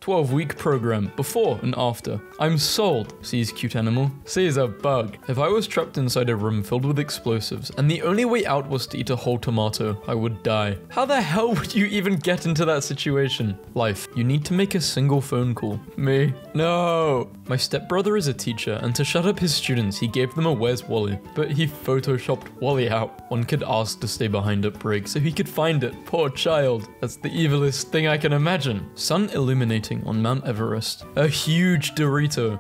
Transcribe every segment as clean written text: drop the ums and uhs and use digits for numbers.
12-week program, before and after. I'm sold. C's cute animal. C's a bug. If I was trapped inside a room filled with explosives and the only way out was to eat a whole tomato, I would die. How the hell would you even get into that situation? Life. You need to make a single phone call. Me? No. My stepbrother is a teacher, and to shut up his students, he gave them a Where's Wally, but he photoshopped Wally out. One kid asked to stay behind at break so he could find it. Poor child. That's the evilest thing I can imagine. Sun illuminating on Mount Everest. A huge Dorito.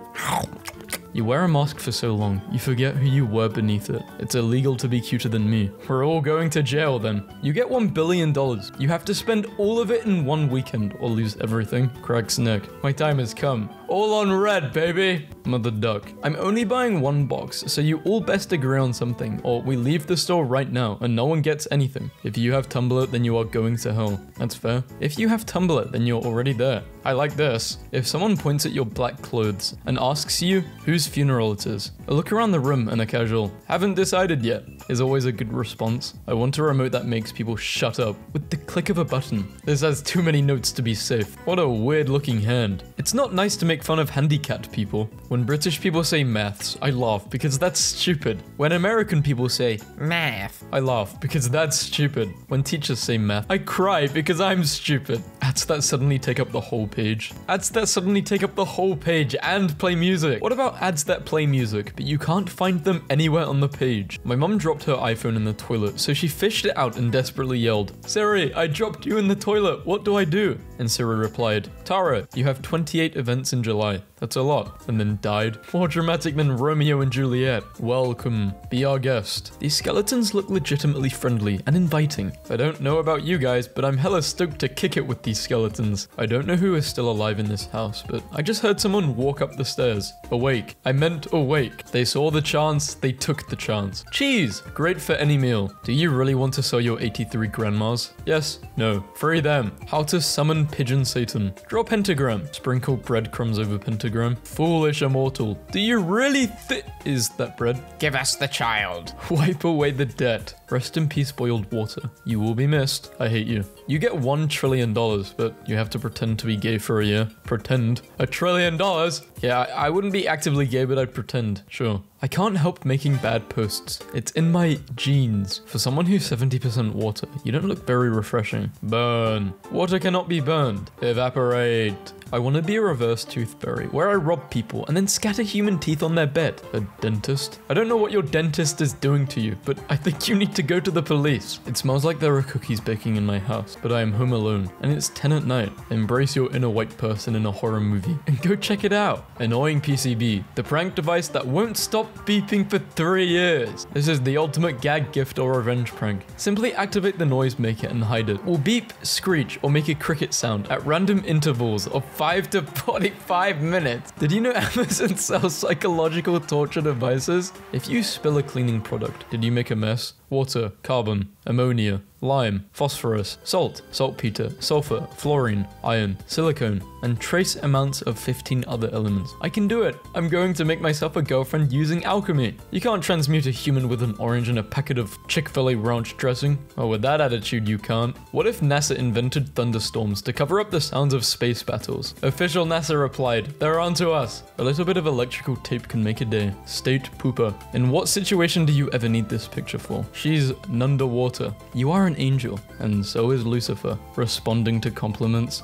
You wear a mask for so long, you forget who you were beneath it. It's illegal to be cuter than me. We're all going to jail then. You get $1 billion. You have to spend all of it in one weekend or lose everything. Cracks neck. My time has come. All on red, baby. Mother duck. I'm only buying one box, so you all best agree on something, or we leave the store right now and no one gets anything. If you have Tumblr, then you are going to hell. That's fair. If you have Tumblr, then you're already there. I like this. If someone points at your black clothes and asks you whose funeral it is, a look around the room and a casual, haven't decided yet, is always a good response. I want a remote that makes people shut up with the click of a button. This has too many notes to be safe. What a weird looking hand. It's not nice to make fun of handicapped people. When British people say maths, I laugh because that's stupid. When American people say math, I laugh because that's stupid. When teachers say math, I cry because I'm stupid. Ads that suddenly take up the whole page. Ads that suddenly take up the whole page and play music. What about ads that play music, but you can't find them anywhere on the page? My mom dropped her iPhone in the toilet, so she fished it out and desperately yelled, "Siri, I dropped you in the toilet. What do I do?" And Siri replied, "Tara, you have 28 events in July. That's a lot." And then died. More dramatic than Romeo and Juliet. Welcome. Be our guest. These skeletons look legitimately friendly and inviting. I don't know about you guys, but I'm hella stoked to kick it with these skeletons. I don't know who is still alive in this house, but I just heard someone walk up the stairs. Awake. I meant awake. They saw the chance, they took the chance. Cheese. Great for any meal. Do you really want to sell your 83 grandmas? Yes. No. Free them. How to summon pigeon Satan. Draw pentagram. Sprinkle breadcrumbs over pentagram. Foolish immortal. Do you really is that bread? Give us the child. Wipe away the debt. Rest in peace, boiled water. You will be missed. I hate you. You get $1 trillion, but you have to pretend to be gay for a year. Pretend. $1 trillion? Yeah, I wouldn't be actively gay, but I'd pretend. Sure. I can't help making bad posts. It's in my genes. For someone who's 70% water, you don't look very refreshing. Burn. Water cannot be burned. Evaporate. I want to be a reverse toothberry, where I rob people and then scatter human teeth on their bed. A dentist? I don't know what your dentist is doing to you, but I think you need to go to the police. It smells like there are cookies baking in my house, but I am home alone, and it's 10 at night. Embrace your inner white person in a horror movie, and go check it out. Annoying PCB, the prank device that won't stop beeping for 3 years. This is the ultimate gag gift or revenge prank. Simply activate the noisemaker and hide it. Will beep, screech, or make a cricket sound at random intervals of 5 to 45 minutes. Did you know Amazon sells psychological torture devices? If you spill a cleaning product, did you make a mess? Water, carbon, ammonia, lime, phosphorus, salt, saltpeter, sulfur, fluorine, iron, silicone, and trace amounts of 15 other elements. I can do it. I'm going to make myself a girlfriend using alchemy. You can't transmute a human with an orange and a packet of Chick-fil-A ranch dressing. Oh, with that attitude, you can't. What if NASA invented thunderstorms to cover up the sounds of space battles? Official NASA replied, "They're onto us." A little bit of electrical tape can make a day. State pooper. In what situation do you ever need this picture for? She's underwater. You are an angel, and so is Lucifer, responding to compliments.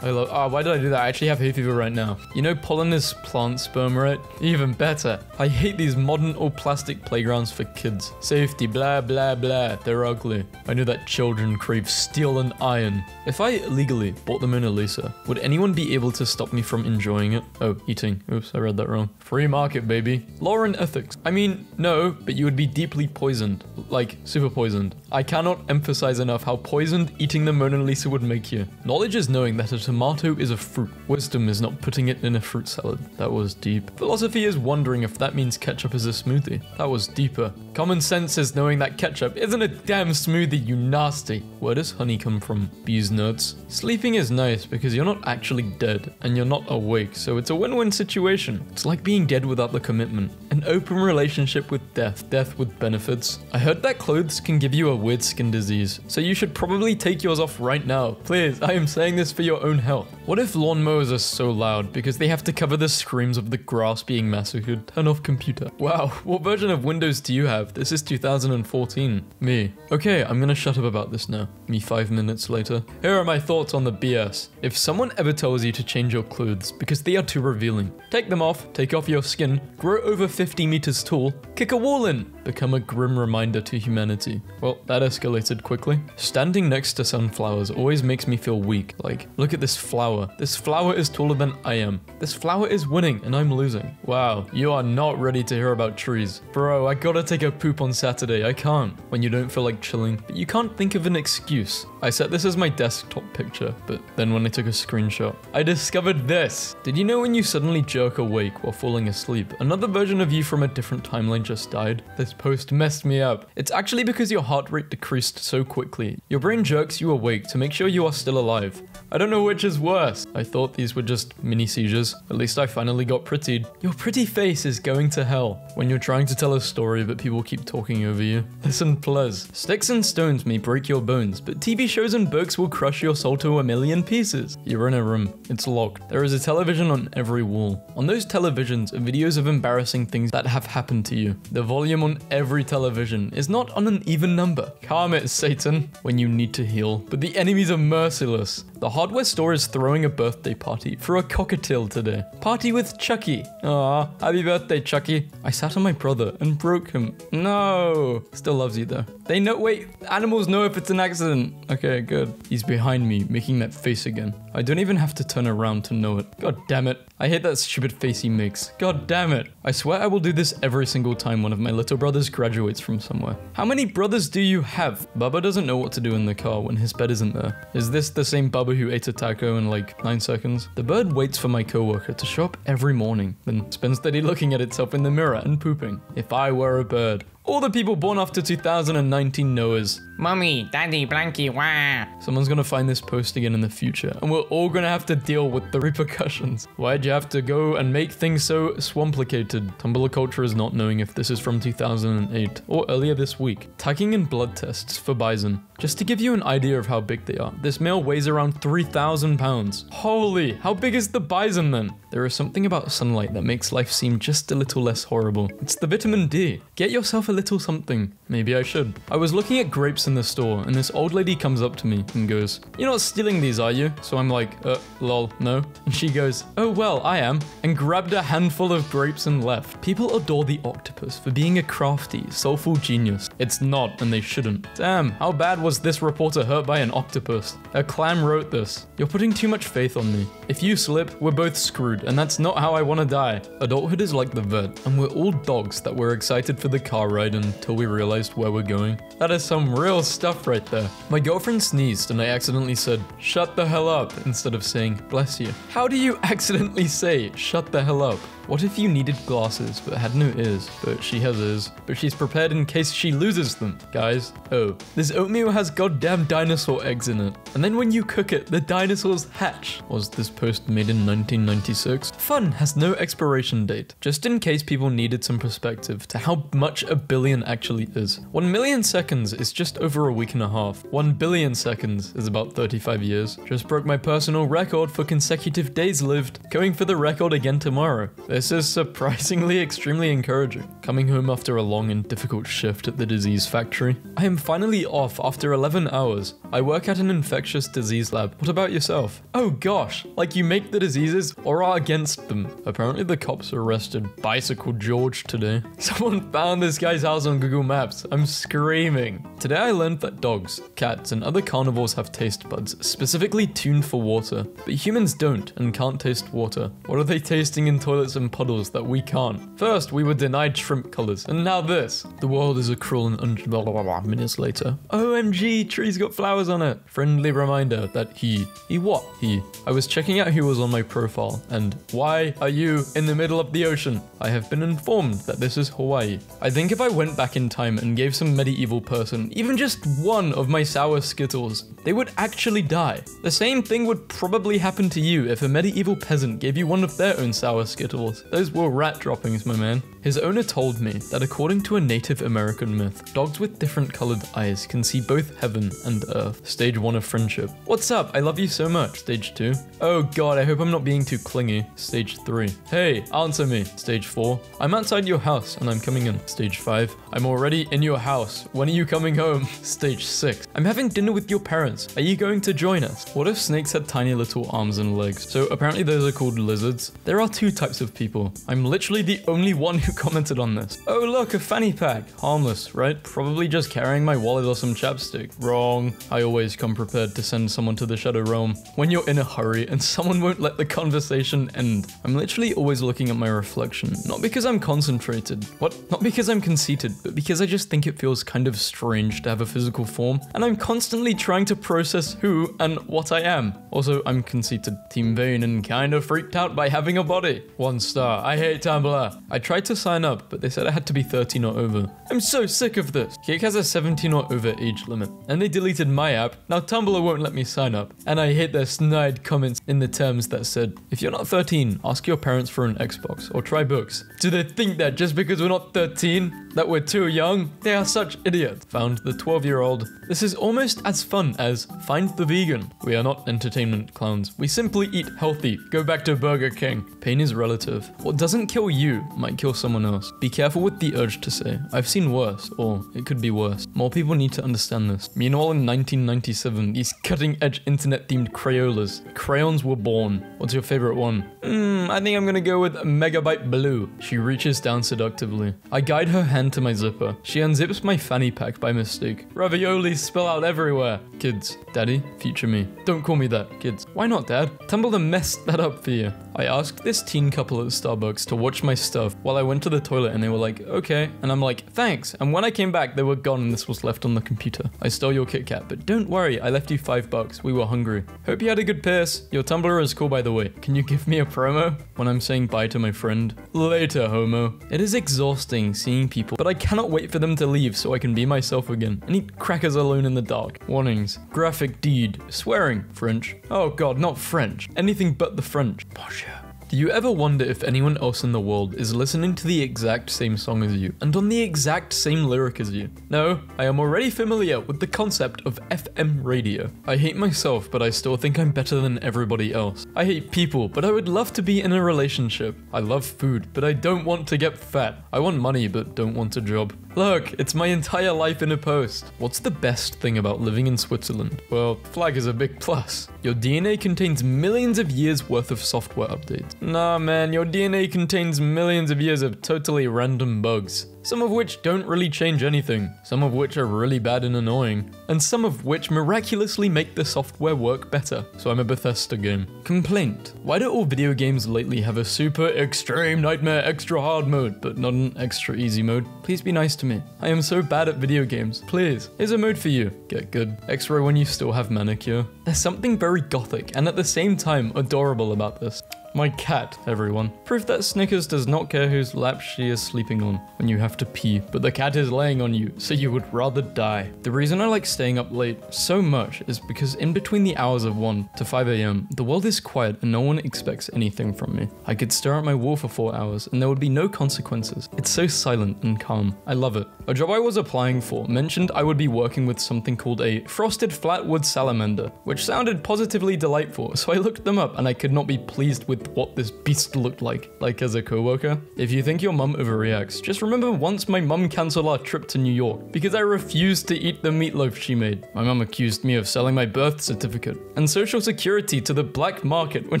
I love, why did I do that? I actually have hay fever right now. You know pollen is plant sperm, right? Even better. I hate these modern all plastic playgrounds for kids. Safety, blah, blah, blah. They're ugly. I know that children crave steel and iron. If I legally bought the Mona Lisa, would anyone be able to stop me from enjoying it? Oh, eating. Oops, I read that wrong. Free market, baby. Law and ethics. I mean, no, but you would be deeply poisoned. Like, super poisoned. I cannot emphasize enough how poisoned eating the Mona Lisa would make you. Knowledge is knowing that a tomato is a fruit. Wisdom is not putting it in a fruit salad. That was deep. Philosophy is wondering if that means ketchup is a smoothie. That was deeper. Common sense is knowing that ketchup isn't a damn smoothie, you nasty. Where does honey come from? Bees nuts. Sleeping is nice because you're not actually dead and you're not awake, so it's a win-win situation. It's like being dead without the commitment. An open relationship with death. Death with benefits. I heard that clothes can give you a weird skin disease, so you should probably take yours off right now. Please, I am saying this for your own hell. What if lawnmowers are so loud because they have to cover the screams of the grass being massacred? Turn off computer. Wow, what version of Windows do you have? This is 2014. Me. Okay, I'm gonna shut up about this now. Me 5 minutes later. Here are my thoughts on the BS. If someone ever tells you to change your clothes because they are too revealing, take them off, take off your skin, grow over 50 meters tall, kick a wall in, become a grim reminder to humanity. Well, that escalated quickly. Standing next to sunflowers always makes me feel weak. Like, look at this flower. This flower is taller than I am. This flower is winning and I'm losing. Wow, you are not ready to hear about trees. Bro, I gotta take a poop on Saturday. I can't. When you don't feel like chilling, but you can't think of an excuse. I set this as my desktop picture, but then when I took a screenshot, I discovered this. Did you know when you suddenly jerk awake while falling asleep, another version of you from a different timeline just died? This post messed me up. It's actually because your heart rate decreased so quickly. Your brain jerks you awake to make sure you are still alive. I don't know which is worse. I thought these were just mini seizures. At least I finally got prettied. Your pretty face is going to hell when you're trying to tell a story but people keep talking over you. Listen, please. Sticks and stones may break your bones, but TV shows and books will crush your soul to a million pieces. You're in a room. It's locked. There is a television on every wall. On those televisions are videos of embarrassing things that have happened to you. The volume on every television is not on an even number. Calm it, Satan, when you need to heal. But the enemies are merciless. The hardware store is throwing a birthday party for a cockatiel today. Party with Chucky. Aw, happy birthday, Chucky. I sat on my brother and broke him. No. Still loves you though. They know, wait, animals know if it's an accident. Okay, good. He's behind me, making that face again. I don't even have to turn around to know it. God damn it. I hate that stupid face he makes. God damn it. I swear I will do this every single time one of my little brothers graduates from somewhere. How many brothers do you have? Bubba doesn't know what to do in the car when his bed isn't there. Is this the same Bubba who ate a taco in like 9 seconds? The bird waits for my coworker to show up every morning, then spends the day looking at itself in the mirror and pooping. If I were a bird. All the people born after 2019 Noahs. Mommy, Daddy, Blanky, wah. Someone's gonna find this post again in the future, and we're all gonna have to deal with the repercussions. Why'd you have to go and make things so swamplicated? Tumblr culture is not knowing if this is from 2008 or earlier this week. Tagging in blood tests for bison. Just to give you an idea of how big they are, this male weighs around 3,000 pounds. Holy, how big is the bison then? There is something about sunlight that makes life seem just a little less horrible. It's the vitamin D. Get yourself a little something. Maybe I should. I was looking at grapes in the store and this old lady comes up to me and goes, "You're not stealing these, are you?" So I'm like, lol, no. And she goes, "Oh well, I am," and grabbed a handful of grapes and left. People adore the octopus for being a crafty, soulful genius. It's not, and they shouldn't. Damn, how bad was this reporter hurt by an octopus? A clam wrote this. "You're putting too much faith on me. If you slip, we're both screwed, and that's not how I want to die." Adulthood is like the vet, and we're all dogs that were excited for the car ride until we realized where we're going. That is some real stuff right there. My girlfriend sneezed and I accidentally said, "Shut the hell up," instead of saying, "Bless you." How do you accidentally say, "Shut the hell up"? What if you needed glasses but had no ears? But she has ears. But she's prepared in case she loses them. Guys, oh, this oatmeal has goddamn dinosaur eggs in it. And then when you cook it, the dinosaurs hatch. Was this post made in 1996? Fun has no expiration date. Just in case people needed some perspective to how much a billion actually is. 1 million seconds is just over a week and a half. 1 billion seconds is about 35 years. Just broke my personal record for consecutive days lived. Going for the record again tomorrow. This is surprisingly extremely encouraging. Coming home after a long and difficult shift at the disease factory. I am finally off after 11 hours. I work at an infectious disease lab. What about yourself? Oh gosh, like you make the diseases or are against them. Apparently the cops arrested Bicycle George today. Someone found this guy's house on Google Maps. I'm screaming. Today I learned that dogs, cats, and other carnivores have taste buds specifically tuned for water, but humans don't and can't taste water. What are they tasting in toilets and puddles that we can't? First, we were denied shrimp colors, and now this. The world is a cruel and minutes later. OMG, tree's got flowers on it. Friendly reminder that he what? He. I was checking out who was on my profile, and why are you in the middle of the ocean? I have been informed that this is Hawaii. I think if I went back in time and gave some medieval person even just one of my sour Skittles, they would actually die. The same thing would probably happen to you if a medieval peasant gave you one of their own sour Skittles. Those were rat droppings, my man. His owner told me that according to a Native American myth, dogs with different colored eyes can see both heaven and earth. Stage 1 of friendship. What's up? I love you so much. Stage 2. Oh god, I hope I'm not being too clingy. Stage 3. Hey, answer me. Stage 4. I'm outside your house and I'm coming in. Stage 5. I'm already in your house. When are you coming home? Stage 6. I'm having dinner with your parents. Are you going to join us? What if snakes had tiny little arms and legs? So apparently those are called lizards. There are 2 types of people. I'm literally the only one who commented on this. Oh look, a fanny pack. Harmless, right? Probably just carrying my wallet or some chapstick. Wrong. I always come prepared to send someone to the Shadow Realm when you're in a hurry and someone won't let the conversation end. I'm literally always looking at my reflection. Not because I'm concentrated. What? Not because I'm conceited, but because I just think it feels kind of strange to have a physical form, and I'm constantly trying to process who and what I am. Also, I'm conceited, Team Vane, and kind of freaked out by having a body. 1 star. I hate Tumblr. I tried to sign up, but they said I had to be 13 or over. I'm so sick of this. Kick has a 17 or over age limit, and they deleted my app. Now Tumblr won't let me sign up, and I hate their snide comments in the terms that said, if you're not 13, ask your parents for an Xbox or try books. Do they think that just because we're not 13, that we're too young? They are such idiots. Found the 12-year-old. This is almost as fun as find the vegan. We are not entertainment clowns. We simply eat healthy. Go back to Burger King. Pain is relative. What doesn't kill you might kill someone else. Be careful with the urge to say, I've seen worse, or it could be worse. More people need to understand this. Meanwhile, in 1997, these cutting-edge internet-themed Crayolas. Crayons were born. What's your favorite one? I think I'm gonna go with Megabyte Blue. She reaches down seductively. I guide her hand to my zipper. She unzips my fanny pack by mistake. Raviolis spill out everywhere. Kids. Daddy? Future me. Don't call me that. Kids. Why not, Dad? Tumblr messed that up for you. I asked this teen couple at Starbucks to watch my stuff while I went to the toilet, and they were like, okay. And I'm like, thanks. And when I came back, they were gone and this was left on the computer. I stole your Kit Kat, but don't worry, I left you $5. We were hungry. Hope you had a good piss. Your Tumblr is cool, by the way. Can you give me a promo? When I'm saying bye to my friend. Later, homo. It is exhausting seeing people, but I cannot wait for them to leave so I can be myself again and eat crackers alone in the dark. Warnings. Graphic deed. Swearing. French. Oh god, not French. Anything but the French. Bonjour. Do you ever wonder if anyone else in the world is listening to the exact same song as you and on the exact same lyric as you? No, I am already familiar with the concept of FM radio. I hate myself, but I still think I'm better than everybody else. I hate people, but I would love to be in a relationship. I love food, but I don't want to get fat. I want money, but don't want a job. Look, it's my entire life in a post. What's the best thing about living in Switzerland? Well, flag is a big plus. Your DNA contains millions of years worth of software updates. Nah man, your DNA contains millions of years of totally random bugs. Some of which don't really change anything, some of which are really bad and annoying, and some of which miraculously make the software work better. So I'm a Bethesda game. Complaint. Why do all video games lately have a super extreme nightmare extra hard mode, but not an extra easy mode? Please be nice to me. I am so bad at video games. Please. Here's a mode for you. Get good. X-ray when you still have manicure. There's something very gothic and at the same time adorable about this. My cat, everyone. Proof that Snickers does not care whose lap she is sleeping on when you have to pee, but the cat is laying on you, so you would rather die. The reason I like staying up late so much is because in between the hours of 1 to 5 AM, the world is quiet and no one expects anything from me. I could stare at my wall for 4 hours and there would be no consequences. It's so silent and calm. I love it. A job I was applying for mentioned I would be working with something called a frosted flatwood salamander, which sounded positively delightful, so I looked them up and I could not be pleased with what this beast looked like as a coworker. If you think your mum overreacts, just remember once my mum cancelled our trip to New York because I refused to eat the meatloaf she made. My mum accused me of selling my birth certificate and social security to the black market when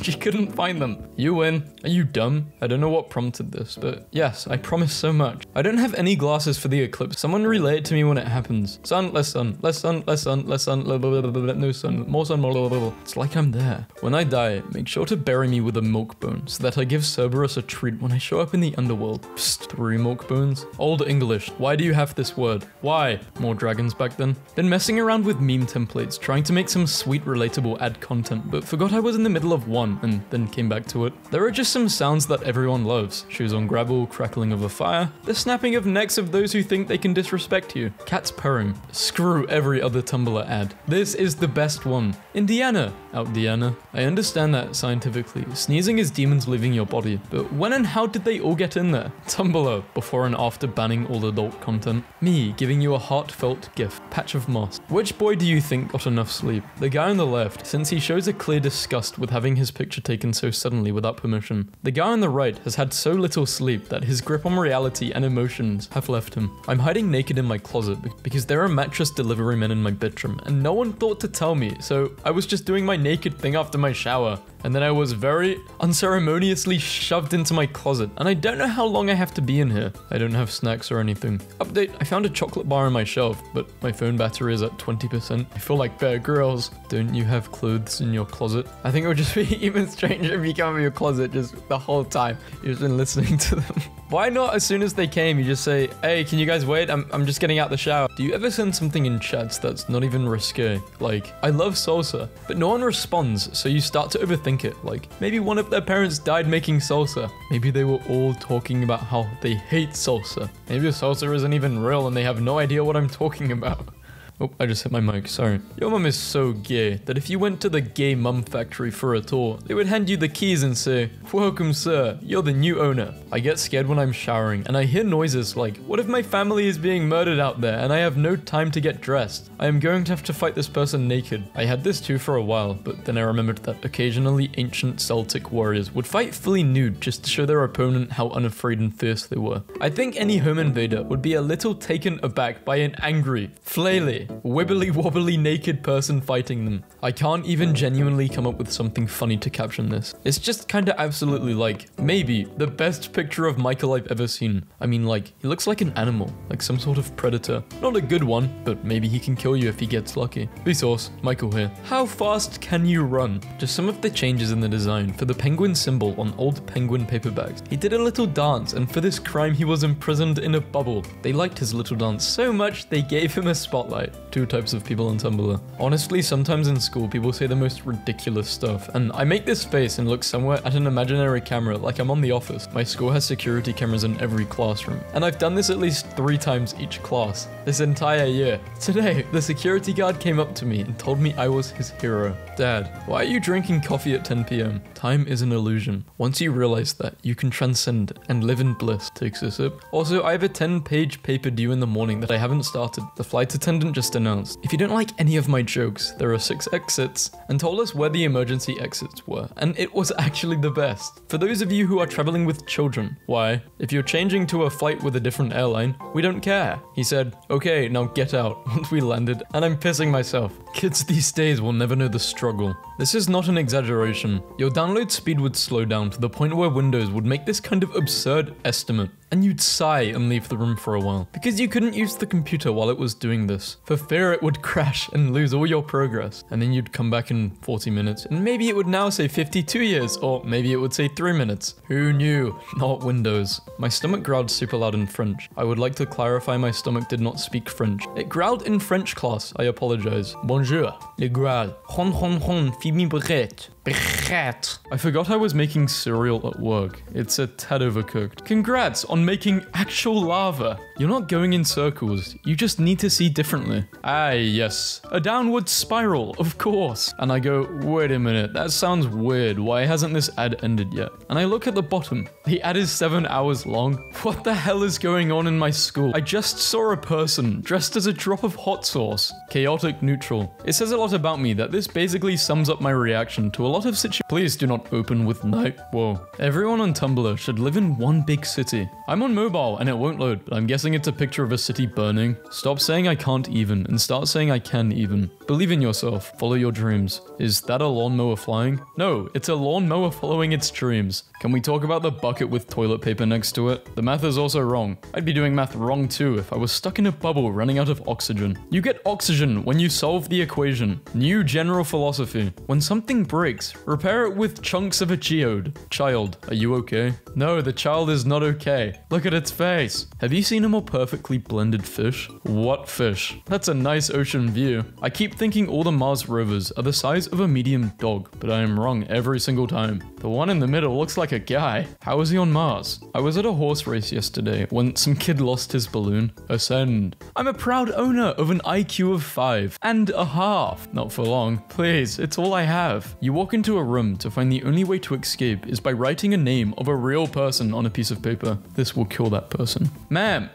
she couldn't find them. You win. Are you dumb? I don't know what prompted this, but yes, I promise so much. I don't have any glasses for the eclipse. Someone relay it to me when it happens. Sun, less sun, less sun, less sun, less sun, no sun, more sun, blah, blah, blah. It's like I'm there. When I die, make sure to bury me with a milk bone so that I give Cerberus a treat when I show up in the underworld. Psst, 3 milk bones? Old English, why do you have this word? Why? More dragons back then? Been messing around with meme templates, trying to make some sweet relatable ad content, but forgot I was in the middle of one and then came back to it. There are just some sounds that everyone loves. Shoes on gravel, crackling of a fire, the snapping of necks of those who think they can disrespect you. Cats purring. Screw every other Tumblr ad. This is the best one. Indiana. Out Deanna. I understand that scientifically, sneezing is demons leaving your body, but when and how did they all get in there? Tumblr, before and after banning all adult content. Me, giving you a heartfelt gift. Patch of moss. Which boy do you think got enough sleep? The guy on the left, since he shows a clear disgust with having his picture taken so suddenly without permission. The guy on the right has had so little sleep that his grip on reality and emotions have left him. I'm hiding naked in my closet because there are mattress delivery men in my bedroom and no one thought to tell me, so I was just doing my naked thing after my shower. And then I was very unceremoniously shoved into my closet, and I don't know how long I have to be in here. I don't have snacks or anything. Update, I found a chocolate bar on my shelf, but my phone battery is at 20%. I feel like Bear Grylls. Don't you have clothes in your closet? I think it would just be even stranger if you come in your closet just the whole time you've been listening to them. Why not as soon as they came, you just say, hey, can you guys wait? I'm just getting out the shower. Do you ever send something in chats that's not even risque? Like, I love salsa, but no one responds, so you start to overthink it. Like, maybe one of their parents died making salsa. Maybe they were all talking about how they hate salsa. Maybe salsa isn't even real and they have no idea what I'm talking about. Oh, I just hit my mic, sorry. Your mum is so gay that if you went to the gay mum factory for a tour, they would hand you the keys and say, welcome sir, you're the new owner. I get scared when I'm showering and I hear noises like, what if my family is being murdered out there and I have no time to get dressed? I am going to have to fight this person naked. I had this too for a while, but then I remembered that occasionally ancient Celtic warriors would fight fully nude just to show their opponent how unafraid and fierce they were. I think any home invader would be a little taken aback by an angry, flaily, wibbly wobbly naked person fighting them. I can't even genuinely come up with something funny to caption this. It's just kinda absolutely like, maybe, the best picture of Michael I've ever seen. I mean like, he looks like an animal, like some sort of predator. Not a good one, but maybe he can kill you if he gets lucky. Vsauce, Michael here. How fast can you run? Just some of the changes in the design for the penguin symbol on old penguin paperbacks. He did a little dance and for this crime he was imprisoned in a bubble. They liked his little dance so much they gave him a spotlight. 2 types of people on Tumblr. Honestly, sometimes in school people say the most ridiculous stuff, and I make this face and look somewhere at an imaginary camera like I'm on The Office. My school has security cameras in every classroom, and I've done this at least 3 times each class, this entire year. Today, the security guard came up to me and told me I was his hero. Dad, why are you drinking coffee at 10 PM? Time is an illusion. Once you realize that, you can transcend it and live in bliss. Takes a sip. Also, I have a 10-page paper due in the morning that I haven't started. The flight attendant just announced, if you don't like any of my jokes, there are 6 exits, and told us where the emergency exits were, and it was actually the best. For those of you who are traveling with children, why? If you're changing to a flight with a different airline, we don't care. He said, okay, now get out, once we landed, and I'm pissing myself. Kids these days will never know the struggle. This is not an exaggeration. Your download speed would slow down to the point where Windows would make this kind of absurd estimate, and you'd sigh and leave the room for a while, because you couldn't use the computer while it was doing this, for fear it would crash and lose all your progress, and then you'd come back in 40 minutes, and maybe it would now say 52 years, or maybe it would say 3 minutes. Who knew? Not Windows. My stomach growled super loud in French. I would like to clarify my stomach did not speak French. It growled in French class, I apologize. Bonjour. Le growl. Ron ron ron, fimi brette. I forgot I was making cereal at work. It's a tad overcooked. Congrats on making actual lava. You're not going in circles. You just need to see differently. Ah, yes. A downward spiral, of course. And I go, wait a minute, that sounds weird. Why hasn't this ad ended yet? And I look at the bottom. The ad is 7 hours long. What the hell is going on in my school? I just saw a person dressed as a drop of hot sauce. Chaotic neutral. It says a lot about me that this basically sums up my reaction to a lot of situations. Please do not open with night. Whoa. Everyone on Tumblr should live in one big city. I'm on mobile and it won't load, but I'm guessing realizing it's a picture of a city burning. Stop saying I can't even and start saying I can even. Believe in yourself. Follow your dreams. Is that a lawnmower flying? No, it's a lawnmower following its dreams. Can we talk about the bucket with toilet paper next to it? The math is also wrong. I'd be doing math wrong too if I was stuck in a bubble running out of oxygen. You get oxygen when you solve the equation. New general philosophy. When something breaks, repair it with chunks of a geode. Child, are you okay? No, the child is not okay. Look at its face. Have you seen a more perfectly blended fish? What fish? That's a nice ocean view. I keep thinking all the Mars rovers are the size of a medium dog, but I am wrong every single time. The one in the middle looks like a guy. How is he on Mars? I was at a horse race yesterday when some kid lost his balloon. Ascend. I'm a proud owner of an IQ of 5.5. Not for long. Please, it's all I have. You walk into a room to find the only way to escape is by writing a name of a real person on a piece of paper. This will kill that person. Ma'am,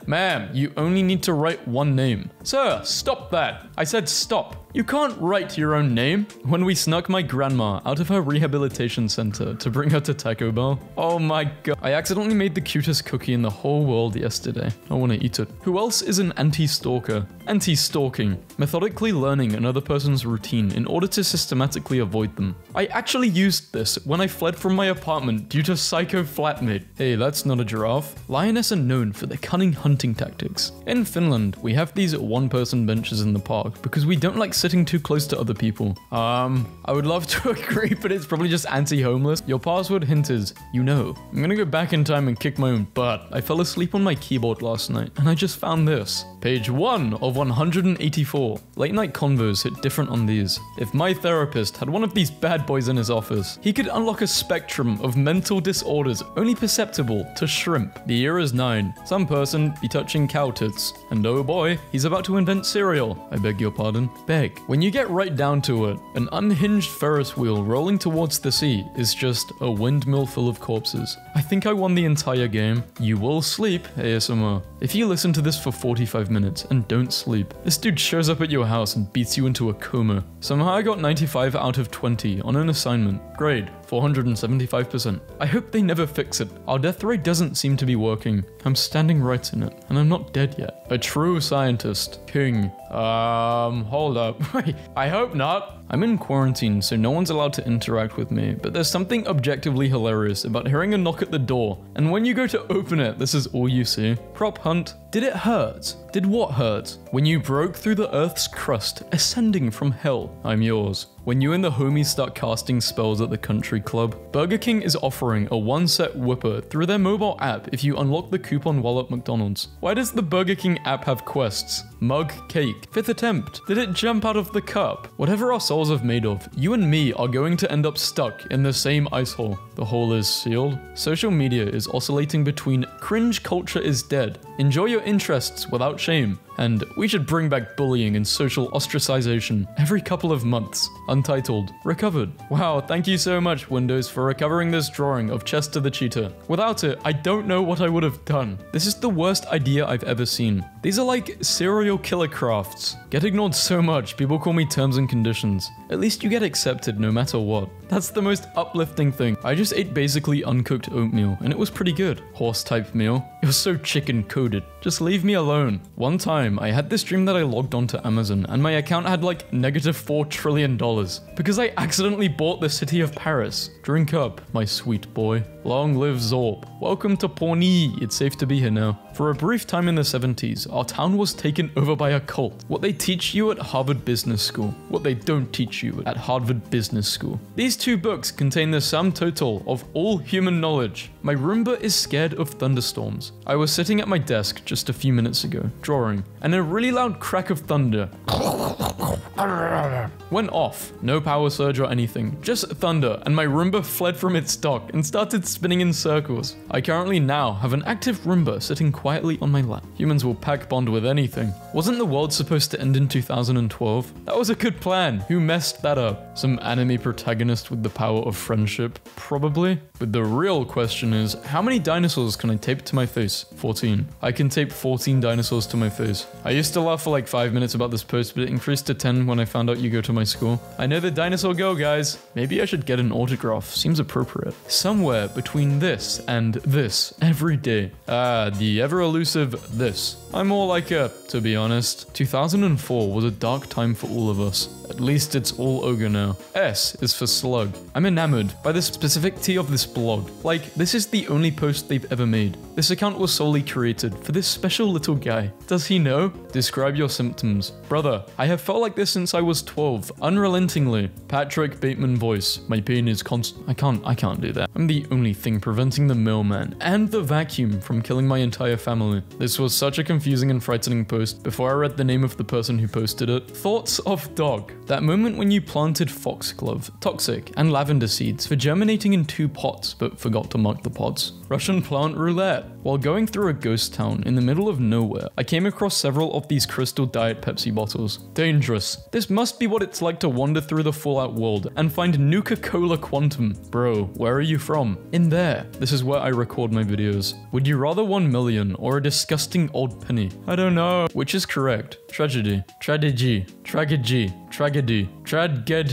you only need to write one name. Sir, stop that. I said stop. You can't write your own name. When we snuck my grandma out of her rehabilitation center to bring her to Taco Bell. Oh my god. I accidentally made the cutest cookie in the whole world yesterday. I want to eat it. Who else is an anti-stalker? Anti-stalking. Methodically learning another person's routine in order to systematically avoid them. I actually used this when I fled from my apartment due to psycho flatmate. Hey, that's not a giraffe. Lioness are known for their cunning hunting tactics. In Finland, we have these one-person benches in the park because we don't like sitting too close to other people. I would love to agree, but it's probably just anti-homeless. Your password hint is, you know. I'm gonna go back in time and kick my own butt. I fell asleep on my keyboard last night, and I just found this. Page 1 of 184. Late night convos hit different on these. If my therapist had one of these bad boys in his office, he could unlock a spectrum of mental disorders only perceptible to shrimp. The year is 9. Some person be touching cow tits. And oh boy, he's about to invent cereal. I beg your pardon. Beg. When you get right down to it, an unhinged Ferris wheel rolling towards the sea is just a windmill full of corpses. I think I won the entire game. You will sleep, ASMR. If you listen to this for 45 minutes and don't sleep, this dude shows up at your house and beats you into a coma. Somehow I got 95 out of 20 on an assignment. Grade, 475%. I hope they never fix it. Our death ray doesn't seem to be working. I'm standing right in it, and I'm not dead yet. A true scientist. King. Hold up. Wait, I hope not. I'm in quarantine, so no one's allowed to interact with me, but there's something objectively hilarious about hearing a knock at the door, and when you go to open it, this is all you see. Prop hunt. Did it hurt? Did what hurt? When you broke through the earth's crust, ascending from hell. I'm yours. When you and the homies start casting spells at the country club. Burger King is offering a one-set Whopper through their mobile app if you unlock the coupon while at McDonald's. Why does the Burger King app have quests? Mug cake. 5th attempt. Did it jump out of the cup? Whatever our souls are made of, you and me are going to end up stuck in the same ice hole. The hole is sealed. Social media is oscillating between cringe culture is dead, enjoy your interests without shame, and we should bring back bullying and social ostracization every couple of months. Untitled. Recovered. Wow, thank you so much, Windows, for recovering this drawing of Chester the Cheetah. Without it, I don't know what I would have done. This is the worst idea I've ever seen. These are like serial killer crafts. Get ignored so much, people call me terms and conditions. At least you get accepted no matter what. That's the most uplifting thing. I just ate basically uncooked oatmeal, and it was pretty good. Horse-type meal. It was so chicken-coated. Just leave me alone. One time, I had this dream that I logged onto Amazon, and my account had like -$4 trillion. Because I accidentally bought the city of Paris. Drink up, my sweet boy. Long live Zorp. Welcome to Pawnee. It's safe to be here now. For a brief time in the 70s, our town was taken over by a cult. What they teach you at Harvard Business School. What they don't teach you at Harvard Business School. These two books contain the sum total of all human knowledge. My Roomba is scared of thunderstorms. I was sitting at my desk just a few minutes ago, drawing, and a really loud crack of thunder went off. No power surge or anything, just thunder, and my Roomba fled from its dock and started spinning in circles. I currently now have an active Roomba sitting quietly on my lap. Humans will pack bond with anything. Wasn't the world supposed to end in 2012? That was a good plan. Who messed that up? Some anime protagonist with the power of friendship? Probably. But the real question is, how many dinosaurs can I tape to my face? 14. I can tape 14 dinosaurs to my face. I used to laugh for like 5 minutes about this post, but it increased to 10 when I found out you go to my school. I know the dinosaur go, guys. Maybe I should get an autograph. Seems appropriate. Somewhere between this and this every day. The ever elusive this. I'm more like a, to be honest, 2004 was a dark time for all of us. At least it's all ogre now. S is for slug. I'm enamored by the specificity of this blog. Like, this is the only post they've ever made. This account was solely created for this special little guy. Does he know? Describe your symptoms. Brother, I have felt like this since I was 12, unrelentingly. Patrick Bateman voice. My pain is constant. I can't do that. I'm the only thing preventing the mailman and the vacuum from killing my entire family. This was such a confusing and frightening post. Before I read the name of the person who posted it, thoughts of dog. That moment when you planted foxglove, toxic, and lavender seeds for germinating in 2 pots, but forgot to mark the pods. Russian plant roulette. While going through a ghost town in the middle of nowhere, I came across several of these crystal Diet Pepsi bottles. Dangerous. This must be what it's like to wander through the Fallout world and find Nuka-Cola Quantum. Bro, where are you from? In there. This is where I record my videos. Would you rather 1 million or a disgusting old penny? I don't know. Which is correct? Tragedy. Tragedy. Tragedy. Tragedy. Tragedy.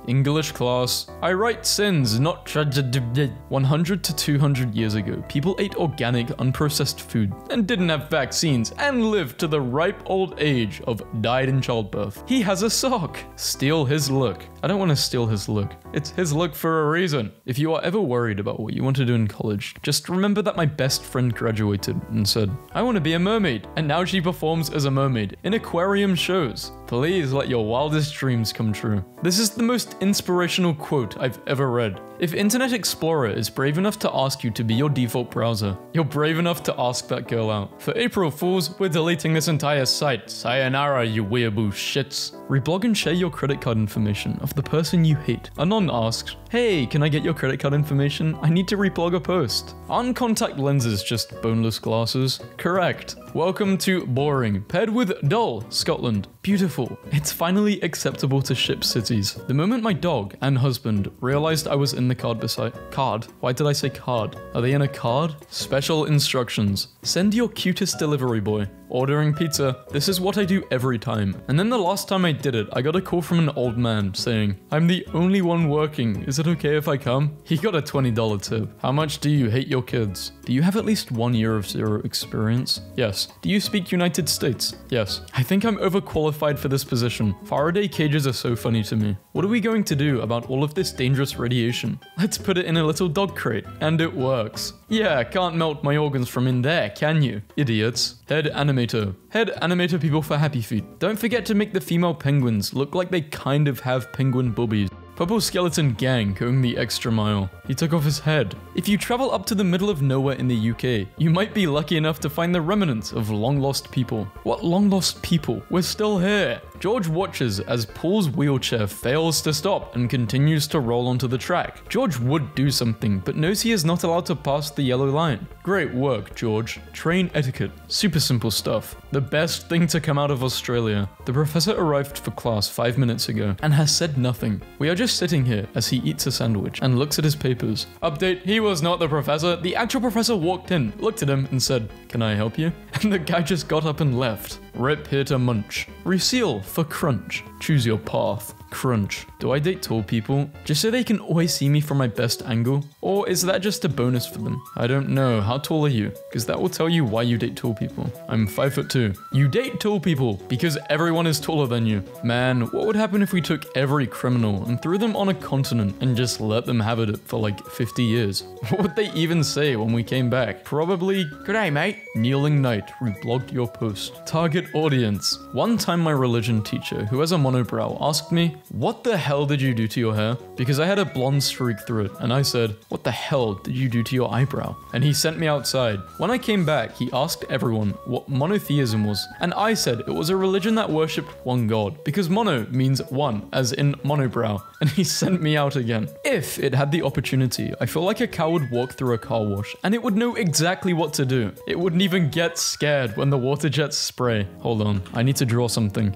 English class. I write sins, not tragedy. 100 to 200 years ago, people ate organic, unprocessed food and didn't have vaccines and lived to the ripe old age of died in childbirth. He has a sock. Steal his look. I don't want to steal his look. It's his look for a reason. If you are ever worried about what you want to do in college, just remember that my best friend graduated and said, I want to be a mermaid. And now she performs as a mermaid in aquarium shows. Please let your wildest dreams come true. This is the most inspirational quote I've ever read. If Internet Explorer is brave enough to ask you to be your default browser, you're brave enough to ask that girl out. For April Fools, we're deleting this entire site. Sayonara, you weeaboo shits. Reblog and share your credit card information of the person you hate. Anon asks, hey, can I get your credit card information? I need to reblog a post. Aren't contact lenses just boneless glasses? Correct. Welcome to Boring, paired with Dull, Scotland. Beautiful. It's finally acceptable to ship cities. The moment my dog and husband realized I was in the card beside... Card? Why did I say card? Are they in a card? Special instructions. Send your cutest delivery boy. Ordering pizza. This is what I do every time. And then the last time I did it, I got a call from an old man saying, I'm the only one working. Is it okay if I come? He got a $20 tip. How much do you hate your kids? Do you have at least 1 year of zero experience? Yes. Do you speak United States? Yes. I think I'm overqualified for this position. Faraday cages are so funny to me. What are we going to do about all of this dangerous radiation? Let's put it in a little dog crate. And it works. Yeah, can't melt my organs from in there, can you? Idiots. Head animator. Head animator people for Happy Feet. Don't forget to make the female penguins look like they kind of have penguin boobies. Purple Skeleton Gang going the extra mile. He took off his head. If you travel up to the middle of nowhere in the UK, you might be lucky enough to find the remnants of long-lost people. What long-lost people? We're still here. George watches as Paul's wheelchair fails to stop and continues to roll onto the track. George would do something, but knows he is not allowed to pass the yellow line. Great work, George. Train etiquette. Super simple stuff. The best thing to come out of Australia. The professor arrived for class 5 minutes ago and has said nothing. We are just sitting here as he eats a sandwich and looks at his papers. Update, he was not the professor. The actual professor walked in, looked at him and said, can I help you? And the guy just got up and left. Rip here to munch. Reseal for crunch. Choose your path. Crunch. Do I date tall people just so they can always see me from my best angle? Or is that just a bonus for them? I don't know. How tall are you? Because that will tell you why you date tall people. I'm 5'2". You date tall people because everyone is taller than you. Man, what would happen if we took every criminal and threw them on a continent and just let them have it for like 50 years? What would they even say when we came back? Probably, "G'day, mate." Kneeling Knight reblogged your post. Target audience. One time my religion teacher, who has a monobrow, asked me, what the hell did you do to your hair? Because I had a blonde streak through it, and I said, what the hell did you do to your eyebrow? And he sent me outside. When I came back, he asked everyone what monotheism was, and I said it was a religion that worshipped one god, because mono means one, as in monobrow, and he sent me out again. If it had the opportunity, I feel like a cow would walk through a car wash, and it would know exactly what to do. It wouldn't even get scared when the water jets spray. Hold on, I need to draw something.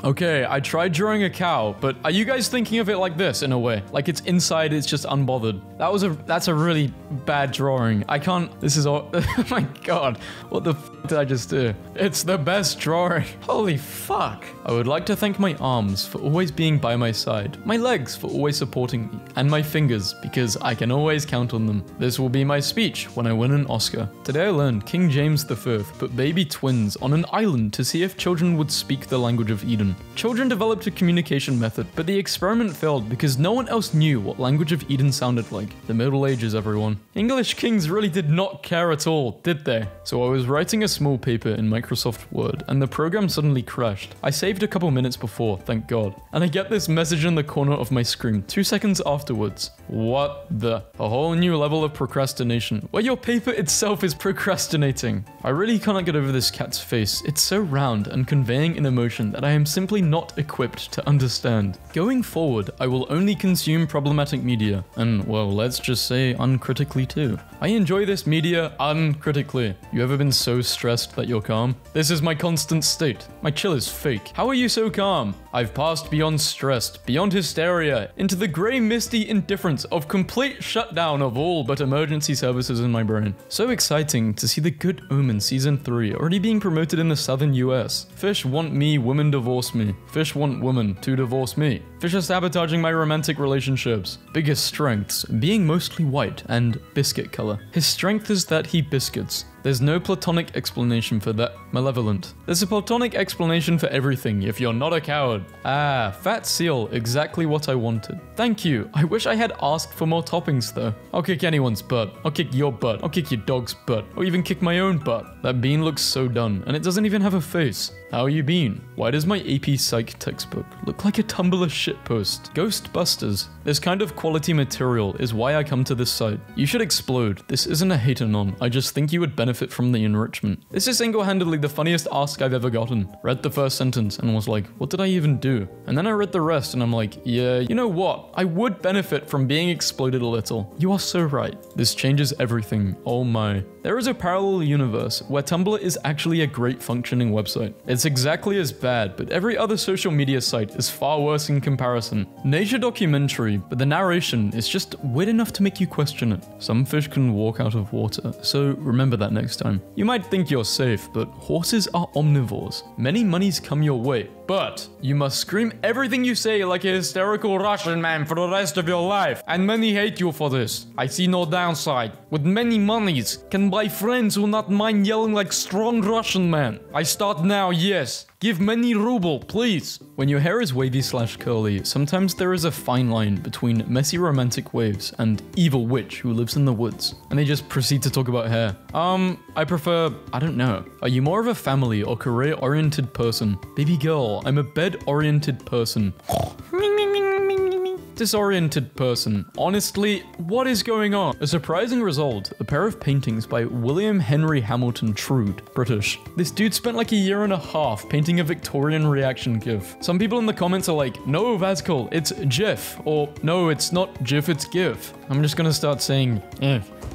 Okay, I tried drawing a cow. how, but are you guys thinking of it like this in a way? Like it's inside, it's just unbothered. That's a really bad drawing. I can't, this is all, oh my god. What the f did I just do? It's the best drawing. Holy fuck. I would like to thank my arms for always being by my side, my legs for always supporting me, and my fingers because I can always count on them. This will be my speech when I win an Oscar. Today I learned King James V put baby twins on an island to see if children would speak the language of Eden. Children developed a communication method, but the experiment failed because no one else knew what language of Eden sounded like. The Middle Ages, everyone. English kings really did not care at all, did they? So I was writing a small paper in Microsoft Word, and the program suddenly crashed. I saved a couple minutes before, thank God. And I get this message in the corner of my screen 2 seconds afterwards. What the? A whole new level of procrastination, where your paper itself is procrastinating. I really cannot get over this cat's face. It's so round and conveying an emotion that I am simply not equipped to understand. Going forward, I will only consume problematic media, and well, let's just say uncritically too. I enjoy this media uncritically. You ever been so stressed that you're calm? This is my constant state. My chill is fake. How are you so calm? I've passed beyond stressed, beyond hysteria, into the grey misty indifference of complete shutdown of all but emergency services in my brain. So exciting to see The Good Omen Season 3 already being promoted in the southern US. Fish want me, women divorce me. Fish want women to divorce me. Fish are sabotaging my romantic relationships. Biggest strengths, being mostly white and biscuit color. His strength is that he biscuits. There's no platonic explanation for that. Malevolent. There's a platonic explanation for everything if you're not a coward. Ah, fat seal, exactly what I wanted. Thank you. I wish I had asked for more toppings though. I'll kick anyone's butt. I'll kick your butt. I'll kick your dog's butt. Or even kick my own butt. That bean looks so done, and it doesn't even have a face. How you been? Why does my AP Psych textbook look like a Tumblr shitpost? Ghostbusters. This kind of quality material is why I come to this site. You should explode. This isn't a hate-anon. I just think you would benefit from the enrichment. This is single-handedly the funniest ask I've ever gotten. Read the first sentence and was like, what did I even do? And then I read the rest and I'm like, yeah, you know what? I would benefit from being exploded a little. You are so right. This changes everything. Oh my. There is a parallel universe where Tumblr is actually a great functioning website. It's exactly as bad, but every other social media site is far worse in comparison. Nature documentary, but the narration is just weird enough to make you question it. Some fish can walk out of water, so remember that next time. You might think you're safe, but horses are omnivores. Many monies come your way, but you must scream everything you say like a hysterical Russian man for the rest of your life. And many hate you for this. I see no downside. With many monies, can buy friends who not mind yelling like strong Russian man. I start now, yes. Give many ruble, please. When your hair is wavy/curly, sometimes there is a fine line between messy romantic waves and evil witch who lives in the woods. And they just proceed to talk about hair. I prefer, I don't know. Are you more of a family or career-oriented person? Baby girl, I'm a bed-oriented person. Disoriented person. Honestly, what is going on? A surprising result, a pair of paintings by William Henry Hamilton Trude, British. This dude spent like a year and a half painting a Victorian reaction GIF. Some people in the comments are like, no, Vazkal, it's GIF, or no, it's not GIF, it's GIF. I'm just gonna start saying,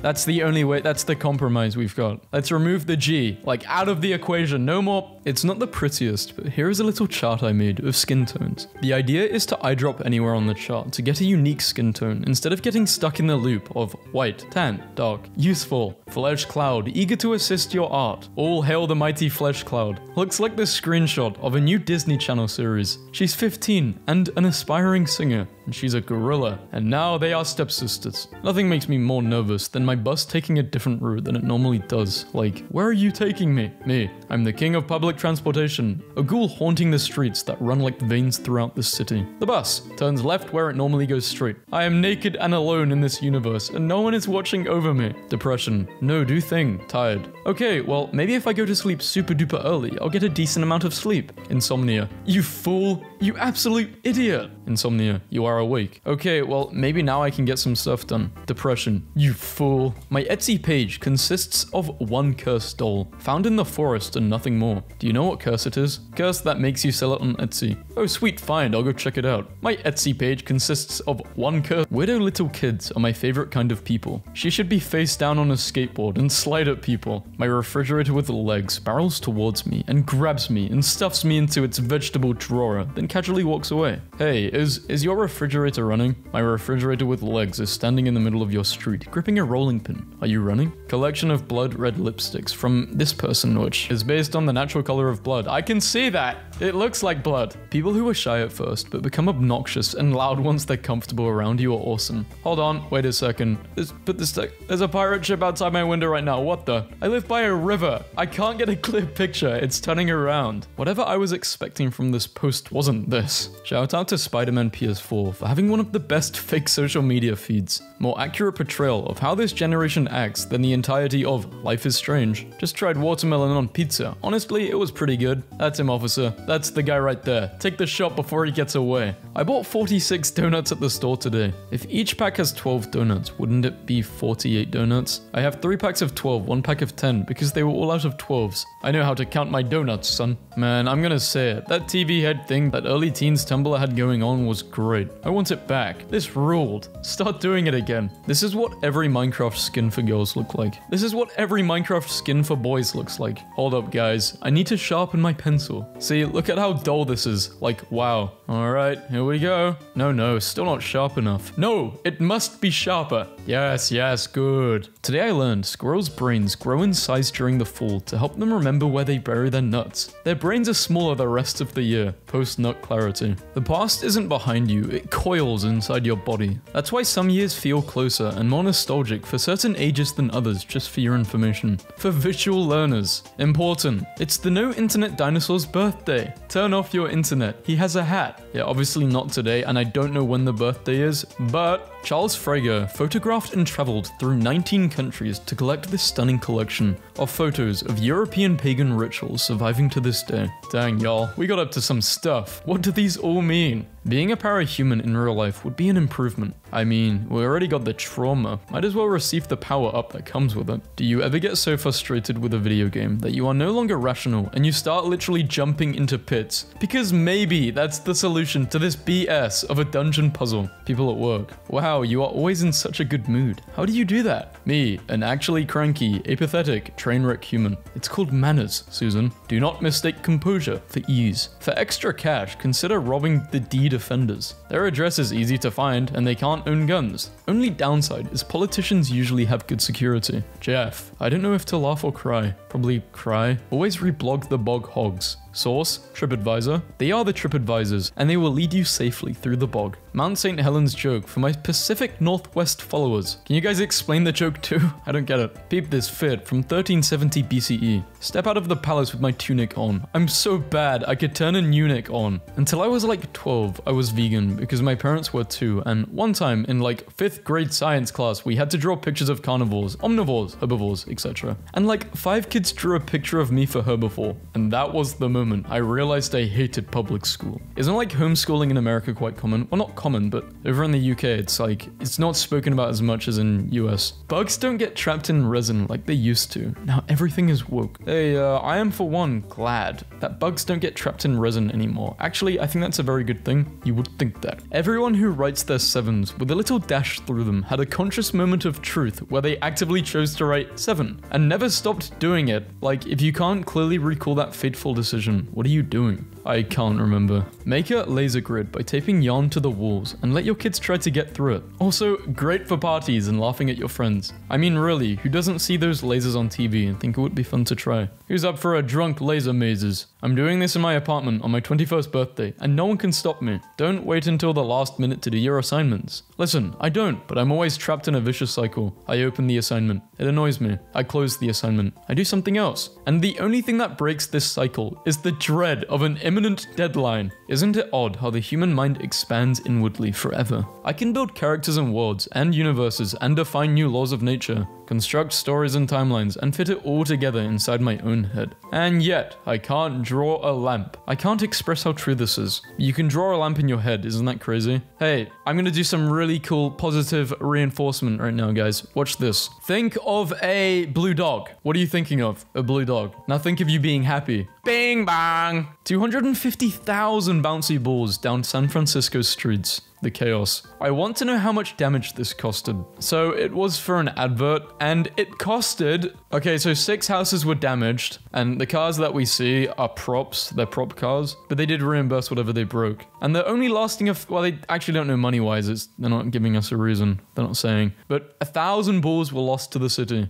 That's the only way, that's the compromise we've got. Let's remove the G, like out of the equation, no more. It's not the prettiest, but here is a little chart I made of skin tones. The idea is to eyedrop anywhere on the chart to get a unique skin tone instead of getting stuck in the loop of white, tan, dark, useful, flesh cloud, eager to assist your art. All hail the mighty flesh cloud. Looks like this screenshot of a new Disney Channel series. She's 15 and an aspiring singer, and she's a gorilla, and now they are stepsisters. Nothing makes me more nervous than my bus taking a different route than it normally does. Like, where are you taking me? Me. I'm the king of public transportation, a ghoul haunting the streets that run like veins throughout the city. The bus turns left where it normally goes straight. I am naked and alone in this universe, and no one is watching over me. Depression. No, do thing. Tired. Okay, well, maybe if I go to sleep super duper early, I'll get a decent amount of sleep. Insomnia. You fool. You absolute idiot. Insomnia. You are awake. Okay, well, maybe now I can get some stuff done. Depression. You fool. My Etsy page consists of one cursed doll, found in the forest and nothing more. Do you know what curse it is? Curse that makes you sell it on Etsy. Oh, sweet find, I'll go check it out. My Etsy page consists of one curse. Weirdo little kids are my favorite kind of people. She should be face down on a skateboard and slide at people. My refrigerator with legs barrels towards me and grabs me and stuffs me into its vegetable drawer, then casually walks away. Hey, is your refrigerator running? My refrigerator with legs is standing in the middle of your street, gripping a rolling pin. Are you running? Collection of blood red lipsticks from this person, which is based on the natural color of blood. I can see that! It looks like blood. People who are shy at first, but become obnoxious and loud once they're comfortable around you are awesome. Hold on, wait a second. There's a pirate ship outside my window right now, what the? I live by a river. I can't get a clear picture, it's turning around. Whatever I was expecting from this post wasn't this. Shout out to Spider-Man PS4 for having one of the best fake social media feeds. More accurate portrayal of how this generation acts than the entirety of Life is Strange. Just tried watermelon on pizza. Honestly, it was pretty good. That's him, officer. That's the guy right there. Take the shot before he gets away. I bought 46 donuts at the store today. If each pack has 12 donuts, wouldn't it be 48 donuts? I have 3 packs of 12, 1 pack of 10, because they were all out of 12s. I know how to count my donuts, son. Man, I'm gonna say it. That TV head thing that early teens Tumblr had going on was great. I want it back. This ruled. Start doing it again. This is what every Minecraft skin for girls look like. This is what every Minecraft skin for boys looks like. Hold up, guys. I need to sharpen my pencil. See, look at how dull this is. Like, wow. Alright, here we go. No, still not sharp enough. No, it must be sharper. Yes, good. Today I learned squirrels' brains grow in size during the fall to help them remember where they bury their nuts. Their brains are smaller the rest of the year, post-nut clarity. The past isn't behind you, it coils inside your body. That's why some years feel closer and more nostalgic for certain ages than others, just for your information. For visual learners, important. It's the no internet dinosaur's birthday. Turn off your internet. He has a hat. Yeah, obviously not today, and I don't know when the birthday is, but Charles Frager photographed and traveled through 19 countries to collect this stunning collection of photos of European pagan rituals surviving to this day. Dang, y'all, we got up to some stuff. What do these all mean? Being a parahuman in real life would be an improvement. I mean, we already got the trauma, might as well receive the power up that comes with it. Do you ever get so frustrated with a video game that you are no longer rational and you start literally jumping into pits? Because maybe that's the solution to this BS of a dungeon puzzle. People at work, wow, you are always in such a good mood. How do you do that? Me, an actually cranky, apathetic, trainwreck human. It's called manners, Susan. Do not mistake composure for ease. For extra cash, consider robbing the D defenders. Their address is easy to find and they can't own guns. Only downside is politicians usually have good security. Jeff, I don't know if to laugh or cry. Probably cry. Always reblog the bog hogs. Source, TripAdvisor. They are the TripAdvisors, and they will lead you safely through the bog. Mount St. Helens joke for my Pacific Northwest followers. Can you guys explain the joke too? I don't get it. Peep this fit from 1370 BCE. Step out of the palace with my tunic on. I'm so bad I could turn an eunuch on. Until I was like 12, I was vegan because my parents were too, and one time in like 5th grade science class, we had to draw pictures of carnivores, omnivores, herbivores, etc. And like 5 kids drew a picture of me for herbivore, and that was the moment I realized I hated public school. Isn't like homeschooling in America quite common? Well, not common, but over in the UK, it's not spoken about as much as in US. Bugs don't get trapped in resin like they used to. Now everything is woke. Hey, I am for one glad that bugs don't get trapped in resin anymore. Actually, I think that's a very good thing. You would think that. Everyone who writes their 7s with a little dash through them had a conscious moment of truth where they actively chose to write 7 and never stopped doing it. Like, if you can't clearly recall that fateful decision, what are you doing? I can't remember. Make a laser grid by taping yarn to the walls and let your kids try to get through it. Also, great for parties and laughing at your friends. I mean, really, who doesn't see those lasers on TV and think it would be fun to try? Who's up for a drunk laser mazes? I'm doing this in my apartment on my 21st birthday, and no one can stop me. Don't wait until the last minute to do your assignments. Listen, I don't, but I'm always trapped in a vicious cycle. I open the assignment. It annoys me. I close the assignment. I do something else. And the only thing that breaks this cycle is the dread of an imminent deadline. Isn't it odd how the human mind expands inwardly forever? I can build characters and worlds and universes and define new laws of nature, construct stories and timelines, and fit it all together inside my own head. And yet, I can't draw a lamp. I can't express how true this is. You can draw a lamp in your head, isn't that crazy? Hey, I'm gonna do some really cool positive reinforcement right now, guys. Watch this. Think of a blue dog. What are you thinking of? A blue dog. Now think of you being happy. Bing bong. 250,000 bouncy balls down San Francisco streets. The chaos. I want to know how much damage this costed. So it was for an advert, and it costed... Okay, so 6 houses were damaged, and the cars that we see are props. They're prop cars, but they did reimburse whatever they broke. And they're only lasting well, they actually don't know money-wise. They're not giving us a reason. They're not saying. But 1,000 balls were lost to the city.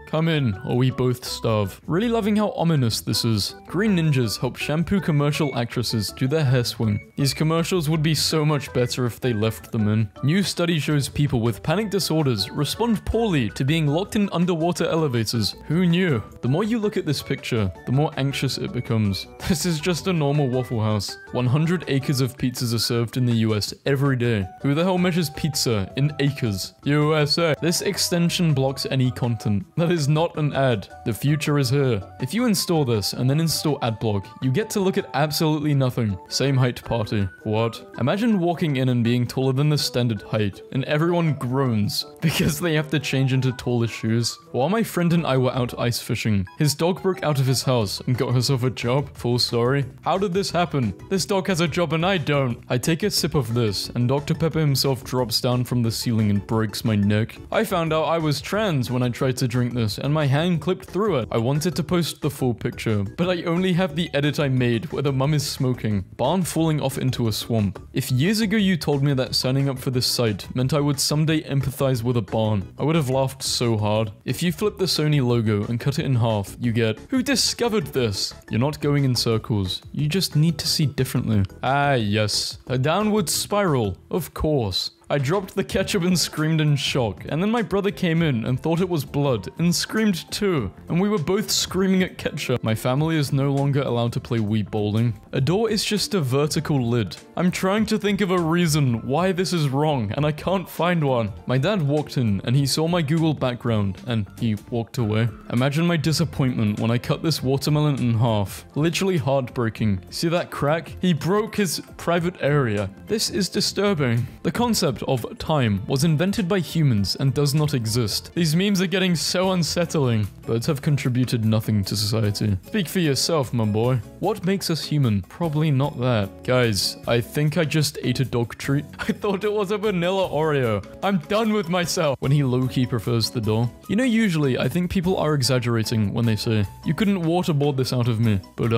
Come in, or we both starve. Really loving how ominous this is. Green ninjas help shampoo commercial actresses do their hair swing. These commercials would be so much better if they left them in. New study shows people with panic disorders respond poorly to being locked in underwater elevators. Who knew? The more you look at this picture, the more anxious it becomes. This is just a normal Waffle House. 100 acres of pizzas are served in the US every day. Who the hell measures pizza in acres? USA. This extension blocks any content. That is not an ad. The future is here. If you install this and then install Adblock, you get to look at absolutely nothing. Same height party. What? Imagine walking in and being taller than the standard height, and everyone groans because they have to change into taller shoes. While my friend and I were out ice fishing, his dog broke out of his house and got herself a job. Full story. How did this happen? This dog has a job and I don't. I take a sip of this, and Dr. Pepper himself drops down from the ceiling and breaks my neck. I found out I was trans when I tried to drink this, and my hand clipped through it. I wanted to post the full picture, but I only have the edit I made where the mum is smoking. Barn falling off into a swamp. If years ago you told me that signing up for this site meant I would someday empathize with a barn, I would have laughed so hard. If you flip the Sony logo and cut it in half, you get, who discovered this? You're not going in circles. You just need to see differently. Ah, yes. A downward spiral. Of course. I dropped the ketchup and screamed in shock, and then my brother came in and thought it was blood and screamed too, and we were both screaming at ketchup. My family is no longer allowed to play Wii bowling. A door is just a vertical lid. I'm trying to think of a reason why this is wrong, and I can't find one. My dad walked in and he saw my Google background and he walked away. Imagine my disappointment when I cut this watermelon in half. Literally heartbreaking. See that crack? He broke his private area. This is disturbing. The concept of time was invented by humans and does not exist. These memes are getting so unsettling. Birds have contributed nothing to society. Speak for yourself, my boy. What makes us human? Probably not that. Guys, I think I just ate a dog treat. I thought it was a vanilla Oreo. I'm done with myself. When he low-key prefers the doll. You know, usually I think people are exaggerating when they say, you couldn't waterboard this out of me. But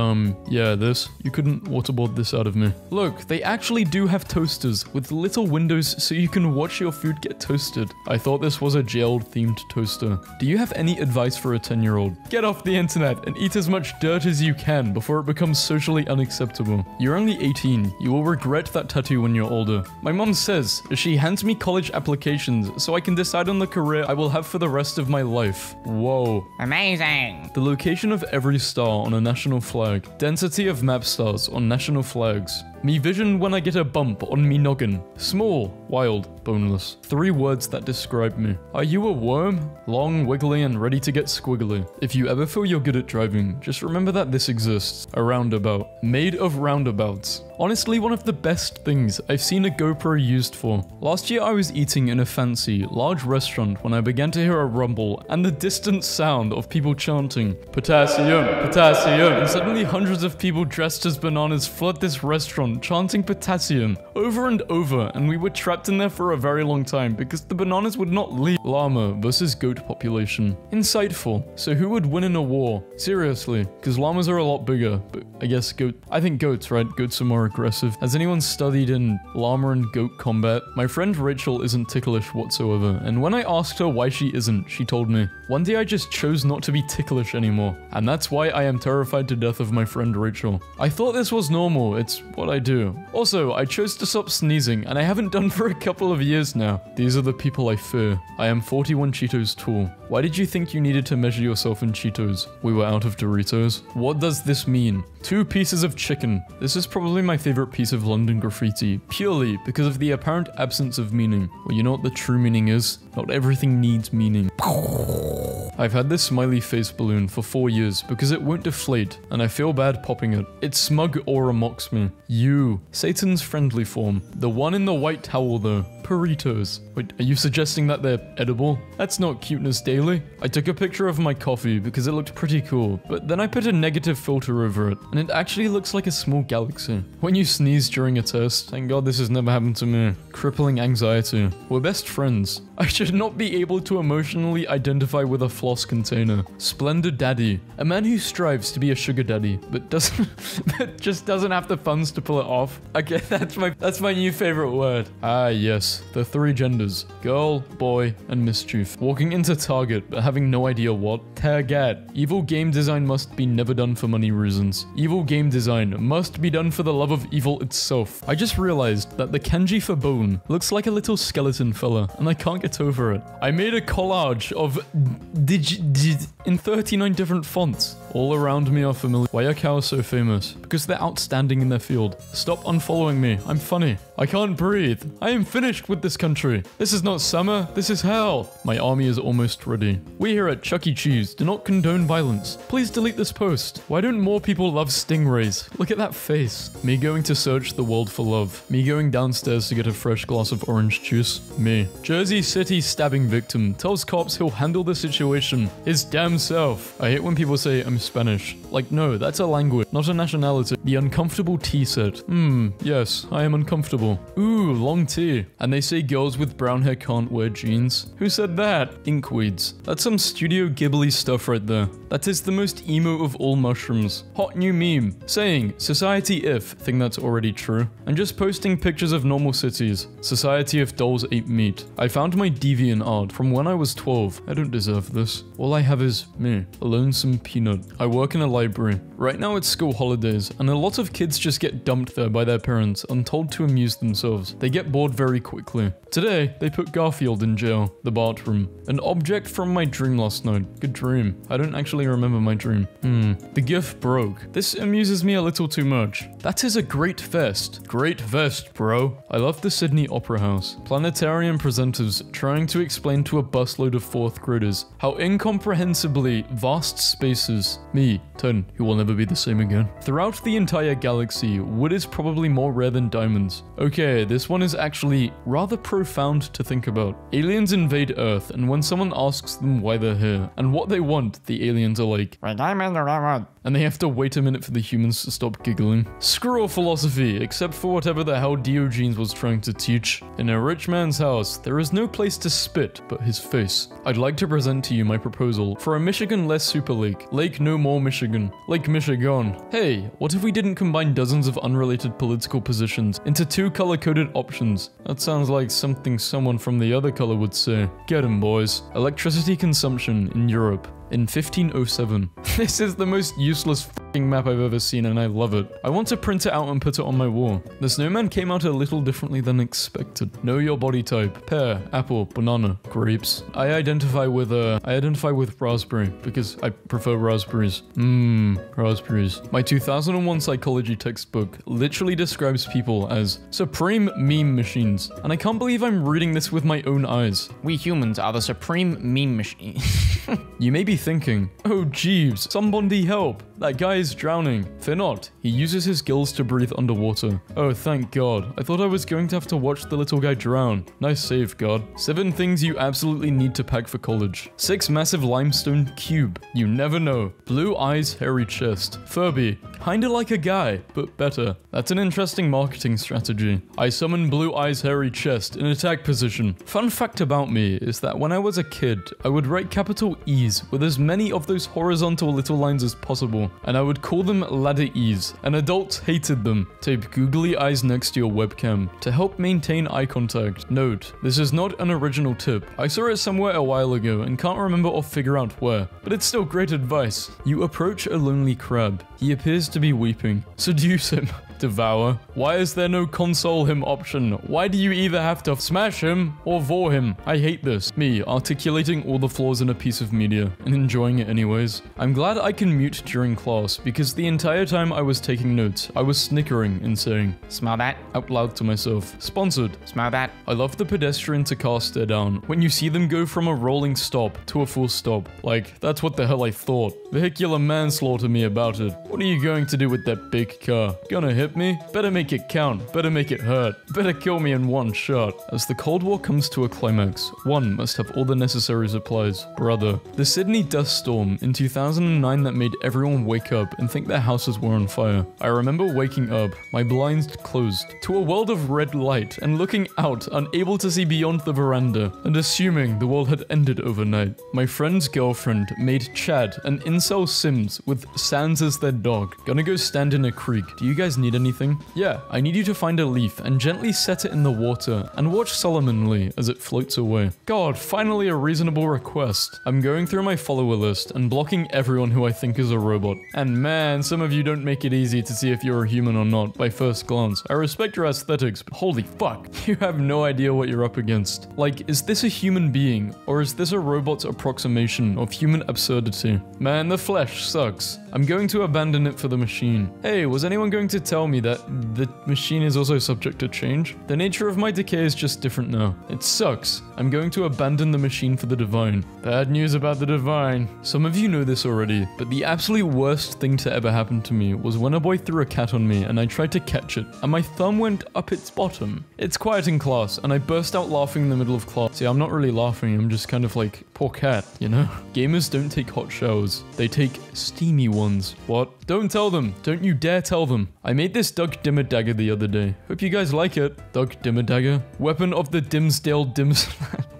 yeah, you couldn't waterboard this out of me. Look, they actually do have toasters with little windows so you can watch your food get toasted. I thought this was a jail-themed toaster. Do you have any advice for a 10-year-old? Get off the internet and eat as much dirt as you can before it becomes socially unacceptable. You're only 18. You will regret that tattoo when you're older. My mom says she hands me college applications so I can decide on the career I will have for the rest of my life. Whoa. Amazing. The location of every star on a national flag. Density of map stars on national flags. Me vision when I get a bump on me noggin. Small, wild, boneless. 3 words that describe me. Are you a worm? Long, wiggly, and ready to get squiggly. If you ever feel you're good at driving, just remember that this exists. A roundabout. Made of roundabouts. Honestly, one of the best things I've seen a GoPro used for. Last year I was eating in a fancy, large restaurant when I began to hear a rumble and the distant sound of people chanting, "Potassium, potassium," and suddenly hundreds of people dressed as bananas flood this restaurant chanting potassium over and over, and we were trapped in there for a very long time because the bananas would not leave. Llama versus goat population. Insightful. So who would win in a war? Seriously, because llamas are a lot bigger, but I guess I think goats, right? Goats are more aggressive. Has anyone studied in llama and goat combat? My friend Rachel isn't ticklish whatsoever, and when I asked her why she isn't, she told me, one day I just chose not to be ticklish anymore, and that's why I am terrified to death of my friend Rachel. I thought this was normal, it's what I do. Also, I chose to stop sneezing, and I haven't done for a couple of years now. These are the people I fear. I am 41 Cheetos tall. Why did you think you needed to measure yourself in Cheetos? We were out of Doritos. What does this mean? 2 pieces of chicken. This is probably my my favorite piece of London graffiti, purely because of the apparent absence of meaning. Well, you know what the true meaning is? Not everything needs meaning. I've had this smiley face balloon for 4 years because it won't deflate, and I feel bad popping it. Its smug aura mocks me. You, Satan's friendly form. The one in the white towel though. Burritos. Wait, are you suggesting that they're edible? That's not cuteness daily. I took a picture of my coffee because it looked pretty cool, but then I put a negative filter over it, and it actually looks like a small galaxy. When you sneeze during a test, thank God this has never happened to me. Crippling anxiety. We're best friends. I should not be able to emotionally identify with a floss container. Splendid daddy. A man who strives to be a sugar daddy, but just doesn't have the funds to pull it off. Okay, that's my new favorite word. Ah, yes. The 3 genders. Girl, boy, and mischief. Walking into Target, but having no idea what. Target. Evil game design must be never done for money reasons. Evil game design must be done for the love of evil itself. I just realized that the kanji for bone looks like a little skeleton fella, and I can't get over it. I made a collage of in 39 different fonts. All around me are familiar. Why are cows so famous? Because they're outstanding in their field. Stop unfollowing me. I'm funny. I can't breathe. I am finished with this country. This is not summer. This is hell. My army is almost ready. We here at Chuck E. Cheese do not condone violence. Please delete this post. Why don't more people love stingrays? Look at that face. Me going to search the world for love. Me going downstairs to get a fresh glass of orange juice. Me. Jersey City stabbing victim tells cops he'll handle the situation his damn self. I hate when people say I'm Spanish. Like, no, that's a language, not a nationality. The uncomfortable tea set. Yes, I am uncomfortable. Ooh, long tea. And they say girls with brown hair can't wear jeans. Who said that? Inkweeds. That's some Studio Ghibli stuff right there. That is the most emo of all mushrooms. Hot new meme. Saying, society if, think that's already true. And just posting pictures of normal cities. Society if dolls ate meat. I found my deviant art from when I was 12. I don't deserve this. All I have is me. A lonesome peanut. I work in a library. Right now it's school holidays, and a lot of kids just get dumped there by their parents and told to amuse themselves. They get bored very quickly. Today, they put Garfield in jail. The bathroom. An object from my dream last night. Good dream. I don't actually remember my dream. The GIF broke. This amuses me a little too much. That is a great vest. Great vest, bro. I love the Sydney Opera House. Planetarium presenters trying to explain to a busload of 4th graders how incomprehensibly vast spaces. Me, 10, who will never be the same again. Throughout the entire galaxy, wood is probably more rare than diamonds. Okay, this one is actually rather profound to think about. Aliens invade Earth, and when someone asks them why they're here and what they want, the aliens are like, and they have to wait a minute for the humans to stop giggling. Screw all philosophy, except for whatever the hell Diogenes was trying to teach. In a rich man's house, there is no place to spit but his face. I'd like to present to you my proposal for a Michigan-less super lake. Lake No More Michigan. Lake Michigan. Hey, what if we didn't combine dozens of unrelated political positions into 2 color-coded options? That sounds like something someone from the other color would say. Get 'em, boys. Electricity consumption in Europe. In 1507. This is the most useless f***ing map I've ever seen, and I love it. I want to print it out and put it on my wall. The snowman came out a little differently than expected. Know your body type. Pear, apple, banana, grapes. I identify with raspberry because I prefer raspberries. Raspberries. My 2001 psychology textbook literally describes people as supreme meme machines, and I can't believe I'm reading this with my own eyes. We humans are the supreme meme machine. You may be thinking, oh Jeeves, somebody help, that guy is drowning. Fear not, he uses his gills to breathe underwater. Oh thank God, I thought I was going to have to watch the little guy drown. Nice save, God. 7 things you absolutely need to pack for college. 6 massive limestone cube, you never know. Blue eyes, hairy chest. Furby, kinda like a guy, but better. That's an interesting marketing strategy. I summon blue eyes, hairy chest in attack position. Fun fact about me is that when I was a kid, I would write capital E's with as many of those horizontal little lines as possible, and I would call them ladder E's, and adults hated them. Tape googly eyes next to your webcam to help maintain eye contact. Note, this is not an original tip. I saw it somewhere a while ago and can't remember or figure out where, but it's still great advice. You approach a lonely crab. He appears to be weeping. Seduce him. Devour. Why is there no console him option? Why do you either have to smash him or vor him? I hate this. Me, articulating all the flaws in a piece of media and enjoying it anyways. I'm glad I can mute during class because the entire time I was taking notes, I was snickering and saying, Smell that? out loud to myself, sponsored. Smell that? I love the pedestrian to car stare down when you see them go from a rolling stop to a full stop. Like, that's what the hell I thought. Vehicular manslaughter me about it. What are you going to do with that big car? Gonna hit me? Better make it count. Better make it hurt. Better kill me in one shot. As the Cold War comes to a climax, one must have all the necessary supplies. Brother. The Sydney dust storm in 2009 that made everyone wake up and think their houses were on fire. I remember waking up, my blinds closed, to a world of red light and looking out, unable to see beyond the veranda, and assuming the world had ended overnight. My friend's girlfriend made Chad an incel Sims with Sans as their dog. Gonna go stand in a creek. Do you guys need anything? Yeah, I need you to find a leaf and gently set it in the water and watch solemnly as it floats away. God, finally a reasonable request. I'm going through my follower list and blocking everyone who I think is a robot. And man, some of you don't make it easy to see if you're a human or not by first glance. I respect your aesthetics, but holy fuck, you have no idea what you're up against. Like, is this a human being, or is this a robot's approximation of human absurdity? Man, the flesh sucks. I'm going to abandon it for the machine. Hey, was anyone going to tell me that the machine is also subject to change? The nature of my decay is just different now. It sucks. I'm going to abandon the machine for the divine. Bad news about the divine. Some of you know this already, but the absolute worst thing to ever happen to me was when a boy threw a cat on me and I tried to catch it, and my thumb went up its bottom. It's quiet in class, and I burst out laughing in the middle of class. See, I'm not really laughing, I'm just kind of like, poor cat, you know? Gamers don't take hot showers. They take steamy ones. What? Don't tell them. Don't you dare tell them. I made this Doug Dimmer dagger the other day. Hope you guys like it. Doug Dimmer dagger. Weapon of the Dimsdale Dims...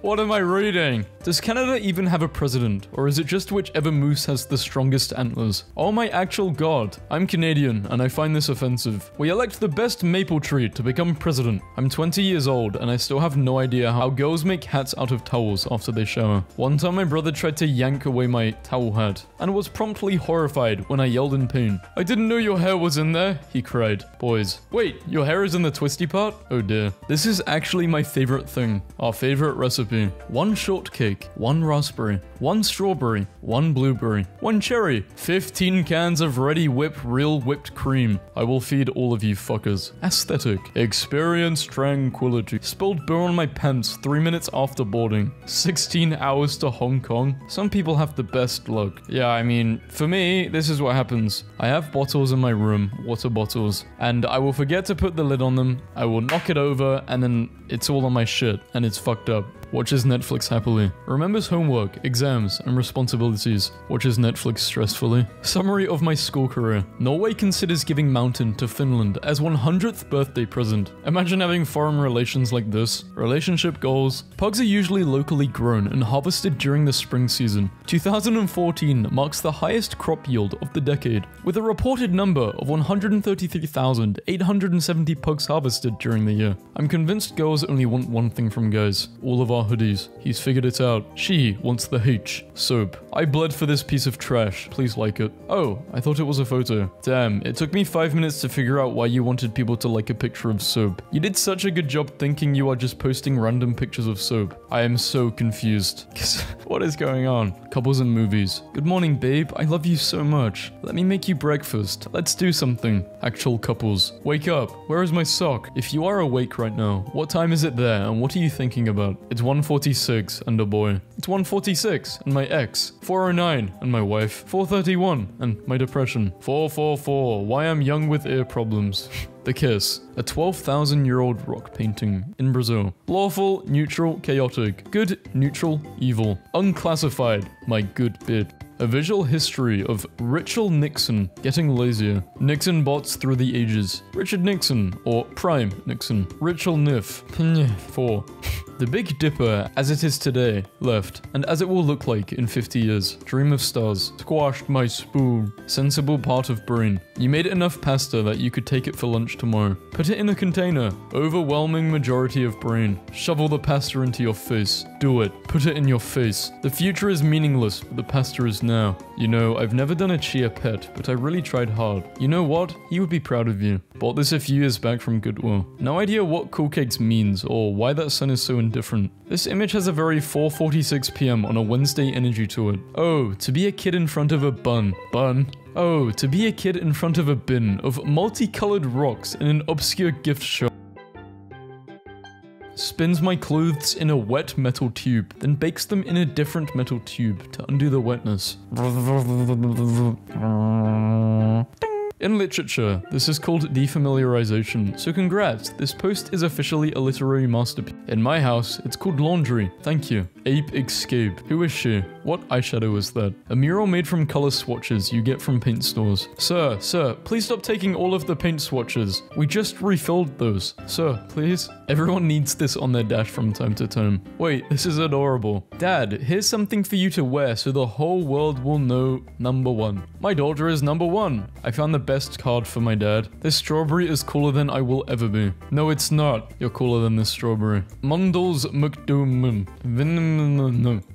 What am I reading? Does Canada even have a president? Or is it just whichever moose has the strongest antlers? Oh my actual god. I'm Canadian, and I find this offensive. We elect the best maple tree to become president. I'm 20 years old, and I still have no idea how girls make hats out of towels after they shower. One time my brother tried to yank away my towel hat, and was promptly horrified when I yelled in pain. I didn't know your hair was in there, he cried. Boys. Wait, your hair is in the twisty part? Oh dear. This is actually my favorite thing. Our favorite recipe. 1 shortcake, 1 raspberry, 1 strawberry, 1 blueberry, 1 cherry, 15 cans of ready whip real whipped cream. I will feed all of you fuckers. Aesthetic. Experience tranquility. Spilled beer on my pants 3 minutes after boarding. 16 hours to Hong Kong. Some people have the best luck. Yeah, I mean, for me, this is what happens. I have bottles in my room, water bottles, and I will forget to put the lid on them. I will knock it over, and then it's all on my shit, and it's fucked up. Watches Netflix happily. Remembers homework, exams, and responsibilities. Watches Netflix stressfully. Summary of my school career. Norway considers giving mountain to Finland as 100th birthday present. Imagine having foreign relations like this. Relationship goals. Pugs are usually locally grown and harvested during the spring season. 2014 marks the highest crop yield of the decade, with a reported number of 133,870 pugs harvested during the year. I'm convinced girls only want one thing from guys. All of our hoodies. He's figured it out. She wants the H. Soap. I bled for this piece of trash. Please like it. Oh, I thought it was a photo. Damn, it took me 5 minutes to figure out why you wanted people to like a picture of soap. You did such a good job thinking you are just posting random pictures of soap. I am so confused. What is going on? Couples and movies. Good morning, babe. I love you so much. Let me make you breakfast. Let's do something. Actual couples. Wake up. Where is my sock? If you are awake right now, what time is it there and what are you thinking about? It's 1:46 and a boy. It's 1:46 and my ex. 4:09 and my wife. 4:31 and my depression. 4:44. Why I'm young with ear problems. The Kiss, a 12,000-year-old rock painting in Brazil. Lawful, neutral, chaotic. Good, neutral, evil. Unclassified, my good bit. A visual history of Richard Nixon getting lazier. Nixon bots through the ages. Richard Nixon, or Prime Nixon. Richard Niff. 4. The Big Dipper, as it is today, left, and as it will look like in 50 years. Dream of stars. Squashed my spoon. Sensible part of brain. You made enough pasta that you could take it for lunch tomorrow. Put it in a container. Overwhelming majority of brain. Shovel the pasta into your face. Do it. Put it in your face. The future is meaningless, but the pasta is now. You know, I've never done a chia pet, but I really tried hard. You know what? He would be proud of you. Bought this a few years back from Goodwill. No idea what Cool Cakes means or why that sun is so indifferent. This image has a very 4:46 p.m. on a Wednesday energy to it. Oh, to be a kid in front of a bun. Oh, to be a kid in front of a bin of multicolored rocks in an obscure gift shop. Spins my clothes in a wet metal tube, then bakes them in a different metal tube to undo the wetness. In literature, this is called defamiliarization, so congrats, this post is officially a literary masterpiece. In my house, it's called laundry. Thank you. Ape Escape. Who is she? What eyeshadow is that? A mural made from color swatches you get from paint stores. Sir, please stop taking all of the paint swatches. We just refilled those. Sir, please? Everyone needs this on their dash from time to time. Wait, this is adorable. Dad, here's something for you to wear so the whole world will know number one. My daughter is number one. I found the best card for my dad. This strawberry is cooler than I will ever be. No, it's not. You're cooler than this strawberry. Mundell's McDoom.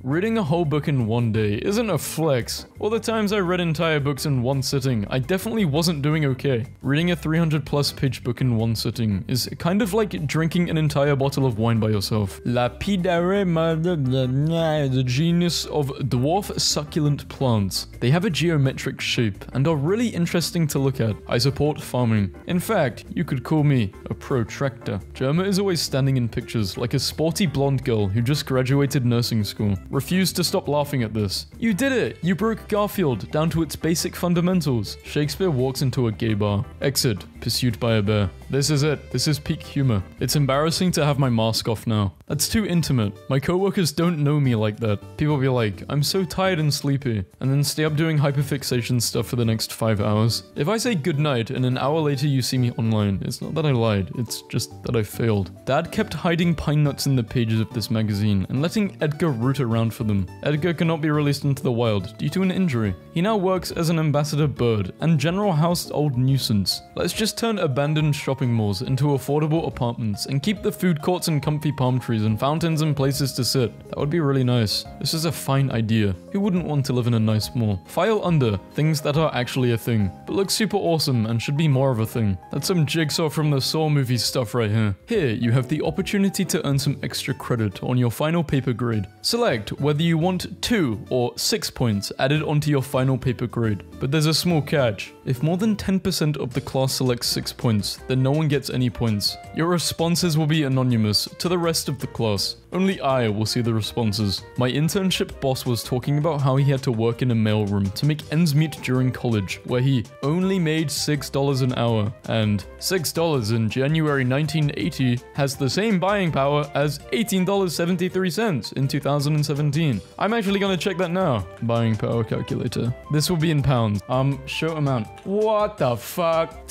Reading a whole book in one day isn't a flex. All the times I read entire books in one sitting, I definitely wasn't doing okay. Reading a 300+ page book in one sitting is kind of like drinking an entire bottle of wine by yourself. Lapidarema, the genus of dwarf succulent plants. They have a geometric shape and are really interesting to look at. I support farming. In fact, you could call me a protractor. Germa is always standing in pictures like a sporty blonde girl who just graduated nursing school. Refused to stop laughing at this. You did it! You broke Garfield down to its basic fundamentals. Shakespeare walks into a gay bar. Exit, pursued by a bear. This is it. This is peak humor. It's embarrassing to have my mask off now. That's too intimate. My coworkers don't know me like that. People be like, I'm so tired and sleepy, and then stay up doing hyperfixation stuff for the next 5 hours. If I say goodnight and an hour later you see me online, it's not that I lied, it's just that I failed. Dad kept hiding pine nuts in the pages of this magazine and letting Edgar root around for them. Edgar cannot be released into the wild due to an injury. He now works as an ambassador bird and general house old nuisance. Let's just turn abandoned shopping malls into affordable apartments and keep the food courts and comfy palm trees and fountains and places to sit. That would be really nice. This is a fine idea. Who wouldn't want to live in a nice mall? File under things that are actually a thing, but look super awesome and should be more of a thing. That's some Jigsaw from the Saw movie stuff right here. Here, you have the opportunity to earn some extra credit on your final paper grade. Select whether you want 2 or 6 points added onto your final paper grade. But there's a small catch. If more than 10% of the class selects 6 points, then no one gets any points. Your responses will be anonymous to the rest of the class. Only I will see the responses. My internship boss was talking about how he had to work in a mailroom to make ends meet during college, where he only made $6 an hour. And $6 in January 1980 has the same buying power as $18.73 in 2017. I'm actually gonna check that now. Buying power calculator. This will be in pounds. Show amount. What the fuck?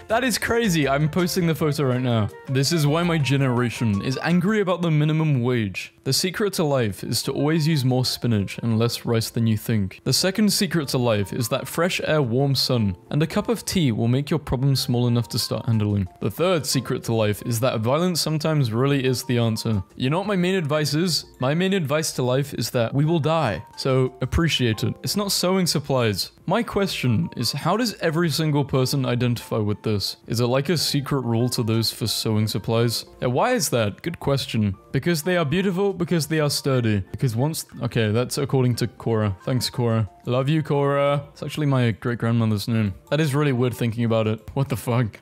That is crazy. I'm posting the photo right now. This is why my generation is angry about the minimum wage. The secret to life is to always use more spinach and less rice than you think. The second secret to life is that fresh air, warm sun, and a cup of tea will make your problems small enough to start handling. The third secret to life is that violence sometimes really is the answer. You know what my main advice is? My main advice to life is that we will die. So appreciate it. It's not sewing supplies. My question is, how does every single person identify with this? Is it like a secret rule to those for sewing supplies? Yeah, why is that? Good question. Because they are beautiful, because they are sturdy. Because okay, that's according to Cora. Thanks, Cora. Love you, Cora. It's actually my great-grandmother's name. That is really weird thinking about it. What the fuck?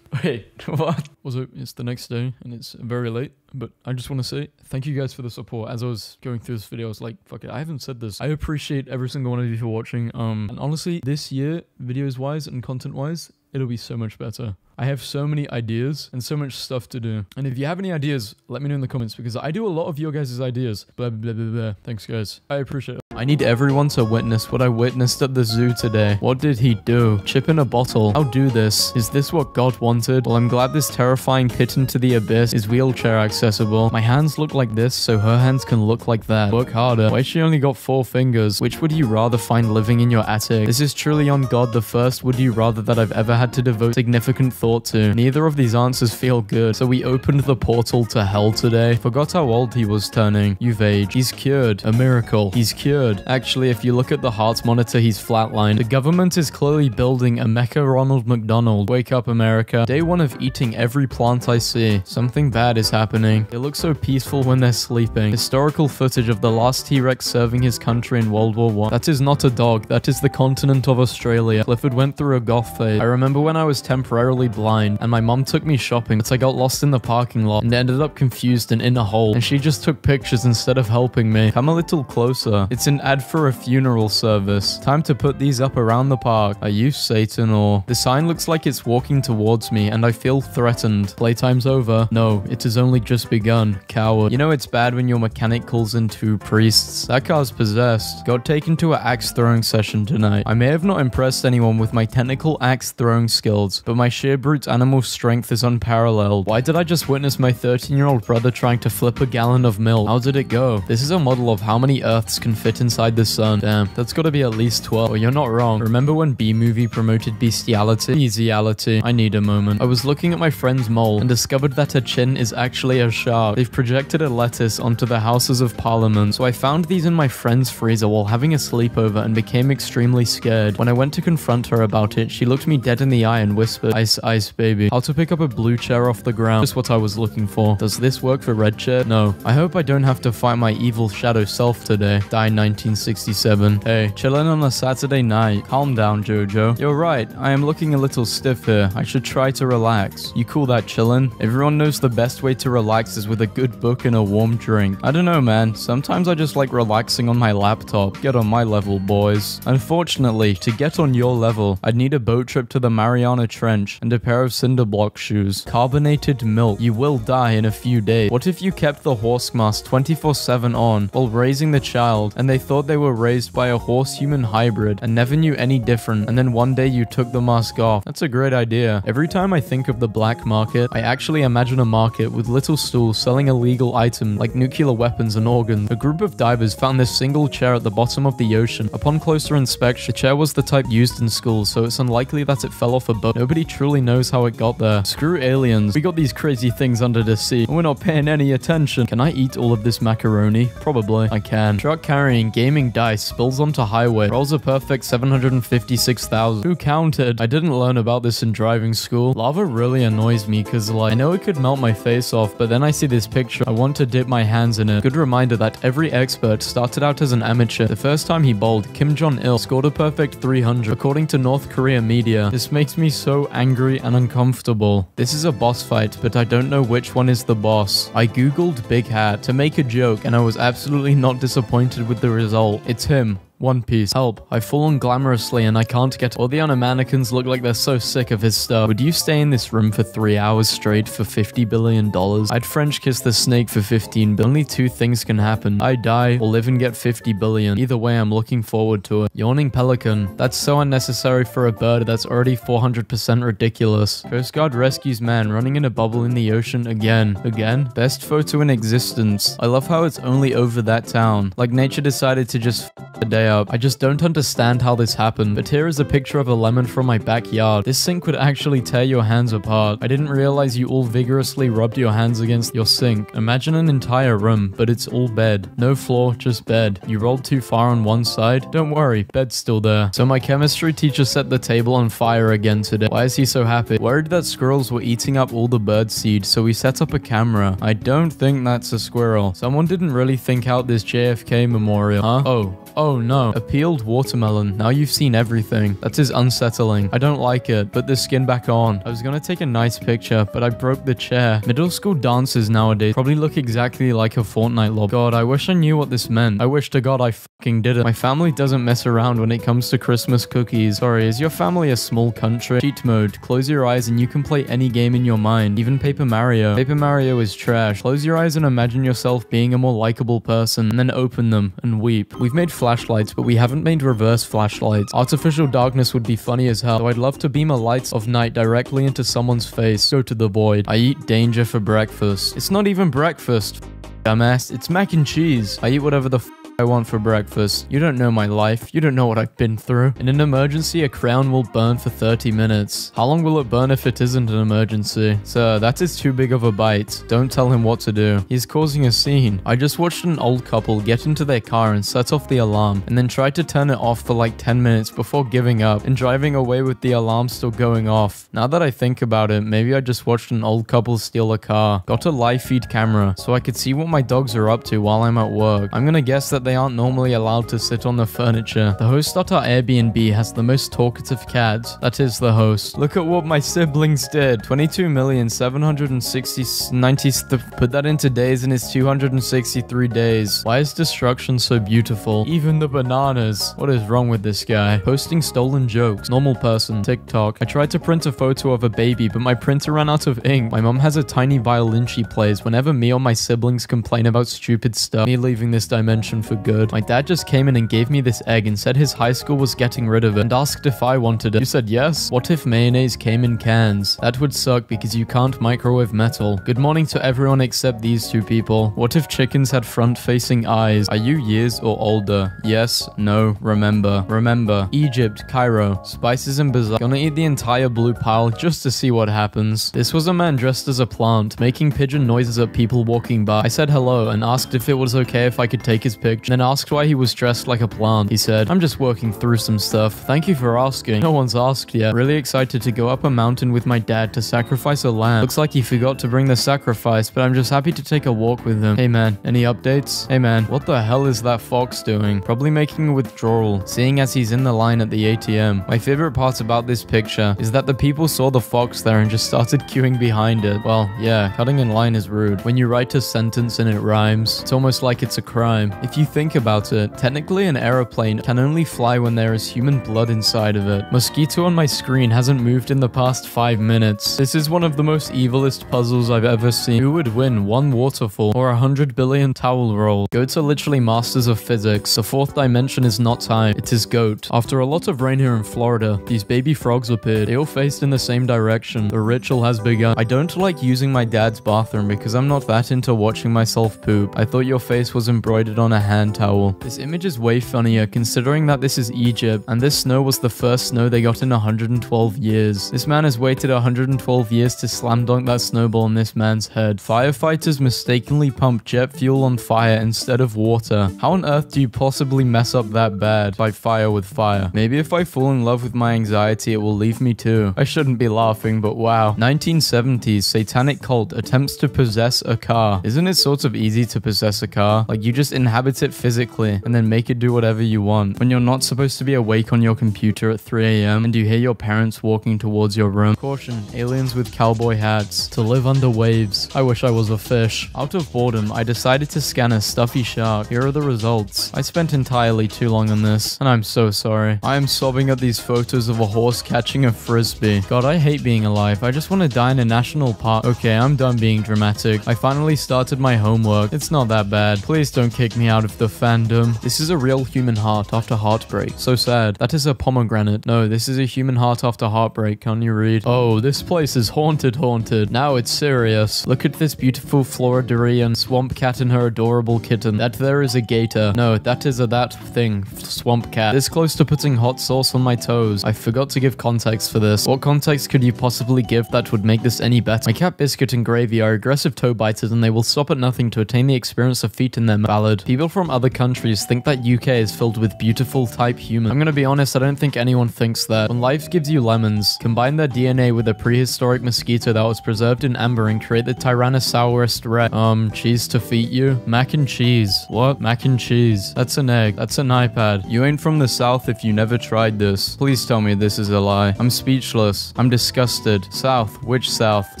Wait, what? Also, it's the next day and it's very late, but I just want to say thank you guys for the support. As I was going through this video, I was like, fuck it, I haven't said this. I appreciate every single one of you for watching. And honestly, this year, videos-wise and content-wise, it'll be so much better. I have so many ideas and so much stuff to do. And if you have any ideas, let me know in the comments because I do a lot of your guys' ideas. Blah, blah, blah, blah. Thanks, guys. I appreciate it. I need everyone to witness what I witnessed at the zoo today. What did he do? Chip in a bottle. I'll do this. Is this what God wanted? Well, I'm glad this terrifying pit into the abyss is wheelchair accessible. My hands look like this, so her hands can look like that. Work harder. Why she only got 4 fingers? Which would you rather find living in your attic? This is truly on God the first would you rather that I've ever had to devote significant thought to. Neither of these answers feel good, so we opened the portal to hell today. Forgot how old he was turning. You've aged. He's cured. A miracle. He's cured. good. Actually, if you look at the hearts monitor, he's flatlined. The government is clearly building a Mecha Ronald McDonald. Wake up, America. Day one of eating every plant I see. Something bad is happening. They look so peaceful when they're sleeping. Historical footage of the last T-Rex serving his country in World War I. That is not a dog. That is the continent of Australia. Clifford went through a goth phase. I remember when I was temporarily blind and my mom took me shopping, but I got lost in the parking lot and ended up confused and in a hole, and she just took pictures instead of helping me. Come a little closer. It's an ad for a funeral service. Time to put these up around the park. Are you Satan or... The sign looks like it's walking towards me and I feel threatened. Playtime's over. No, it has only just begun. Coward. You know it's bad when your mechanic calls in two priests. That car's possessed. Got taken to an axe throwing session tonight. I may have not impressed anyone with my technical axe throwing skills, but my sheer brute animal strength is unparalleled. Why did I just witness my 13-year-old brother trying to flip a gallon of milk? How did it go? This is a model of how many Earths can fit inside the sun. Damn, that's gotta be at least 12. Oh, you're not wrong. Remember when B-Movie promoted bestiality? Easyality. I need a moment. I was looking at my friend's mole and discovered that her chin is actually a shark. They've projected a lettuce onto the Houses of Parliament, so I found these in my friend's freezer while having a sleepover and became extremely scared. When I went to confront her about it, she looked me dead in the eye and whispered, "Ice, ice, baby." How to pick up a blue chair off the ground. Just what I was looking for. Does this work for red chair? No. I hope I don't have to fight my evil shadow self today. Die 1967. Hey, chillin' on a Saturday night. Calm down, Jojo. You're right. I am looking a little stiff here. I should try to relax. You call that chillin'? Everyone knows the best way to relax is with a good book and a warm drink. I don't know, man. Sometimes I just like relaxing on my laptop. Get on my level, boys. Unfortunately, to get on your level, I'd need a boat trip to the Mariana Trench and a pair of cinder block shoes. Carbonated milk. You will die in a few days. What if you kept the horse mask 24/7 on while raising the child and they thought they were raised by a horse-human hybrid and never knew any different, and then one day you took the mask off? That's a great idea. Every time I think of the black market, I actually imagine a market with little stools selling illegal items like nuclear weapons and organs. A group of divers found this single chair at the bottom of the ocean. Upon closer inspection, the chair was the type used in schools, so it's unlikely that it fell off a boat. Nobody truly knows how it got there. Screw aliens. We got these crazy things under the sea, and we're not paying any attention. Can I eat all of this macaroni? Probably. I can. Truck carrying gaming dice spills onto highway. Rolls a perfect 756,000. Who counted? I didn't learn about this in driving school. Lava really annoys me because, like, I know it could melt my face off, but then I see this picture. I want to dip my hands in it. Good reminder that every expert started out as an amateur. The first time he bowled, Kim Jong-il scored a perfect 300, according to North Korea media. This makes me so angry and uncomfortable. This is a boss fight, but I don't know which one is the boss. I googled Big Hat to make a joke, and I was absolutely not disappointed with the result. It's him. One Piece. Help. I've fallen glamorously and I can't get... All the other mannequins look like they're so sick of his stuff. Would you stay in this room for 3 hours straight for $50 billion? I'd French kiss the snake for 15 billion. Only two things can happen. I die or live and get 50 billion. Either way, I'm looking forward to it. Yawning pelican. That's so unnecessary for a bird that's already 400% ridiculous. Coast Guard rescues man running in a bubble in the ocean again. Again? Best photo in existence. I love how it's only over that town. Like nature decided to just f*** the day up. I just don't understand how this happened, but here is a picture of a lemon from my backyard. This sink would actually tear your hands apart. I didn't realize you all vigorously rubbed your hands against your sink. Imagine an entire room, but it's all bed. No floor, just bed. You rolled too far on one side? Don't worry, bed's still there. So my chemistry teacher set the table on fire again today. Why is he so happy? Worried that squirrels were eating up all the bird seed, so we set up a camera. I don't think that's a squirrel. Someone didn't really think out this JFK memorial, huh? Oh no. A peeled watermelon. Now you've seen everything. That is unsettling. I don't like it. Put the skin back on. I was gonna take a nice picture, but I broke the chair. Middle school dancers nowadays probably look exactly like a Fortnite lob. God, I wish I knew what this meant. I wish to God I fucking did it. My family doesn't mess around when it comes to Christmas cookies. Sorry, is your family a small country? Cheat mode. Close your eyes and you can play any game in your mind. Even Paper Mario. Paper Mario is trash. Close your eyes and imagine yourself being a more likable person, and then open them and weep. We've made flashlights, but we haven't made reverse flashlights. Artificial darkness would be funny as hell, so I'd love to beam a light of night directly into someone's face. Go to the void. I eat danger for breakfast. It's not even breakfast. Dumbass. It's mac and cheese. I eat whatever the I want for breakfast. You don't know my life. You don't know what I've been through. In an emergency, a crown will burn for 30 minutes. How long will it burn if it isn't an emergency? Sir, that is too big of a bite. Don't tell him what to do. He's causing a scene. I just watched an old couple get into their car and set off the alarm, and then tried to turn it off for like 10 minutes before giving up and driving away with the alarm still going off. Now that I think about it, maybe I just watched an old couple steal a car. Got a live feed camera so I could see what my dogs are up to while I'm at work. I'm gonna guess that they aren't normally allowed to sit on the furniture. The host at our Airbnb has the most talkative cat. That is the host. Look at what my siblings did. 22,760,90. Put that into days and it's 263 days. Why is destruction so beautiful? Even the bananas. What is wrong with this guy? Posting stolen jokes. Normal person. TikTok. I tried to print a photo of a baby, but my printer ran out of ink. My mom has a tiny violin she plays whenever me or my siblings complain about stupid stuff. Me leaving this dimension for good. My dad just came in and gave me this egg and said his high school was getting rid of it and asked if I wanted it. You said yes? What if mayonnaise came in cans? That would suck because you can't microwave metal. Good morning to everyone except these two people. What if chickens had front-facing eyes? Are you years or older? Yes, no, remember. Remember. Egypt, Cairo. Spices and bazaar. Gonna eat the entire blue pile just to see what happens. This was a man dressed as a plant, making pigeon noises at people walking by. I said hello and asked if it was okay if I could take his picture, then asked why he was dressed like a plant. He said, I'm just working through some stuff. Thank you for asking. No one's asked yet. Really excited to go up a mountain with my dad to sacrifice a lamb. Looks like he forgot to bring the sacrifice, but I'm just happy to take a walk with him. Hey man, any updates? Hey man, what the hell is that fox doing? Probably making a withdrawal, seeing as he's in the line at the ATM. My favorite part about this picture is that the people saw the fox there and just started queuing behind it. Well, yeah, cutting in line is rude. When you write a sentence and it rhymes, it's almost like it's a crime. If you think about it, technically an aeroplane can only fly when there is human blood inside of it. Mosquito on my screen hasn't moved in the past 5 minutes. This is one of the most evilest puzzles I've ever seen. Who would win, one waterfall or 100 billion towel roll? Goats are literally masters of physics. The fourth dimension is not time, it is goat. After a lot of rain here in Florida, these baby frogs appeared. They all faced in the same direction. The ritual has begun. I don't like using my dad's bathroom because I'm not that into watching myself poop. I thought your face was embroidered on a hand towel. This image is way funnier considering that this is Egypt and this snow was the first snow they got in 112 years. This man has waited 112 years to slam dunk that snowball on this man's head. Firefighters mistakenly pump jet fuel on fire instead of water. How on earth do you possibly mess up that bad? Fight fire with fire. Maybe if I fall in love with my anxiety, it will leave me too. I shouldn't be laughing, but wow. 1970s satanic cult attempts to possess a car. Isn't it sort of easy to possess a car? Like you just inhabit it physically and then make it do whatever you want. When you're not supposed to be awake on your computer at 3 a.m. and you hear your parents walking towards your room. Caution, aliens with cowboy hats. To live under waves. I wish I was a fish. Out of boredom, I decided to scan a stuffy shark. Here are the results. I spent entirely too long on this, and I'm so sorry. I am sobbing at these photos of a horse catching a frisbee. God, I hate being alive. I just want to die in a national park. Okay, I'm done being dramatic. I finally started my homework. It's not that bad. Please don't kick me out of the fandom. This is a real human heart after heartbreak. So sad. That is a pomegranate. No, this is a human heart after heartbreak. Can you read? Oh, this place is haunted. Now it's serious. Look at this beautiful Floridarian swamp cat and her adorable kitten. That there is a gator. No, that is that thing. Swamp cat. This close to putting hot sauce on my toes. I forgot to give context for this. What context could you possibly give that would make this any better? My cat Biscuit and Gravy are aggressive toe biters and they will stop at nothing to attain the experience of feet in them. Valid. People from other countries think that UK is filled with beautiful type humans. I'm gonna be honest, I don't think anyone thinks that. When life gives you lemons, combine their DNA with a prehistoric mosquito that was preserved in amber and create the Tyrannosaurus rex. Cheese to feed you? Mac and cheese. What? Mac and cheese. That's an egg. That's an iPad. You ain't from the south if you never tried this. Please tell me this is a lie. I'm speechless. I'm disgusted. South. Which south?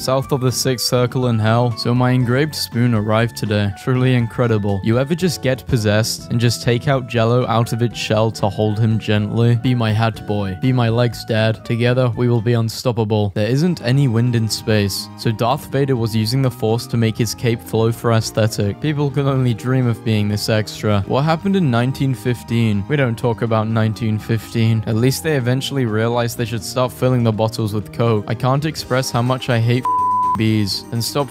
South of the sixth circle in hell? So my engraved spoon arrived today. Truly incredible. You ever just get possessed and just take out Jello out of its shell to hold him gently? Be my hat boy. Be my legs, dad. Together we will be unstoppable. There isn't any wind in space. So Darth Vader was using the Force to make his cape flow for aesthetic. People can only dream of being this extra. What happened in 1915? We don't talk about 1915. At least they eventually realized they should start filling the bottles with Coke. I can't express how much I hate bees. And stop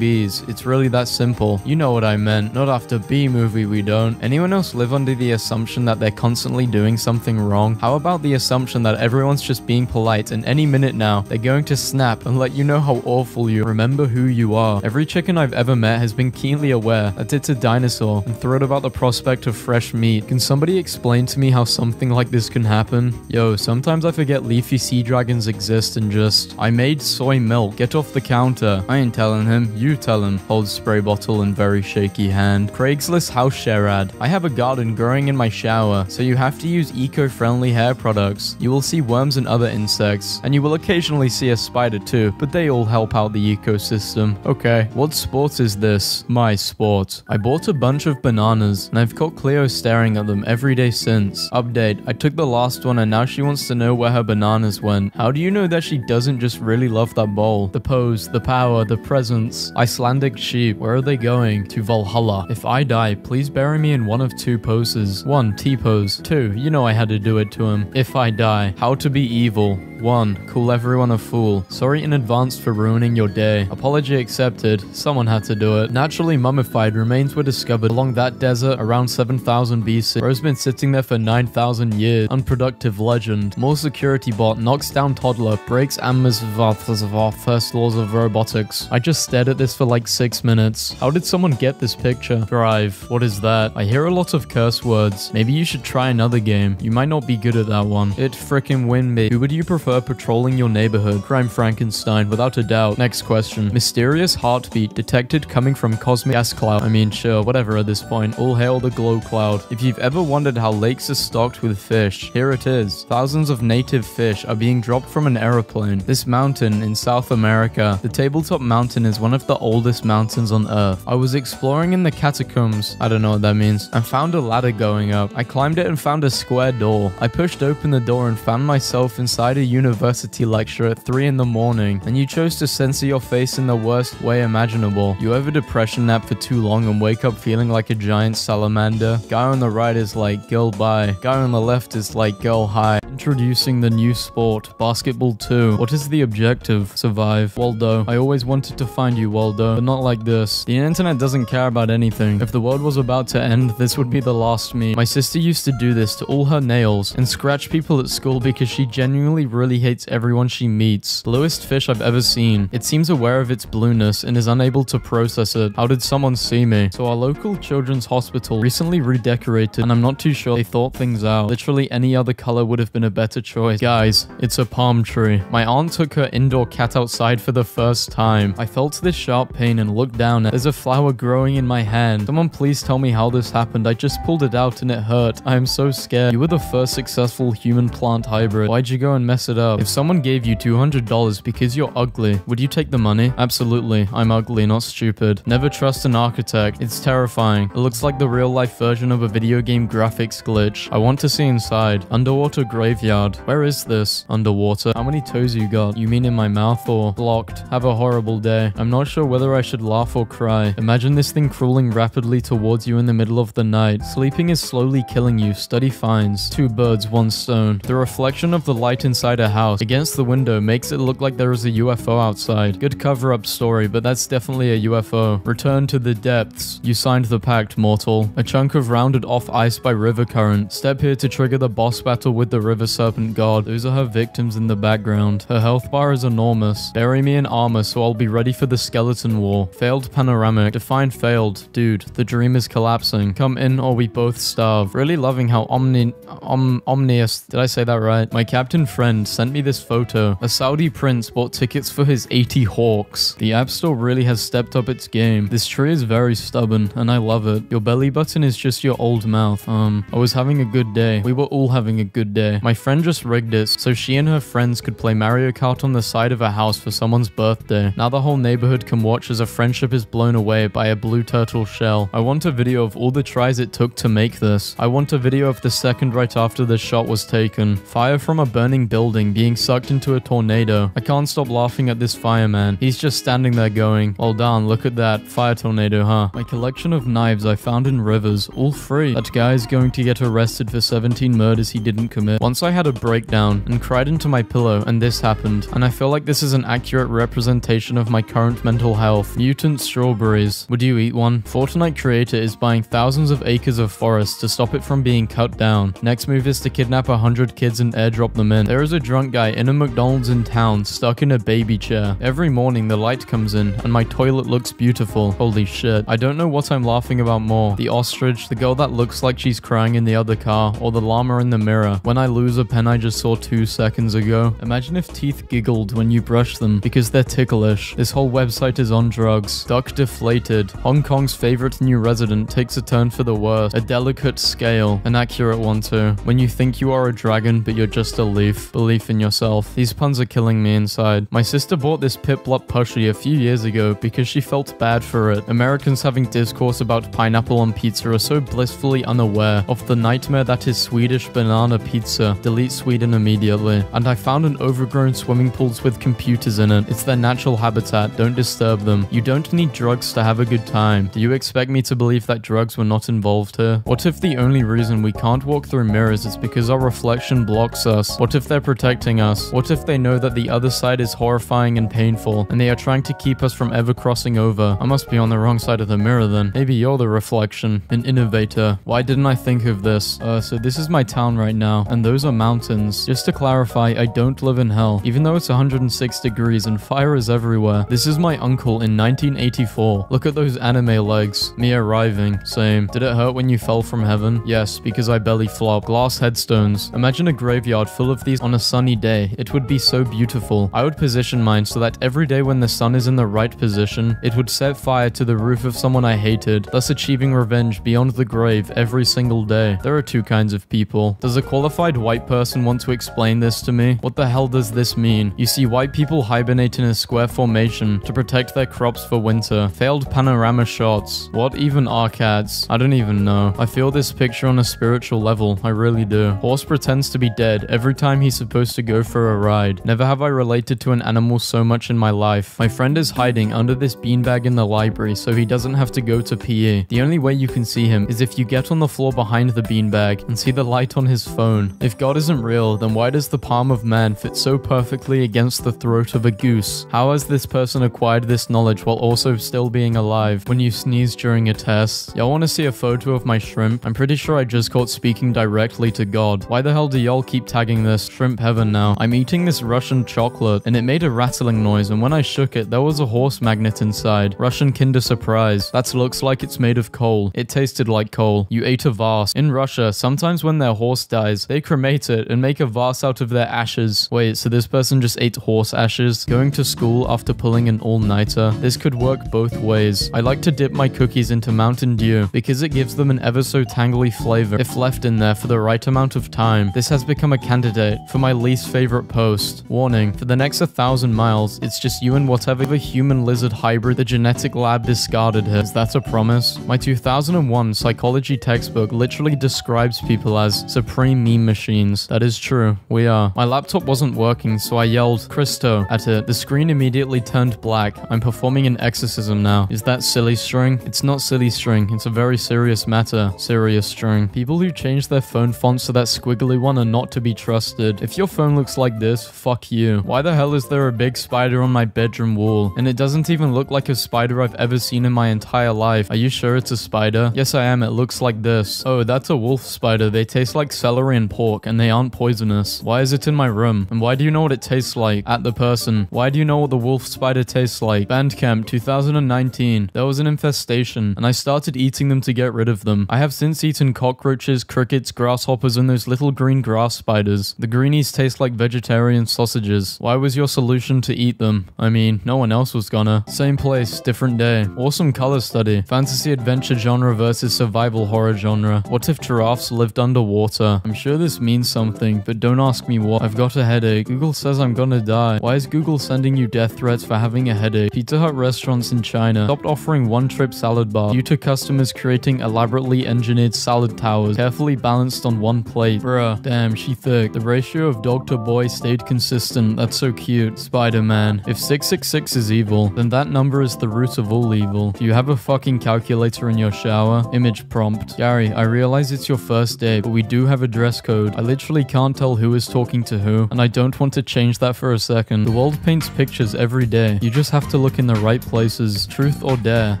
B's. It's really that simple. You know what I meant. Not after B movie, we don't. Anyone else live under the assumption that they're constantly doing something wrong? How about the assumption that everyone's just being polite and any minute now, they're going to snap and let you know how awful you are. Remember who you are. Every chicken I've ever met has been keenly aware that it's a dinosaur and thrilled about the prospect of fresh meat. Can somebody explain to me how something like this can happen? Yo, sometimes I forget leafy sea dragons exist and just, I made soy milk. Get off the counter. I ain't telling him. You tell him. Holds spray bottle in very shaky hand. Craigslist house share ad. I have a garden growing in my shower, so you have to use eco-friendly hair products. You will see worms and other insects, and you will occasionally see a spider too, but they all help out the ecosystem. Okay, what sport is this? My sport. I bought a bunch of bananas, and I've caught Cleo staring at them every day since. Update, I took the last one and now she wants to know where her bananas went. How do you know that she doesn't just really love that bowl? The pose, the power, the presence. Icelandic sheep, where are they going? To Valhalla. If I die, please bury me in one of two poses. 1. T-pose. 2. You know I had to do it to him. If I die, how to be evil. 1. Call everyone a fool. Sorry in advance for ruining your day. Apology accepted. Someone had to do it. Naturally mummified remains were discovered along that desert around 7000 BC. Bro's been sitting there for 9000 years. Unproductive legend. More security bot knocks down toddler. Breaks Amma's first laws of robotics. I just stared at this for like 6 minutes. How did someone get this picture? Drive. What is that? I hear a lot of curse words. Maybe you should try another game. You might not be good at that one. It frickin' win me. Who would you prefer patrolling your neighborhood? Crime Frankenstein, without a doubt. Next question. Mysterious heartbeat detected coming from cosmic gas cloud. I mean, sure, whatever at this point. All hail the glow cloud. If you've ever wondered how lakes are stocked with fish, here it is. Thousands of native fish are being dropped from an aeroplane. This mountain in South America, the Tabletop Mountain, is one of the oldest mountains on Earth. I was exploring in the catacombs, I don't know what that means, and found a ladder going up. I climbed it and found a square door. I pushed open the door and found myself inside a university lecture at 3 in the morning, and you chose to censor your face in the worst way imaginable. You have a depression nap for too long and wake up feeling like a giant salamander. Guy on the right is like, girl bye. Guy on the left is like, girl hi. Introducing the new sport, basketball 2. What is the objective? Survive. Waldo. I always wanted to find you, Waldo, but not like this. The internet doesn't care about anything. If the world was about to end, this would be the last me. My sister used to do this to all her nails and scratch people at school because she genuinely really hates everyone she meets. Bluest fish I've ever seen. It seems aware of its blueness and is unable to process it. How did someone see me? So our local children's hospital recently redecorated, and I'm not too sure they thought things out. Literally any other color would have been a better choice. Guys, it's a palm tree. My aunt took her indoor cat outside for the first time. I felt this sharp pain and looked down. There's a flower growing in my hand. Someone please tell me how this happened. I just pulled it out and it hurt. I am so scared. You were the first successful human-plant hybrid. Why'd you go and mess it up? If someone gave you $200 because you're ugly, would you take the money? Absolutely. I'm ugly, not stupid. Never trust an architect. It's terrifying. It looks like the real-life version of a video game graphics glitch. I want to see inside. Underwater graveyard. Where is this? Underwater. How many toes you got? You mean in my mouth or blocked? Have a horrible day. I'm not sure whether I should laugh or cry. Imagine this thing crawling rapidly towards you in the middle of the night. Sleeping is slowly killing you. Study finds 2 birds, 1 stone. The reflection of the light inside a house against the window makes it look like there is a UFO outside. Good cover-up story, but that's definitely a UFO. Return to the depths. You signed the pact, mortal. A chunk of rounded off ice by river current. Step here to trigger the boss battle with the river serpent god. Those are her victims in the background. Her health bar is enormous. Bury me in armor so I'll be ready for the skeleton war. Failed panoramic. Define failed. Dude, the dream is collapsing. Come in or we both starve. Really loving how omnious, did I say that right? My captain friend sent me this photo. A Saudi prince bought tickets for his 80 hawks. The App Store really has stepped up its game. This tree is very stubborn and I love it. Your belly button is just your old mouth. I was having a good day. We were all having a good day. My friend just rigged it so she and her friends could play Mario Kart on the side of a house for someone's birthday. Now the whole neighborhood can watch as a friendship is blown away by a blue turtle shell. I want a video of all the tries it took to make this. I want a video of the second right after the shot was taken. Fire from a burning building building being sucked into a tornado. I can't stop laughing at this fireman. He's just standing there going, well done, look at that fire tornado, huh? My collection of knives I found in rivers, all free. That guy is going to get arrested for 17 murders he didn't commit. Once I had a breakdown and cried into my pillow, and this happened. And I feel like this is an accurate representation of my current mental health. Mutant strawberries. Would you eat one? Fortnite creator is buying thousands of acres of forest to stop it from being cut down. Next move is to kidnap 100 kids and airdrop them in. There is a drunk guy in a McDonald's in town stuck in a baby chair. Every morning the light comes in and my toilet looks beautiful. Holy shit. I don't know what I'm laughing about more. The ostrich, the girl that looks like she's crying in the other car, or the llama in the mirror. When I lose a pen I just saw 2 seconds ago. Imagine if teeth giggled when you brush them because they're ticklish. This whole website is on drugs. Duck deflated. Hong Kong's favorite new resident takes a turn for the worse. A delicate scale. An accurate one too. When you think you are a dragon but you're just a leaf. Belief in yourself. These puns are killing me inside. My sister bought this Piplup plushie a few years ago because she felt bad for it. Americans having discourse about pineapple on pizza are so blissfully unaware of the nightmare that is Swedish banana pizza. Delete Sweden immediately. And I found an overgrown swimming pools with computers in it. It's their natural habitat. Don't disturb them. You don't need drugs to have a good time. Do you expect me to believe that drugs were not involved here? What if the only reason we can't walk through mirrors is because our reflection blocks us? What if they're protecting us? What if they know that the other side is horrifying and painful, and they are trying to keep us from ever crossing over? I must be on the wrong side of the mirror then. Maybe you're the reflection. An innovator. Why didn't I think of this? So this is my town right now, and those are mountains. Just to clarify, I don't live in hell, even though it's 106 degrees and fire is everywhere. This is my uncle in 1984. Look at those anime legs. Me arriving. Same. Did it hurt when you fell from heaven? Yes, because I belly flop. Glass headstones. Imagine a graveyard full of these on a sunny day. It would be so beautiful. I would position mine so that every day when the sun is in the right position, it would set fire to the roof of someone I hated, thus achieving revenge beyond the grave every single day. There are 2 kinds of people. Does a qualified white person want to explain this to me? What the hell does this mean? You see, white people hibernate in a square formation to protect their crops for winter. Failed panorama shots. What even are cats? I don't even know. I feel this picture on a spiritual level. I really do. Horse pretends to be dead every time he's supposed to go for a ride. Never have I related to an animal so much in my life. My friend is hiding under this beanbag in the library so he doesn't have to go to PE. The only way you can see him is if you get on the floor behind the beanbag and see the light on his phone. If God isn't real, then why does the palm of man fit so perfectly against the throat of a goose? How has this person acquired this knowledge while also still being alive? When you sneeze during a test. Y'all want to see a photo of my shrimp? I'm pretty sure I just caught speaking directly to God. Why the hell do y'all keep tagging this? Shrimp heaven now. I'm eating this Russian chocolate and it made a rattling noise, and when I shook it, there was a horse magnet inside. Russian Kinder Surprise. That looks like it's made of coal. It tasted like coal. You ate a vase. In Russia, sometimes when their horse dies, they cremate it and make a vase out of their ashes. Wait, so this person just ate horse ashes? Going to school after pulling an all-nighter? This could work both ways. I like to dip my cookies into Mountain Dew because it gives them an ever so tangly flavor if left in there for the right amount of time. This has become a candidate for my least favorite post. Warning, for the next 1,000 miles, it's just you and whatever the human-lizard hybrid the genetic lab discarded here. Is that a promise? My 2001 psychology textbook literally describes people as supreme meme machines. That is true. We are. My laptop wasn't working, so I yelled Christo at it. The screen immediately turned black. I'm performing an exorcism now. Is that silly string? It's not silly string. It's a very serious matter. Serious string. People who change their phone fonts to that squiggly one are not to be trusted. If your phone looks like this, fuck you. Why the hell is there a big spider on my bedroom wall? And it doesn't even look like a spider I've ever seen in my entire life. Are you sure it's a spider? Yes, I am. It looks like this. Oh, that's a wolf spider. They taste like celery and pork, and they aren't poisonous. Why is it in my room? And why do you know what it tastes like? At the person. Why do you know what the wolf spider tastes like? Bandcamp 2019. There was an infestation, and I started eating them to get rid of them. I have since eaten cockroaches, crickets, grasshoppers, and those little green grass spiders. The greenies taste like vegetarian sausages. Why was your solution to eat them? I mean, no one else was gonna. Same place, different day. Awesome color study. Fantasy adventure genre versus survival horror genre. What if giraffes lived underwater? I'm sure this means something, but don't ask me what. I've got a headache. Google says I'm gonna die. Why is Google sending you death threats for having a headache? Pizza Hut restaurants in China stopped offering one-trip salad bar due to customers creating elaborately engineered salad towers, carefully balanced on one plate. Bruh, damn, she thick. The ratio of dog to boy stayed consistent. That's so cute. Spider-Man. If 666 is evil, then that number is the root of all evil. Do you have a fucking calculator in your shower? Image prompt. Gary, I realize it's your first day, but we do have a dress code. I literally can't tell who is talking to who, and I don't want to change that for a second. The world paints pictures every day. You just have to look in the right places. Truth or dare?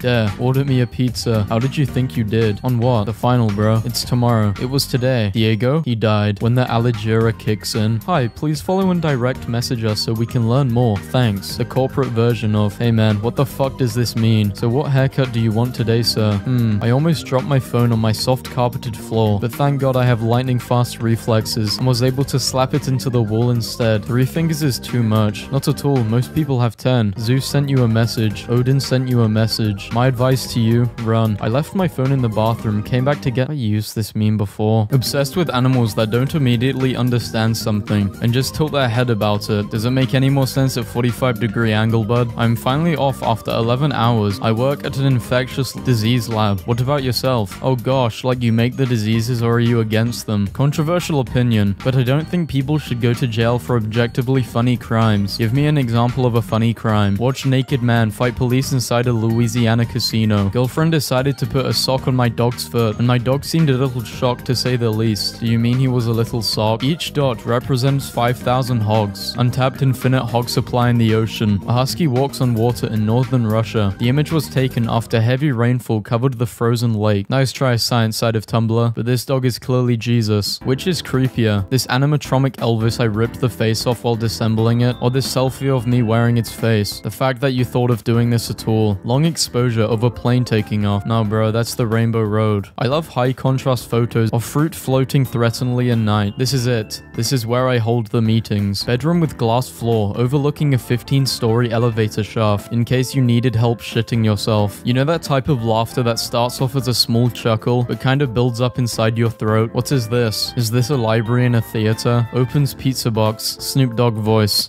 Dare. Order me a pizza. How did you think you did? On what? The final, bro. It's tomorrow. It was today. Diego? He died. When the Allegra kicks in. Hi, please follow and direct message us so we can learn more. Thanks. The corporate version of, hey man, what the fuck does this mean? So what haircut do you want today, sir? I almost dropped my phone on my soft carpeted floor, but thank God I have lightning fast reflexes and was able to slap it into the wall instead. 3 fingers is too much. Not at all. Most people have 10. Zeus sent you a message. Odin sent you a message. My advice to you, run. I left my phone in the bathroom, came back to get... I used this meme before. Obsessed with animals that don't immediately understand something and just tilt their head about it. Does it make any more sense at 45-degree angle, bud? I'm finally off after 11 hours. I work at an infectious disease lab. What about yourself? Oh gosh, like you make the diseases or are you against them? Controversial opinion, but I don't think people should go to jail for objectively funny crimes. Give me an example of a funny crime. Watch naked man fight police inside a Louisiana casino. Girlfriend decided to put a sock on my dog's foot, and my dog seemed a little shocked to say the least. Do you mean he was a little sock? Each dot represents 5,000 hogs. Untapped infinite hog supply in the ocean. A husky walks on water in northern Russia. The image was taken after heavy rainfall covered the frozen lake. Nice try, science side of Tumblr, but this dog is clearly Jesus. Which is creepier? This animatronic Elvis I ripped the face off while disassembling it, or this selfie of me wearing its face? The fact that you thought of doing this at all. Long exposure of a plane taking off. No bro, that's the Rainbow Road. I love high contrast photos of fruit floating threateningly in night. This is it. This is where I hold the meetings. Bedroom with glass floor overlooking a 15-story elevator shaft in case you needed help shitting yourself. You know that type of laughter that starts off as a small chuckle but kind of builds up inside your throat? What is this? Is this a library in a theater? Opens pizza box. Snoop Dogg voice.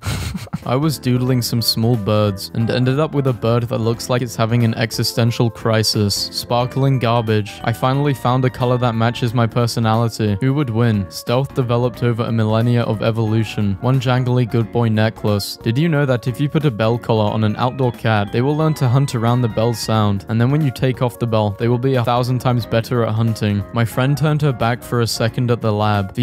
I was doodling some small birds and ended up with a bird that looks like it's having an existential crisis. Sparkling garbage. I finally found a color that matches my personality. Who would win? Stealth developed over a millennia of evolution. One jangly good boy necklace. Did you know that if you put a bell collar on an outdoor cat, they will learn to hunt around the bell sound, and then when you take off the bell, they will be 1,000 times better at hunting. My friend turned her back for a second at the lab.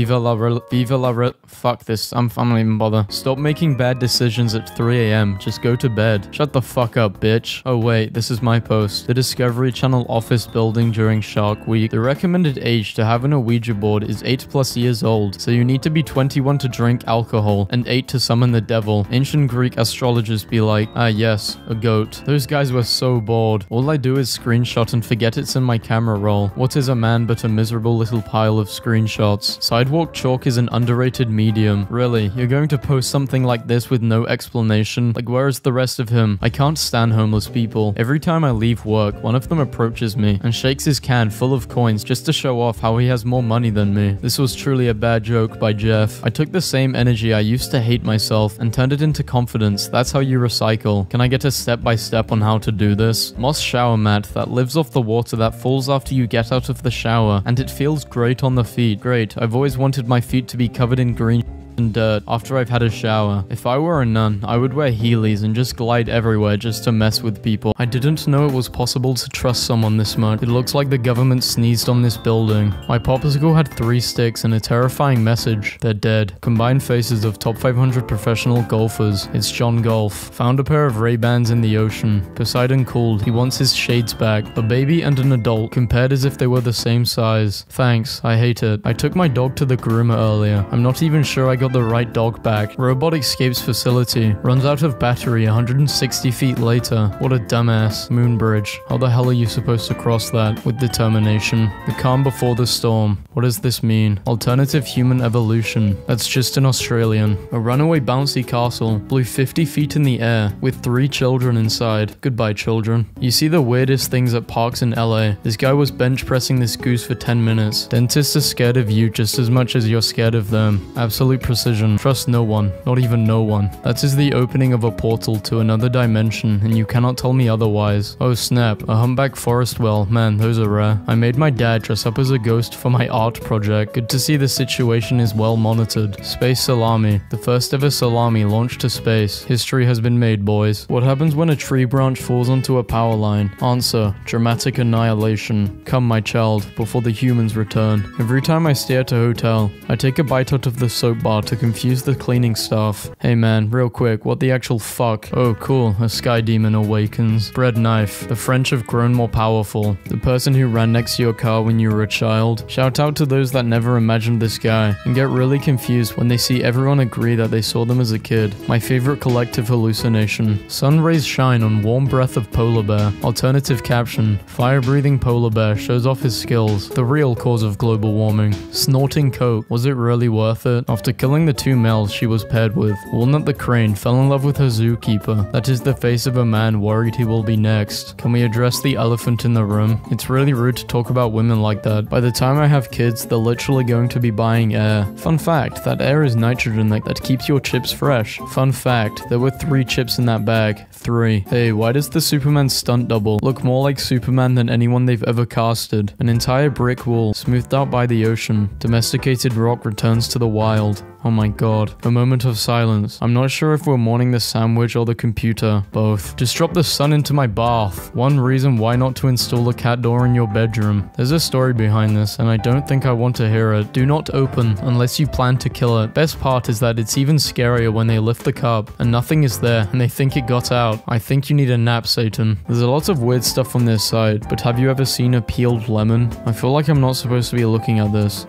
Fuck this. I'm not even bother. Stop making bad decisions at 3 AM. Just go to bed. Shut the fuck up, bitch. Oh wait, this is my post. The Discovery Channel office building during Shark Week. The recommended age to have an Ouija board is 8+ years old, so you need to be 21 to drink alcohol and 8 to summon the devil. Ancient Greek astrologers be like, ah yes, a goat. Those guys were so bored. All I do is screenshot and forget it's in my camera roll. What is a man but a miserable little pile of screenshots? Sidewalk chalk is an underrated medium. Really, you're going to post something like this with no explanation? Like, where is the rest of him? I can't stand homeless people. Every time I leave work, one of them approaches me and shakes his can full of coins just to show off how he has more money than me. This was truly a bad joke by Jeff. I took the same energy I used to hate myself and turned it into confidence. That's how you recycle. Can I get a step-by-step on how to do this? Moss shower mat that lives off the water that falls after you get out of the shower, and it feels great on the feet. Great. I've always wanted my feet to be covered in green and dirt after I've had a shower. If I were a nun, I would wear Heelys and just glide everywhere just to mess with people. I didn't know it was possible to trust someone this much. It looks like the government sneezed on this building. My popsicle had 3 sticks and a terrifying message. They're dead. Combined faces of top 500 professional golfers. It's John Golf. Found a pair of Ray-Bans in the ocean. Poseidon called. He wants his shades back. A baby and an adult compared as if they were the same size. Thanks. I hate it. I took my dog to the groomer earlier. I'm not even sure I got the right dog back. Robot escapes facility. Runs out of battery 160 feet later. What a dumbass. Moonbridge. How the hell are you supposed to cross that? With determination. The calm before the storm. What does this mean? Alternative human evolution. That's just an Australian. A runaway bouncy castle. Blew 50 feet in the air. With 3 children inside. Goodbye, children. You see the weirdest things at parks in LA. This guy was bench pressing this goose for 10 minutes. Dentists are scared of you just as much as you're scared of them. Absolute precision. Trust no one, not even no one. That is the opening of a portal to another dimension, and you cannot tell me otherwise. Oh snap, a humpback forest well, man, those are rare. I made my dad dress up as a ghost for my art project. Good to see the situation is well monitored. Space salami, the first ever salami launched to space. History has been made, boys. What happens when a tree branch falls onto a power line? Answer, dramatic annihilation. Come, my child, before the humans return. Every time I stay at a hotel, I take a bite out of the soap bar to confuse the cleaning staff. Hey man, real quick, what the actual fuck? Oh cool, a sky demon awakens. Bread knife, the French have grown more powerful. The person who ran next to your car when you were a child. Shout out to those that never imagined this guy and get really confused when they see everyone agree that they saw them as a kid. My favorite collective hallucination. Sun rays shine on warm breath of polar bear. Alternative caption, fire-breathing polar bear shows off his skills. The real cause of global warming. Snorting coke. Was it really worth it? After killing the 2 males she was paired with, Walnut the crane fell in love with her zookeeper. That is the face of a man worried he will be next. Can we address the elephant in the room? It's really rude to talk about women like that. By the time I have kids, they're literally going to be buying air. Fun fact, that air is nitrogen that keeps your chips fresh. Fun fact, there were 3 chips in that bag. 3. Hey, why does the Superman stunt double look more like Superman than anyone they've ever casted? An entire brick wall, smoothed out by the ocean. Domesticated rock returns to the wild. Oh my god. A moment of silence. I'm not sure if we're mourning the sandwich or the computer. Both. Just drop the sun into my bath. One reason why not to install a cat door in your bedroom. There's a story behind this, and I don't think I want to hear it. Do not open unless you plan to kill it. Best part is that it's even scarier when they lift the cup and nothing is there and they think it got out. I think you need a nap, Satan. There's a lot of weird stuff on this side, but have you ever seen a peeled lemon? I feel like I'm not supposed to be looking at this.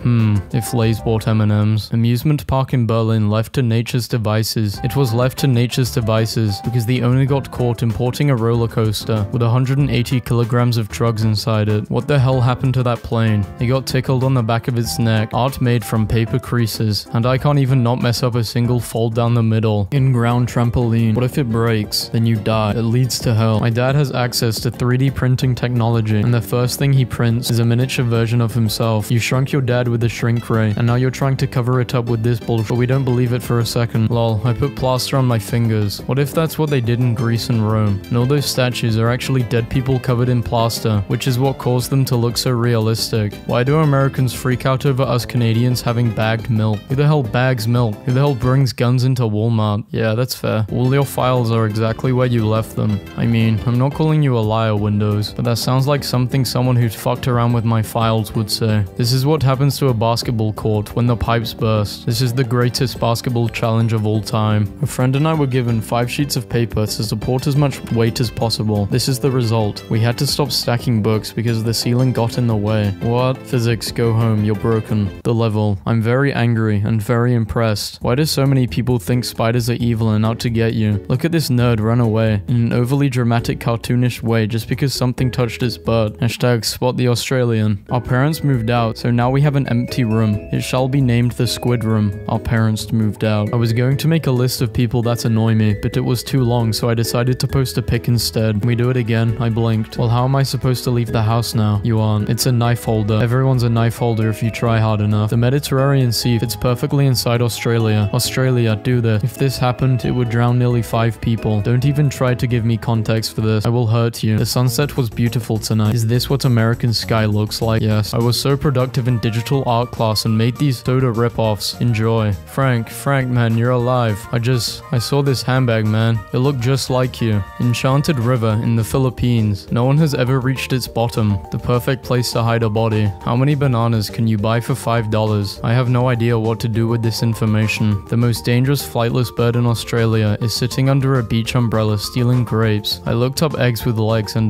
If Lay's bought M&Ms. Amusement park in Berlin left to nature's devices. It was left to nature's devices because the owner got caught importing a roller coaster with 180 kilograms of drugs inside it. What the hell happened to that plane? It got tickled on the back of its neck. Art made from paper creases. And I can't even not mess up a single fold down the middle. In-ground trampoline. What if it breaks? Then you die. It leads to hell. My dad has access to 3D printing technology, and the first thing he prints is a miniature version of himself. You shrunk your dad with a shrink ray, and now you're trying to cover it up with this bullshit, but we don't believe it for a second. Lol, I put plaster on my fingers. What if that's what they did in Greece and Rome? And all those statues are actually dead people covered in plaster, which is what caused them to look so realistic. Why do Americans freak out over us Canadians having bagged milk? Who the hell bags milk? Who the hell brings guns into Walmart? Yeah, that's fair. All your files are exactly where you left them. I mean, I'm not calling you a liar, Windows, but that sounds like something someone who's fucked around with my files would say. This is what happens to a basketball court when the pipes burst. This is the greatest basketball challenge of all time. A friend and I were given 5 sheets of paper to support as much weight as possible. This is the result. We had to stop stacking books because the ceiling got in the way. What? Physics, go home, you're broken. The level. I'm very angry and very impressed. Why do so many people think spiders are evil and out to get you? Look at this nerd run away in an overly dramatic cartoonish way just because something touched his butt. Hashtag spot the Australian. Our parents moved out, so now we have an empty room. It shall be named the Squid Room. Our parents moved out. I was going to make a list of people that annoy me, but it was too long, so I decided to post a pic instead. We do it again. I blinked. Well, how am I supposed to leave the house now? You aren't. It's a knife holder. Everyone's a knife holder if you try hard enough. The Mediterranean Sea fits perfectly inside Australia. Australia, do this. If this happened, it would drown nearly 5 people. Don't even try to give me context for this. I will hurt you. The sunset was beautiful tonight. Is this what American sky looks like? Yes. I was so productive in digital art class and made these Dota ripoffs. Enjoy. Frank, man, you're alive. I saw this handbag, man. It looked just like you. Enchanted River in the Philippines. No one has ever reached its bottom. The perfect place to hide a body. How many bananas can you buy for $5? I have no idea what to do with this information. The most dangerous flightless bird in Australia is sitting under a beach umbrella stealing grapes. I looked up eggs with legs and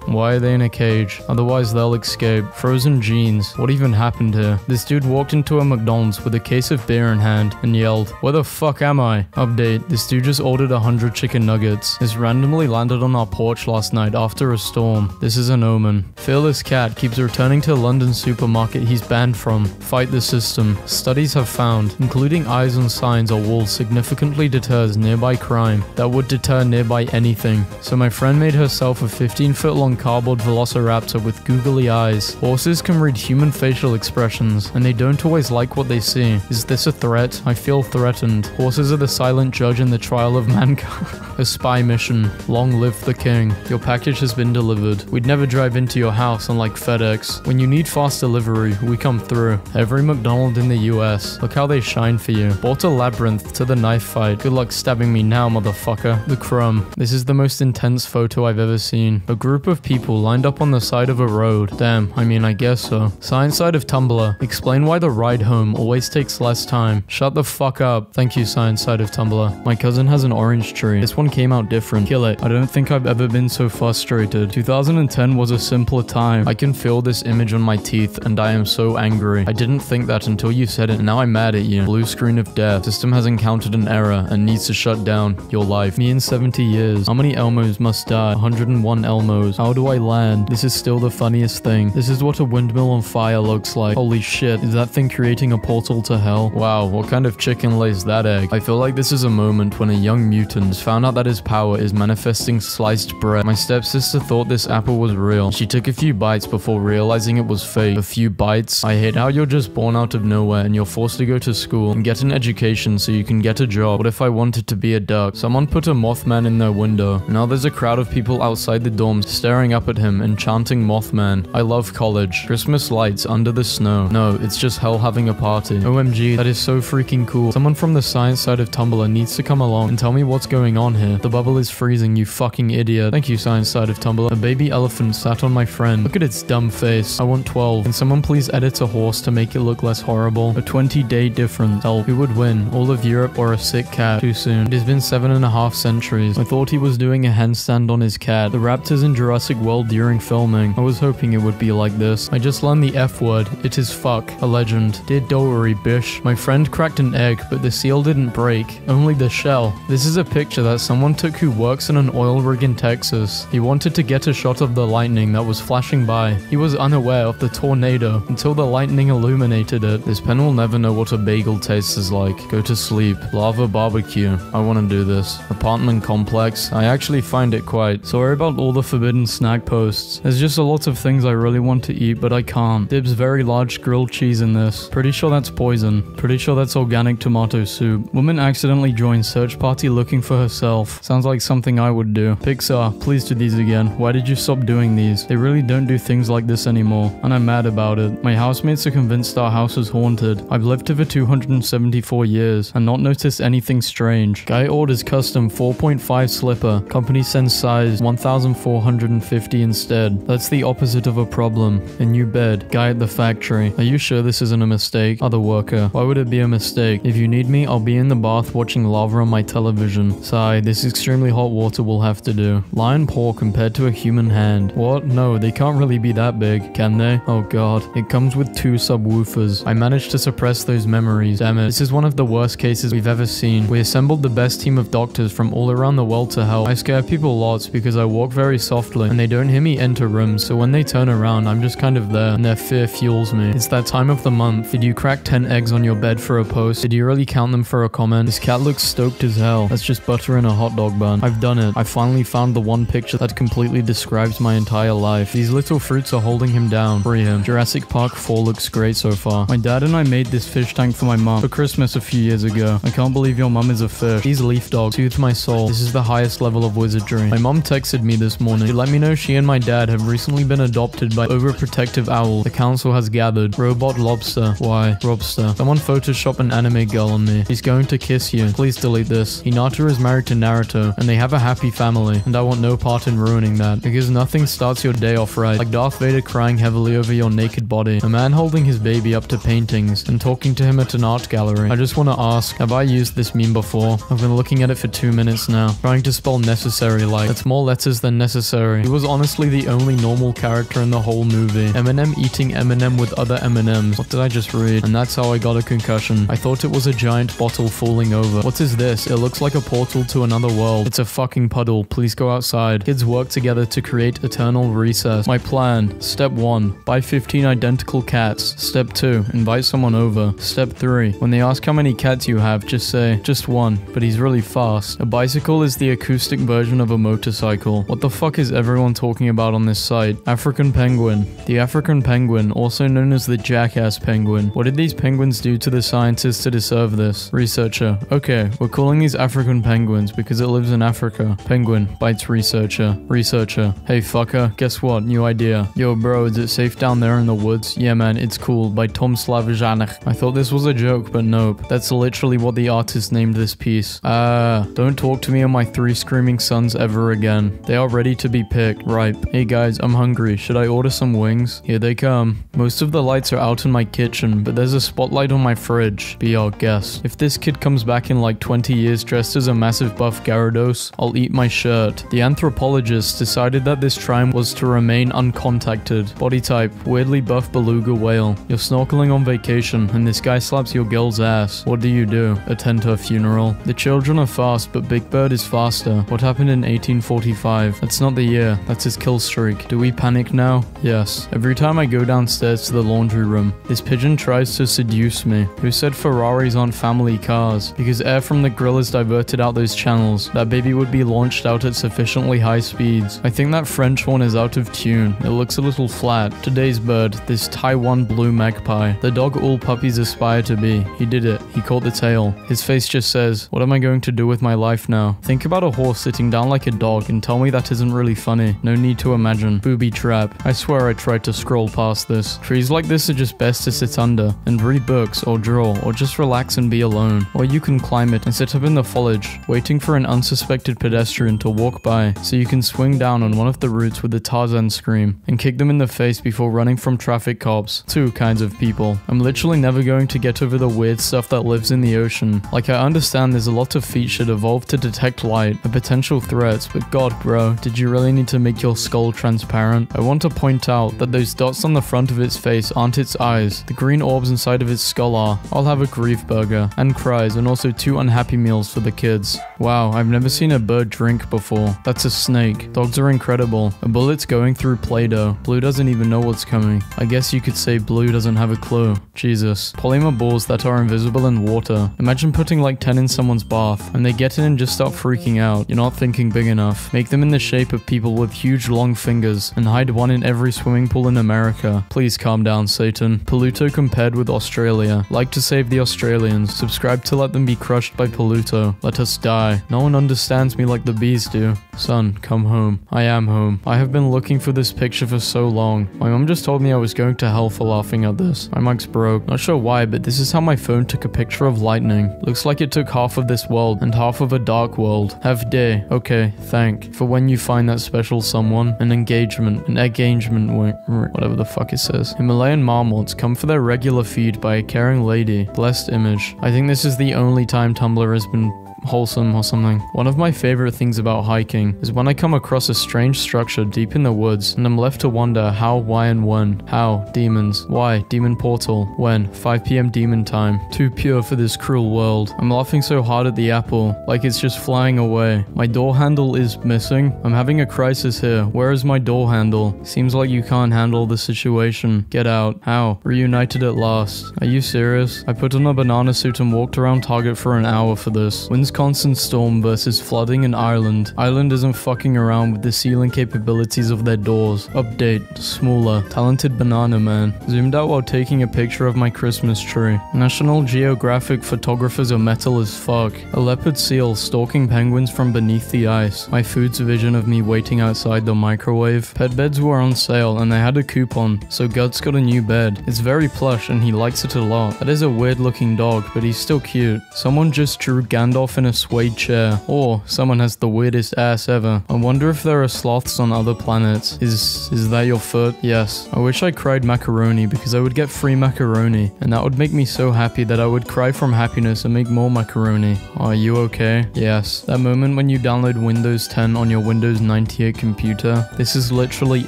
why are they in a cage? Otherwise they'll escape. Frozen jeans. What even happened here? This dude walked into a McDonald's with a case of beer in hand and yelled, "Where the fuck am I?" Update, this dude just ordered 100 chicken nuggets. This randomly landed on our porch last night after a storm. This is an omen. Fearless cat keeps returning to London supermarket he's banned from. Fight the system. Studies have found, including eyes on signs or walls significantly deters nearby crime. That would deter nearby anything. So my friend made herself a 15-foot long cardboard velociraptor with googly eyes. Horses can read human facial expressions, and they don't always like what they see. Is this a Threat. I feel threatened. Horses are the silent judge in the trial of mankind. A spy mission. Long live the king. Your package has been delivered. We'd never drive into your house unlike FedEx. When you need fast delivery, we come through. Every McDonald's in the US. Look how they shine for you. Bought a labyrinth to the knife fight. Good luck stabbing me now, motherfucker. The crumb. This is the most intense photo I've ever seen. A group of people lined up on the side of a road. Damn, I mean, I guess so. Science side of Tumblr. Explain why the ride home always takes less time. Shut the fuck up. Thank you, science side of Tumblr. My cousin has an orange tree. This one came out different. Kill it. I don't think I've ever been so frustrated. 2010 was a simpler time. I can feel this image on my teeth and I am so angry. I didn't think that until you said it and now I'm mad at you. Blue screen of death. System has encountered an error and needs to shut down your life. Me in 70 years. How many Elmos must die? 101 Elmos. How do I land? This is still the funniest thing. This is what a windmill on fire looks like. Holy shit. Is that thing creating a portal to hell? Wow, what kind of chicken lays that egg? I feel like this is a moment when a young mutant found out that his power is manifesting sliced bread. My stepsister thought this apple was real. She took a few bites before realizing it was fake. A few bites? I hate how you're just born out of nowhere and you're forced to go to school and get an education so you can get a job. What if I wanted to be a duck? Someone put a Mothman in their window. Now there's a crowd of people outside the dorms staring up at him and chanting Mothman. I love college. Christmas lights under the snow. No, it's just hell having a party. OMG, that is so freaking cool. Someone from the science side of Tumblr needs to come along and tell me what's going on here. The bubble is freezing, you fucking idiot. Thank you, science side of Tumblr. A baby elephant sat on my friend. Look at its dumb face. I want 12. Can someone please edit a horse to make it look less horrible? A 20-day difference. Help. Who would win? All of Europe or a sick cat? Too soon. It has been 7.5 centuries. I thought he was doing a handstand on his cat. The raptors in Jurassic World during filming. I was hoping it would be like this. I just learned the F word. It is fuck. A legend. Dear Dory Bish. My friend cracked an egg, but the seal didn't break. Only the shell. This is a picture that someone took who works in an oil rig in Texas. He wanted to get a shot of the lightning that was flashing by. He was unaware of the tornado until the lightning illuminated it. This pen will never know what a bagel tastes like. Go to sleep. Lava barbecue. I want to do this. Apartment complex. I actually find it quite. Sorry about all the forbidden snack posts. There's just a lot of things I really want to eat, but I can't. Dibs very large grilled cheese in this. Pretty sure that's poison. Pretty sure that's organic tomato soup. Woman accidentally joins search party looking for herself. Sounds like something I would do. Pixar, please do these again. Why did you stop doing these? They really don't do things like this anymore, and I'm mad about it. My housemates are convinced our house is haunted. I've lived here for 274 years and not noticed anything strange. Guy orders custom 4.5 slipper. Company sends size 1450 instead. That's the opposite of a problem. A new bed. Guy at the factory. Are you sure this isn't a mistake? Other worker. Why would it be a mistake? If you need me, I'll be in the bath watching lava on my television. Sigh, this extremely hot water will have to do. Lion paw compared to a human hand. What? No, they can't really be that big, can they? Oh god. It comes with 2 subwoofers. I managed to suppress those memories. Damn it. This is one of the worst cases we've ever seen. We assembled the best team of doctors from all around the world to help. I scare people lots because I walk very softly and they don't hear me enter rooms, so when they turn around, I'm just kind of there and their fear fuels me. It's that time of the month. Did you crack 10 eggs on your bed for a post? Did you really count them for a comment? This cat looks stoked as hell. That's just butter in a hot dog bun. I've done it. I finally found the one picture that completely describes my entire life. These little fruits are holding him down. Free him. Jurassic Park 4 looks great so far. My dad and I made this fish tank for my mom for Christmas a few years ago. I can't believe your mom is a fish. These leaf dogs soothe my soul. This is the highest level of wizardry. My mom texted me this morning to let me know she and my dad have recently been adopted by overprotective owl. The council has gathered. Robot lobster. Why? Robster. Someone Photoshop an anime girl on me. He's going to kiss you. Please delete this. Hinata is married to Naruto, and they have a happy family, and I want no part in ruining that, because nothing starts your day off right, like Darth Vader crying heavily over your naked body, a man holding his baby up to paintings, and talking to him at an art gallery. I just want to ask, have I used this meme before? I've been looking at it for 2 minutes now, trying to spell necessary like. That's more letters than necessary. He was honestly the only normal character in the whole movie. Eminem eating M&M with other M&Ms. What did I just read? And that's how I got a concussion. I thought it was a giant bottle falling over. What is this? It looks like a portal to another world. It's a fucking puddle. Please go outside. Kids work together to create eternal recess. My plan. Step 1. Buy 15 identical cats. Step 2. Invite someone over. Step 3. When they ask how many cats you have, just say, just one, but he's really fast. A bicycle is the acoustic version of a motorcycle. What the fuck is everyone talking about on this site? African penguin. The African penguin, also known as the jackass penguin. What did these penguins do to the scientist to deserve this. Researcher. Okay, we're calling these African penguins because it lives in Africa. Penguin bites researcher. Researcher. Hey fucker, guess what? New idea. Yo bro, is it safe down there in the woods? Yeah man, it's cool. By Tom Slavijanek. I thought this was a joke, but nope. That's literally what the artist named this piece. Don't talk to me on my 3 screaming sons ever again. They are ready to be picked. Ripe. Hey guys, I'm hungry. Should I order some wings? Here they come. Most of the lights are out in my kitchen, but there's a spotlight on my fridge. Be our guest. If this kid comes back in like 20 years dressed as a massive buff Gyarados, I'll eat my shirt. The anthropologist decided that this trime was to remain uncontacted. Body type, weirdly buff beluga whale. You're snorkeling on vacation, and this guy slaps your girl's ass. What do? Attend her funeral. The children are fast, but Big Bird is faster. What happened in 1845? That's not the year. That's his kill streak. Do we panic now? Yes. Every time I go downstairs to the laundry room, this pigeon tries to seduce me. Who said Ferraris aren't family cars? Because air from the grill has diverted out those channels. That baby would be launched out at sufficiently high speeds. I think that French one is out of tune. It looks a little flat. Today's bird, this Taiwan blue magpie. The dog all puppies aspire to be. He did it. He caught the tail. His face just says, what am I going to do with my life now? Think about a horse sitting down like a dog and tell me that isn't really funny. No need to imagine. Booby trap. I swear I tried to scroll past this. Trees like this are just best to sit under and read books or draw or just relax and be alone. Or you can climb it and sit up in the foliage, waiting for an unsuspected pedestrian to walk by so you can swing down on one of the roots with the Tarzan scream and kick them in the face before running from traffic cops. 2 kinds of people. I'm literally never going to get over the weird stuff that lives in the ocean. Like I understand there's a lot of features evolved to detect light and potential threats, but god bro, did you really need to make your skull transparent? I want to point out that those dots on the front of its face aren't its eyes. The green orbs inside of its skull are. I'll have a grief burger and cries and also 2 unhappy meals for the kids. Wow, I've never seen a bird drink before. That's a snake. Dogs are incredible. A bullet's going through Play-Doh. Blue doesn't even know what's coming. I guess you could say Blue doesn't have a clue. Jesus. Polymer balls that are invisible in water. Imagine putting like 10 in someone's bath and they get in and just start freaking out. You're not thinking big enough. Make them in the shape of people with huge long fingers and hide one in every swimming pool in America. Please calm down, Satan. Pluto compared with Australia. Like to save the Australians. Subscribe to let them be crushed by Pluto. Let us die. No one understands me like the bees do. Son, come home. I am home. I have been looking for this picture for so long. My mom just told me I was going to hell for laughing at this. My mic's broke. Not sure why, but this is how my phone took a picture of lightning. Looks like it took half of this world and half of a dark world. Have day. Okay, thank. For when you find that special someone. An engagement. Whatever the fuck it says. Himalayan marmots come for their regular feed by a caring lady. Blessed image. I think this is the only time Tumblr has been wholesome or something. One of my favorite things about hiking is when I come across a strange structure deep in the woods and I'm left to wonder how, why, and when. How? Demons. Why? Demon portal. When? 5 PM demon time. Too pure for this cruel world. I'm laughing so hard at the apple, like it's just flying away. My door handle is missing. I'm having a crisis here. Where is my door handle? Seems like you can't handle the situation. Get out. How? Reunited at last. Are you serious? I put on a banana suit and walked around Target for an hour for this. Wisconsin storm versus flooding in Ireland. Ireland isn't fucking around with the sealing capabilities of their doors. Update. Smaller. Talented banana man. Zoomed out while taking a picture of my Christmas tree. National Geographic photographers are metal as fuck. A leopard seal stalking penguins from beneath the ice. My food's vision of me waiting outside the microwave. Pet beds were on sale and they had a coupon, so Guts got a new bed. It's very plush and he likes it a lot. That is a weird looking dog, but he's still cute. Someone just drew Gandalf in a suede chair. Or someone has the weirdest ass ever. I wonder if there are sloths on other planets. Is that your foot? Yes. I wish I cried macaroni because I would get free macaroni and that would make me so happy that I would cry from happiness and make more macaroni. Are you okay? Yes. That moment when you download Windows 10 on your Windows 98 computer. This is literally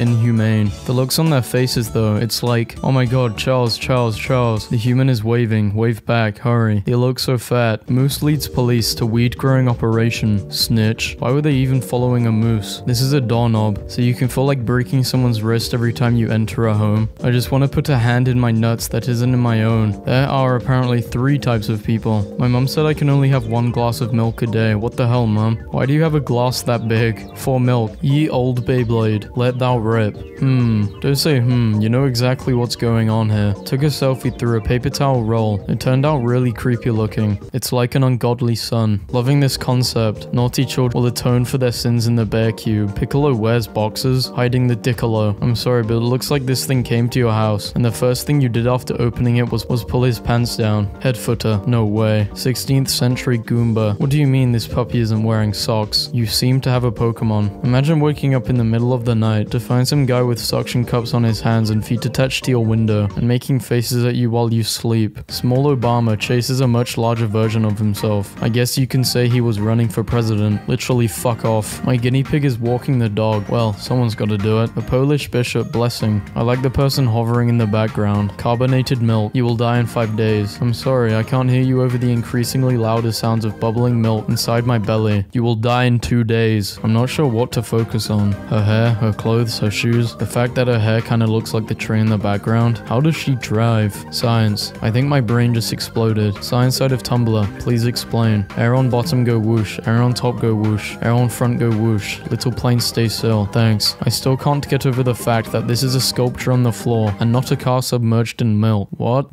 inhumane. The looks on their faces though, it's like, oh my god, Charles, Charles, Charles. The human is waving. Wave back, hurry. They look so fat. Moose leads police to a weed growing operation. Snitch. Why were they even following a moose? This is a doorknob, so you can feel like breaking someone's wrist every time you enter a home. I just want to put a hand in my nuts that isn't in my own. There are apparently 3 types of people. My mum said I can only have 1 glass of milk a day. What the hell, mum? Why do you have a glass that big? For milk. Ye old Beyblade. Let thou rip. Don't say you know exactly what's going on here. Took a selfie through a paper towel roll. It turned out really creepy looking. It's like an ungodly son. Loving this concept. Naughty children will atone for their sins in the bear cube. Piccolo wears boxers, hiding the Diccolo. I'm sorry, but it looks like this thing came to your house, and the first thing you did after opening it was pull his pants down. Head footer. No way. 16th century Goomba. What do you mean this puppy isn't wearing socks? You seem to have a Pokemon. Imagine waking up in the middle of the night to find some guy with suction cups on his hands and feet attached to your window and making faces at you while you sleep. Small Obama chases a much larger version of himself. I guess you can say he was running for president. Literally fuck off. My guinea pig is walking the dog. Well, someone's gotta do it. A Polish bishop. Blessing. I like the person hovering in the background. Carbonated milk. You will die in 5 days. I'm sorry, I can't hear you over the increasingly louder sounds of bubbling milk inside my belly. You will die in 2 days. I'm not sure what to focus on. Her hair, her clothes, her shoes. The fact that her hair kinda looks like the tree in the background. How does she drive? Science. I think my brain just exploded. Science side of Tumblr. Please explain. Air on bottom go whoosh. Air on top go whoosh. Air on front go whoosh. Little plane stay still. Thanks. I still can't get over the fact that this is a sculpture on the floor and not a car submerged in milk. What?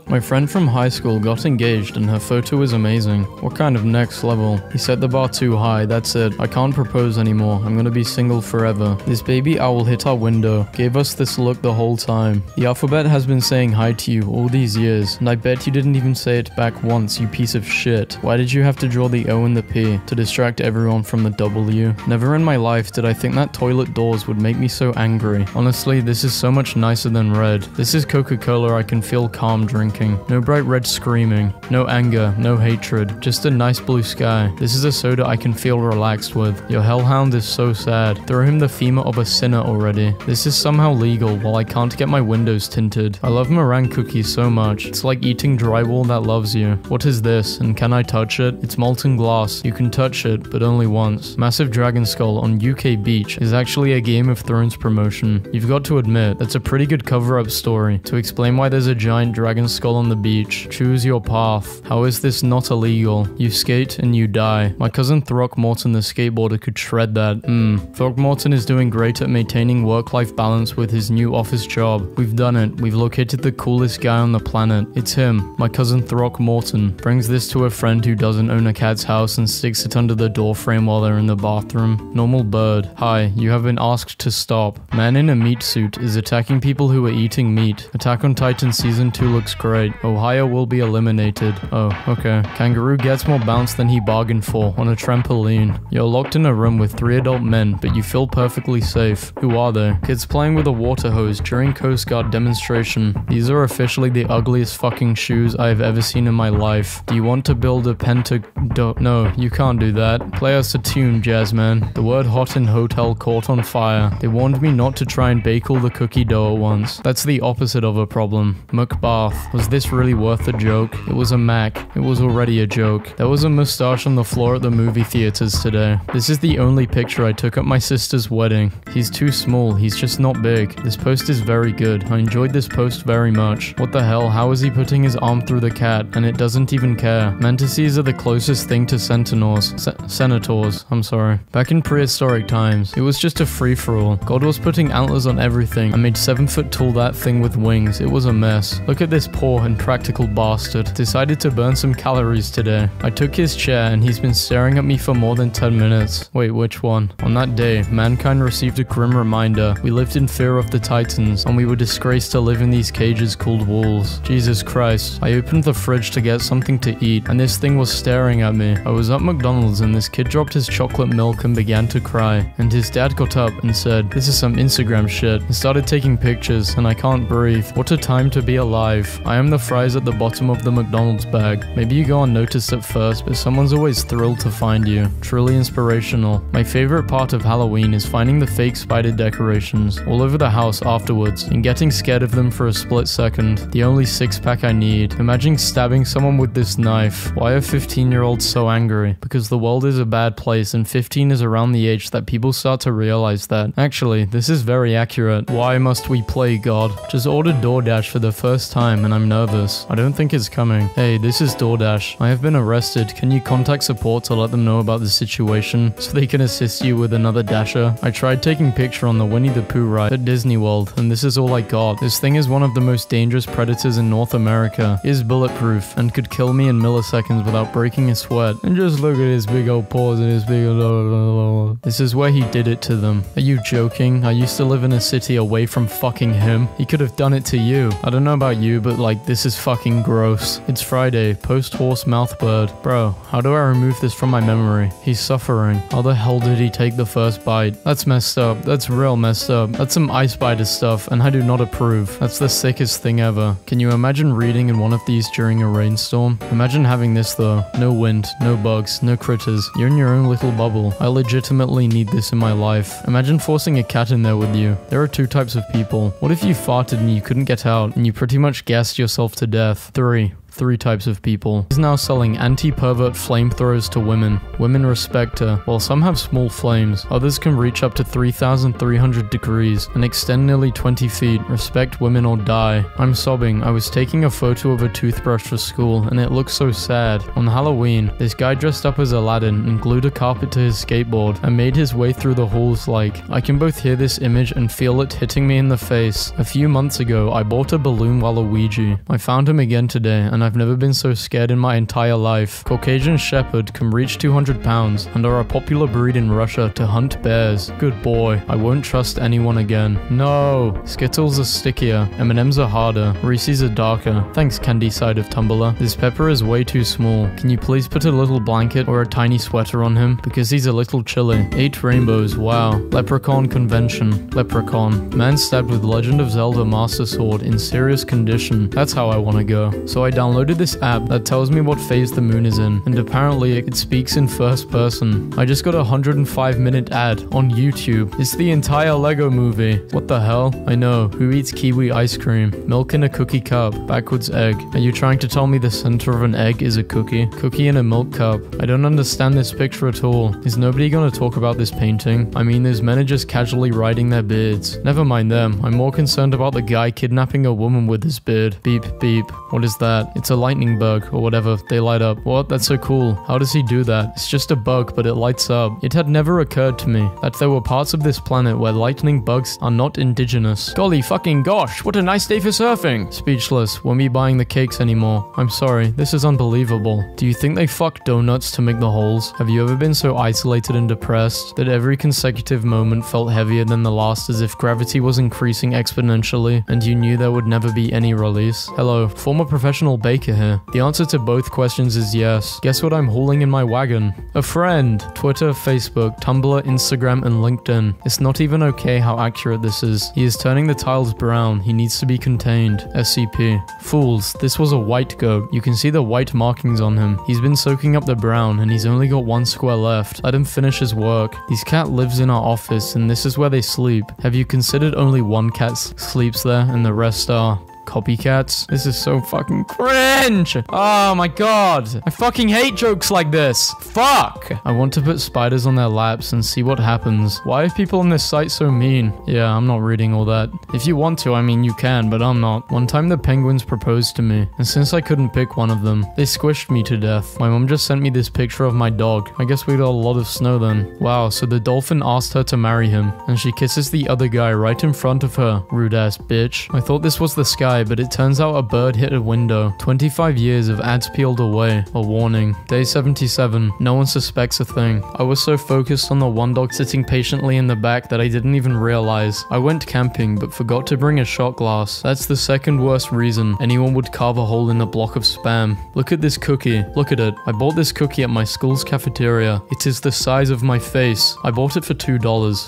My friend from high school got engaged and her photo is amazing. What kind of next level? He set the bar too high. That's it. I can't propose anymore. I'm gonna be single forever. This baby owl hit our window. Gave us this look the whole time. The alphabet has been saying hi to you all these years, and I bet you didn't even say it back once, you piece of shit. Why did you have to draw the O and the P? To distract everyone from the W? Never in my life did I think that toilet doors would make me so angry. Honestly, this is so much nicer than red. This is Coca-Cola I can feel calm drinking. No bright red screaming. No anger. No hatred. Just a nice blue sky. This is a soda I can feel relaxed with. Your hellhound is so sad. Throw him the femur of a sinner already. This is somehow legal while I can't get my windows tinted. I love meringue cookies so much. It's like eating drywall that loves you. What is this, and can I touch it? It's molten glass. You can touch it, but only once. Massive Dragon Skull on UK Beach is actually a Game of Thrones promotion. You've got to admit, that's a pretty good cover-up story. To explain why there's a giant dragon skull on the beach. Choose your path. How is this not illegal? You skate and you die. My cousin Throckmorton the skateboarder could shred that. Throckmorton is doing great at maintaining work-life balance with his new office job. We've done it. We've located the coolest guy on the planet. It's him, my cousin Throckmorton. Brings this to a friend who doesn't own a cat's house and sticks it under the door frame while they're in the bathroom. Normal bird. Hi, you have been asked to stop. Man in a meat suit is attacking people who are eating meat. Attack on Titan Season 2 looks great. Ohio will be eliminated. Oh, okay. Kangaroo gets more bounce than he bargained for on a trampoline. You're locked in a room with 3 adult men, but you feel perfectly safe. Who are they? Kids playing with a water hose during Coast Guard demonstration. These are officially the ugliest fucking shoes I have ever seen in my life. Do you want to build a No, you can't do that. Play us a tune, Jazzman. The word hot in hotel caught on fire. They warned me not to try and bake all the cookie dough at once. That's the opposite of a problem. Macbeth. Was this really worth the joke? It was a Mac. It was already a joke. There was a mustache on the floor at the movie theaters today. This is the only picture I took at my sister's wedding. He's too small. He's just not big. This post is very good. I enjoyed this post very much. What the hell? How is he putting his arm through the cat? And it doesn't even care. Mantises are the closest thing to senators. I'm sorry. Back in prehistoric times, it was just a free-for-all. God was putting antlers on everything and made 7 foot tall that thing with wings. It was a mess. Look at this poor and practical bastard. Decided to burn some calories today. I took his chair and he's been staring at me for more than 10 minutes. Wait, which one? On that day, mankind received a grim reminder. We lived in fear of the Titans and we were disgraced to live in these cages called walls. Jesus Christ. I opened the fridge to get something to eat and this thing was staring at me. I was at McDonald's and this kid dropped his chocolate milk and began to cry. And his dad got up and said, "This is some Instagram shit," and started taking pictures and I can't breathe. What a time to be alive. I am the fries at the bottom of the McDonald's bag. Maybe you go unnoticed at first, but someone's always thrilled to find you. Truly inspirational. My favorite part of Halloween is finding the fake spider decorations all over the house afterwards and getting scared of them for a split second. The only 6-pack I need. Imagine stabbing someone with this knife. Why are 15-year-olds 15-year-olds so angry? Because the world is a bad place and 15 is around the age that people start to realize that. Actually, this is very accurate. Why must we play God? Just ordered DoorDash for the first time and I'm nervous. I don't think it's coming. Hey, this is DoorDash. I have been arrested. Can you contact support to let them know about the situation so they can assist you with another Dasher? I tried taking picture on the Winnie the Pooh ride at Disney World and this is all I got. This thing is one of the most dangerous predators in North America, is bulletproof, and could kill me in milliseconds without breaking a sweat. And just look at his big old paws and his big old... This is where he did it to them. Are you joking? I used to live in a city away from fucking him. He could have done it to you. I don't know about you, but like, this is fucking gross. It's Friday, post-horse mouth bird. Bro, how do I remove this from my memory? He's suffering. How the hell did he take the first bite? That's messed up. That's real messed up. That's some ice spider stuff, and I do not approve. That's the sickest thing ever. Can you imagine reading in one of these during a rainstorm? Imagine having this though. No wind, no bugs, no critters. You're in your own little bubble. I legitimately need this in my life. Imagine forcing a cat in there with you. There are two types of people. What if you farted and you couldn't get out and you pretty much gassed yourself to death? Three types of people. He's now selling anti-pervert flamethrowers to women. Women respect her. While some have small flames, others can reach up to 3,300 degrees and extend nearly 20 feet. Respect women or die. I'm sobbing. I was taking a photo of a toothbrush for school and it looks so sad. On Halloween, this guy dressed up as Aladdin and glued a carpet to his skateboard and made his way through the halls like, I can both hear this image and feel it hitting me in the face. A few months ago, I bought a balloon Waluigi. I found him again today and I've never been so scared in my entire life. Caucasian Shepherd can reach 200 pounds and are a popular breed in Russia to hunt bears. Good boy. I won't trust anyone again. No. Skittles are stickier. M&Ms are harder. Reese's are darker. Thanks, candy side of Tumblr. This pepper is way too small. Can you please put a little blanket or a tiny sweater on him? Because he's a little chilly. 8 rainbows. Wow. Leprechaun convention. Leprechaun. Man stabbed with Legend of Zelda Master Sword in serious condition. That's how I want to go. So I downloaded this app that tells me what phase the moon is in, and apparently it speaks in first person. I just got a 105-minute ad on YouTube. It's the entire Lego movie. What the hell? I know. Who eats kiwi ice cream? Milk in a cookie cup. Backwards egg. Are you trying to tell me the center of an egg is a cookie? Cookie in a milk cup. I don't understand this picture at all. Is nobody gonna talk about this painting? I mean, those men are just casually riding their beards. Never mind them. I'm more concerned about the guy kidnapping a woman with his beard. Beep, beep. What is that? It's a lightning bug, or whatever. They light up. What? That's so cool. How does he do that? It's just a bug, but it lights up. It had never occurred to me that there were parts of this planet where lightning bugs are not indigenous. Golly fucking gosh, what a nice day for surfing! Speechless. Won't be buying the cakes anymore. I'm sorry. This is unbelievable. Do you think they fuck donuts to make the holes? Have you ever been so isolated and depressed that every consecutive moment felt heavier than the last, as if gravity was increasing exponentially and you knew there would never be any release? Hello, former professional baker here. The answer to both questions is yes. Guess what I'm hauling in my wagon? A friend. Twitter, Facebook, Tumblr, Instagram, and LinkedIn. It's not even okay how accurate this is. He is turning the tiles brown. He needs to be contained. SCP. Fools. This was a white goat. You can see the white markings on him. He's been soaking up the brown and he's only got 1 square left. Let him finish his work. This cat lives in our office and this is where they sleep. Have you considered only 1 cat sleeps there and the rest are copycats? This is so fucking cringe. Oh my god. I fucking hate jokes like this. Fuck. I want to put spiders on their laps and see what happens. Why are people on this site so mean? Yeah, I'm not reading all that. If you want to, I mean you can, but I'm not. One time the penguins proposed to me, and since I couldn't pick one of them, they squished me to death. My mom just sent me this picture of my dog. I guess we got a lot of snow then. Wow, so the dolphin asked her to marry him, and she kisses the other guy right in front of her. Rude ass bitch. I thought this was the sky, but it turns out a bird hit a window. 25 years of ads peeled away. A warning. Day 77. No one suspects a thing. I was so focused on the one dog sitting patiently in the back that I didn't even realize. I went camping but forgot to bring a shot glass. That's the second worst reason anyone would carve a hole in a block of spam. Look at this cookie. Look at it. I bought this cookie at my school's cafeteria. It is the size of my face. I bought it for $2.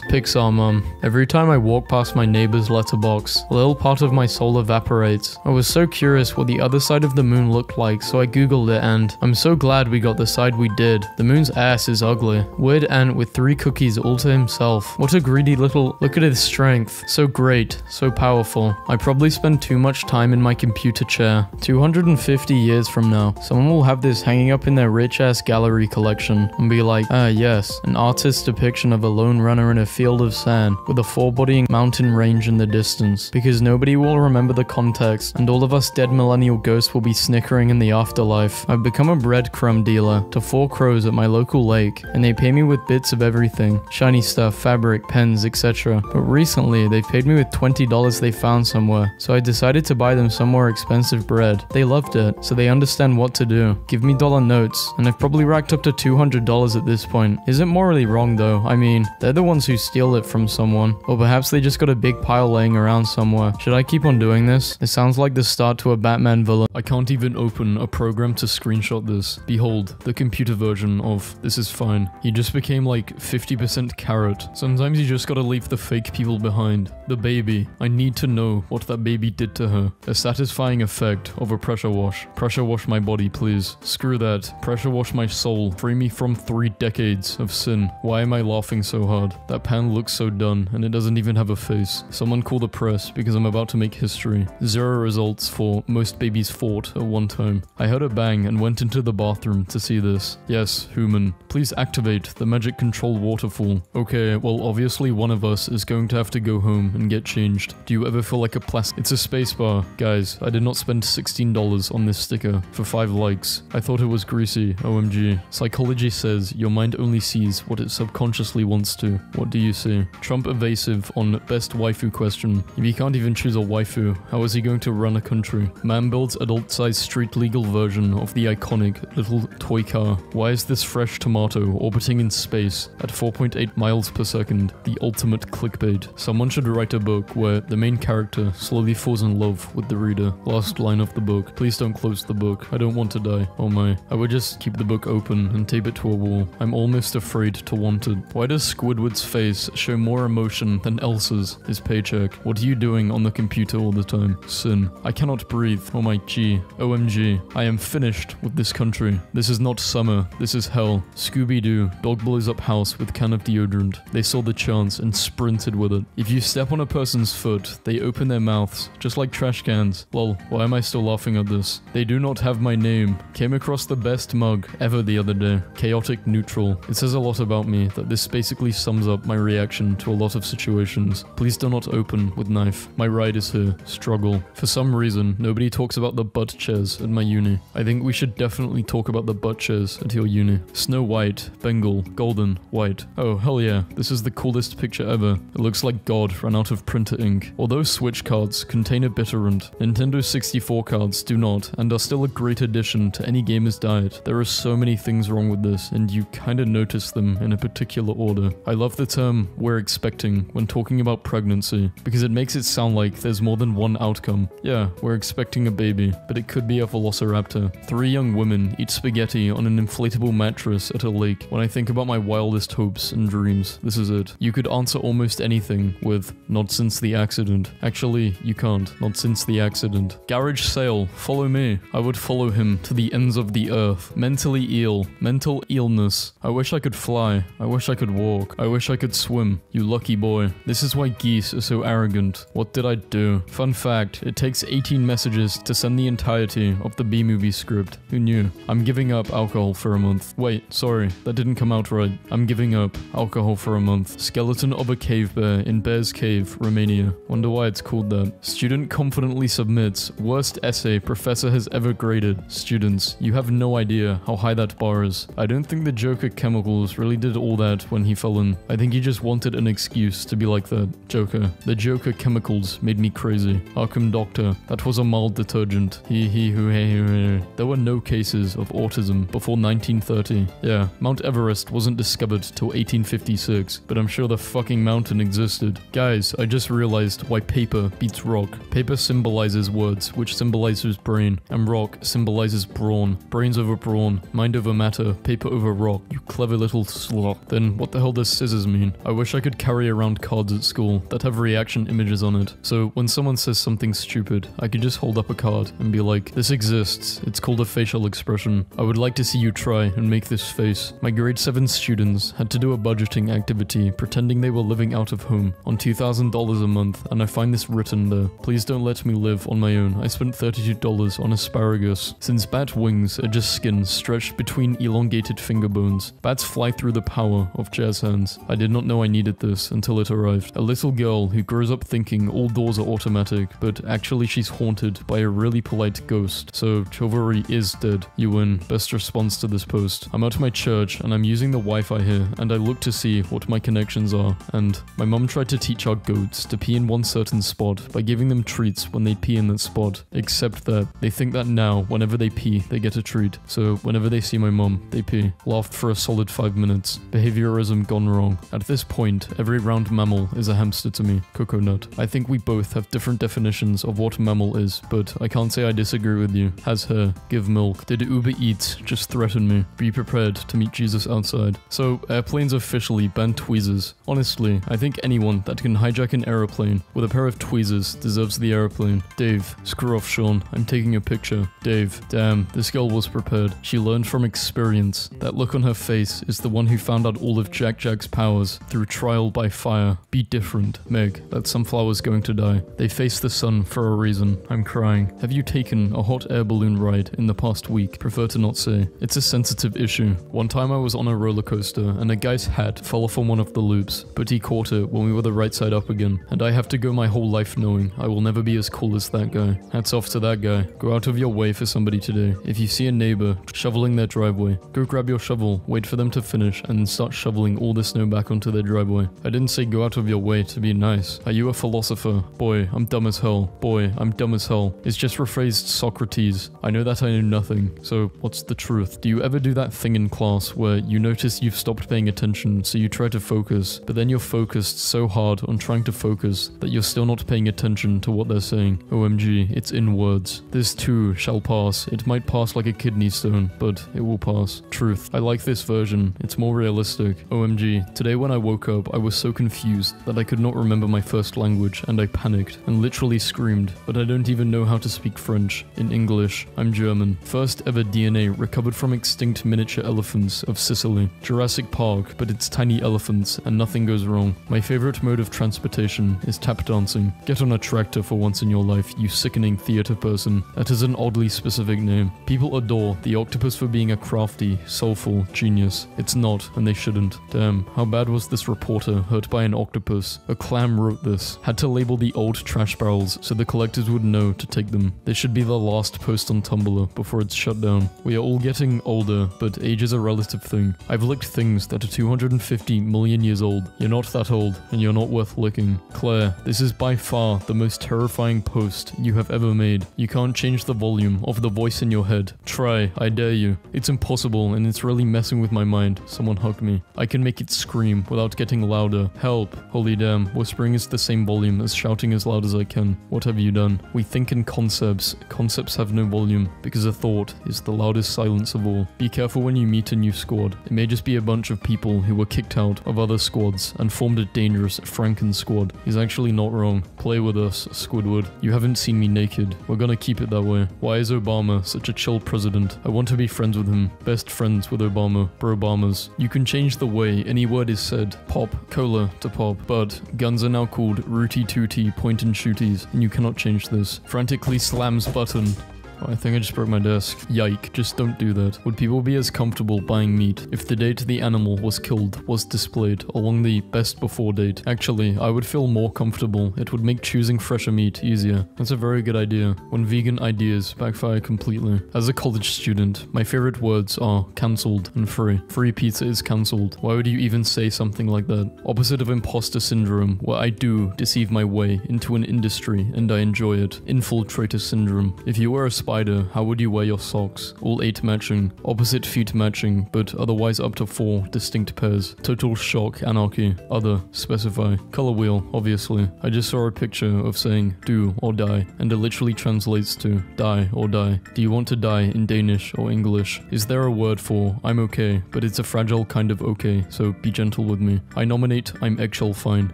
Pixar mom. Every time I walk past my neighbor's letterbox, a little part of my soul evaporates operates. I was so curious what the other side of the moon looked like, so I googled it, and I'm so glad we got the side we did. The moon's ass is ugly. Weird ant with 3 cookies all to himself. What a greedy little... Look at his strength. So great. So powerful. I probably spend too much time in my computer chair. 250 years from now, someone will have this hanging up in their rich-ass gallery collection and be like, ah yes, an artist's depiction of a lone runner in a field of sand with a foreboding mountain range in the distance. Because nobody will remember the context, and all of us dead millennial ghosts will be snickering in the afterlife. I've become a breadcrumb dealer to 4 crows at my local lake, and they pay me with bits of everything. Shiny stuff, fabric, pens, etc. But recently, they paid me with $20 they found somewhere, so I decided to buy them some more expensive bread. They loved it, so they understand what to do. Give me dollar notes, and I've probably racked up to $200 at this point. Isn't morally wrong though. I mean, they're the ones who steal it from someone, or perhaps they just got a big pile laying around somewhere. Should I keep on doing this? It sounds like the start to a Batman villain. I can't even open a program to screenshot this. Behold, the computer version of This Is Fine. He just became like 50% carrot. Sometimes you just gotta leave the fake people behind. The baby. I need to know what that baby did to her. A satisfying effect of a pressure wash. Pressure wash my body, please. Screw that. Pressure wash my soul. Free me from 3 decades of sin. Why am I laughing so hard? That pan looks so done, and it doesn't even have a face. Someone call the press, because I'm about to make history. 0 results for most babies fought at one time. I heard a bang and went into the bathroom to see this. Yes, human. Please activate the magic control waterfall. Okay, well obviously one of us is going to have to go home and get changed. Do you ever feel like a plastic? It's a spacebar. Guys, I did not spend $16 on this sticker for 5 likes. I thought it was greasy, OMG. Psychology says your mind only sees what it subconsciously wants to. What do you see? Trump evasive on best waifu question. If he can't even choose a waifu, how is he going to run a country? Man builds adult-sized street legal version of the iconic little toy car. Why is this fresh tomato orbiting in space at 4.8 miles per second? The ultimate clickbait. Someone should write a book where the main character slowly falls in love with the reader. Last line of the book. Please don't close the book. I don't want to die. Oh my. I would just keep the book open and tape it to a wall. I'm almost afraid to want it. Why does Squidward's face show more emotion than Elsa's? His paycheck. What are you doing on the computer all the time? Sin. I cannot breathe. Oh my G. OMG. I am finished with this country. This is not summer. This is hell. Scooby-Doo. Dog blows up house with can of deodorant. They saw the chance and sprinted with it. If you step on a person's foot, they open their mouths, just like trash cans. Lol, why am I still laughing at this? They do not have my name. Came across the best mug ever the other day. Chaotic neutral. It says a lot about me that this basically sums up my reaction to a lot of situations. Please do not open with knife. My ride is here. Struggle. For some reason, nobody talks about the butt chairs at my uni. I think we should definitely talk about the butt chairs at your uni. Snow White, Bengal, golden, white. Oh, hell yeah. This is the coolest picture ever. It looks like God ran out of printer ink. Although Switch cards contain a bitterant, Nintendo 64 cards do not, and are still a great addition to any gamer's diet. There are so many things wrong with this, and you kinda notice them in a particular order. I love the term "we're expecting" when talking about pregnancy, because it makes it sound like there's more than one outcome. Yeah, we're expecting a baby, but it could be a velociraptor. 3 young women eat spaghetti on an inflatable mattress at a lake. When I think about my wildest hopes and dreams, this is it. You could answer almost anything with, "Not since the accident." Actually, you can't. Not since the accident. Garage sale. Follow me. I would follow him to the ends of the earth. Mentally ill. Mental illness. I wish I could fly. I wish I could walk. I wish I could swim. You lucky boy. This is why geese are so arrogant. What did I do? Fun fact, it takes 18 messages to send the entirety of the B-movie script. Who knew? I'm giving up alcohol for a month. Wait, sorry, that didn't come out right. I'm giving up alcohol for a month. Skeleton of a cave bear in Bear's Cave, Romania. Wonder why it's called that. Student confidently submits worst essay professor has ever graded. Students, you have no idea how high that bar is. I don't think the Joker chemicals really did all that when he fell in. I think he just wanted an excuse to be like that. Joker. The Joker chemicals made me crazy. Arkham Doctor. That was a mild detergent. There were no cases of autism before 1930. Yeah, Mount Everest wasn't discovered till 1856, but I'm sure the fucking mountain existed. Guys, I just realized why paper beats rock. Paper symbolizes words, which symbolizes brain, and rock symbolizes brawn. Brains over brawn, mind over matter, paper over rock. You clever little sloth. Then what the hell does scissors mean? I wish I could carry around cards at school that have reaction images on it. So when someone says something something stupid, I could just hold up a card and be like, this exists. It's called a facial expression. I would like to see you try and make this face. My grade 7 students had to do a budgeting activity pretending they were living out of home on $2,000 a month, and I find this written there. Please don't let me live on my own. I spent $32 on asparagus. Since bat wings are just skin stretched between elongated finger bones, bats fly through the power of jazz hands. I did not know I needed this until it arrived. A little girl who grows up thinking all doors are automatic, but actually she's haunted by a really polite ghost. So chivalry is dead. You win. Best response to this post. I'm at my church and I'm using the Wi-Fi here, and I look to see what my connections are, and my mum tried to teach our goats to pee in one certain spot by giving them treats when they pee in that spot, except that they think that now whenever they pee they get a treat. So whenever they see my mum, they pee. Laughed for a solid 5 minutes. Behaviorism gone wrong. At this point, every round mammal is a hamster to me. Coconut. I think we both have different definitions of what mammal is, but I can't say I disagree with you. Has hair. Give milk. Did Uber Eats just threaten me? Be prepared to meet Jesus outside. So airplanes officially banned tweezers. Honestly, I think anyone that can hijack an aeroplane with a pair of tweezers deserves the airplane. Dave. Screw off, Sean. I'm taking a picture. Dave. Damn, this girl was prepared. She learned from experience. That look on her face is the one who found out all of Jack's powers through trial by fire. Be different. Meg. That sunflower's going to die. They face the sun for a reason. I'm crying. Have you taken a hot air balloon ride in the past week? Prefer to not say. It's a sensitive issue. One time I was on a roller coaster and a guy's hat fell off on one of the loops, but he caught it when we were the right side up again, and I have to go my whole life knowing I will never be as cool as that guy. Hats off to that guy. Go out of your way for somebody today. If you see a neighbor shoveling their driveway, go grab your shovel, wait for them to finish, and then start shoveling all the snow back onto their driveway. I didn't say go out of your way to be nice. Are you a philosopher? Boy, I'm dumb as hell. Boy, I'm dumb as hell. It's just rephrased Socrates. I know that I know nothing, so what's the truth? Do you ever do that thing in class where you notice you've stopped paying attention, so you try to focus, but then you're focused so hard on trying to focus that you're still not paying attention to what they're saying? OMG, it's in words. This too shall pass. It might pass like a kidney stone, but it will pass. Truth. I like this version. It's more realistic. OMG. Today when I woke up, I was so confused that I could not remember my first language, and I panicked and literally screamed, but I don't even know how to speak French. In English, I'm German. First ever DNA recovered from extinct miniature elephants of Sicily. Jurassic Park, but it's tiny elephants and nothing goes wrong. My favorite mode of transportation is tap dancing. Get on a tractor for once in your life, you sickening theater person. That is an oddly specific name. People adore the octopus for being a crafty, soulful genius. It's not, and they shouldn't. Damn, how bad was this reporter hurt by an octopus? A clam wrote this. Had to label the old trash barrels so the collectors would know to take them. This should be the last post on Tumblr before it's shut down. We are all getting older, but age is a relative thing. I've licked things that are 250 million years old. You're not that old, and you're not worth licking. Claire, this is by far the most terrifying post you have ever made. You can't change the volume of the voice in your head. Try, I dare you. It's impossible, and it's really messing with my mind. Someone hug me. I can make it scream without getting louder. Help. Holy damn, whispering is the same volume as shouting as loud as I can. What have you done? We think in concepts. Concepts have no volume, because a thought is the loudest silence of all. Be careful when you meet a new squad. It may just be a bunch of people who were kicked out of other squads and formed a dangerous Franken squad. He's actually not wrong. Play with us, Squidward. You haven't seen me naked. We're gonna keep it that way. Why is Obama such a chill president? I want to be friends with him. Best friends with Obama. Bro-Obamas. You can change the way any word is said. Pop, cola to pop. But guns are now called rooty tooty point and shooties, and you cannot change this. Frantically slams button. Oh, I think I just broke my desk. Yike, just don't do that. Would people be as comfortable buying meat if the date the animal was killed was displayed along the best before date? Actually, I would feel more comfortable. It would make choosing fresher meat easier. That's a very good idea. When vegan ideas backfire completely. As a college student, my favorite words are cancelled and free. Free pizza is cancelled. Why would you even say something like that? Opposite of imposter syndrome, where I do deceive my way into an industry and I enjoy it. Infiltrator syndrome. If you were a spider, how would you wear your socks? All 8 matching, opposite feet matching, but otherwise up to 4 distinct pairs. Total shock, anarchy. Other, specify. Color wheel, obviously. I just saw a picture of saying do or die, and it literally translates to die or die. Do you want to die in Danish or English? Is there a word for I'm okay, but it's a fragile kind of okay, so be gentle with me. I nominate I'm eggshell fine.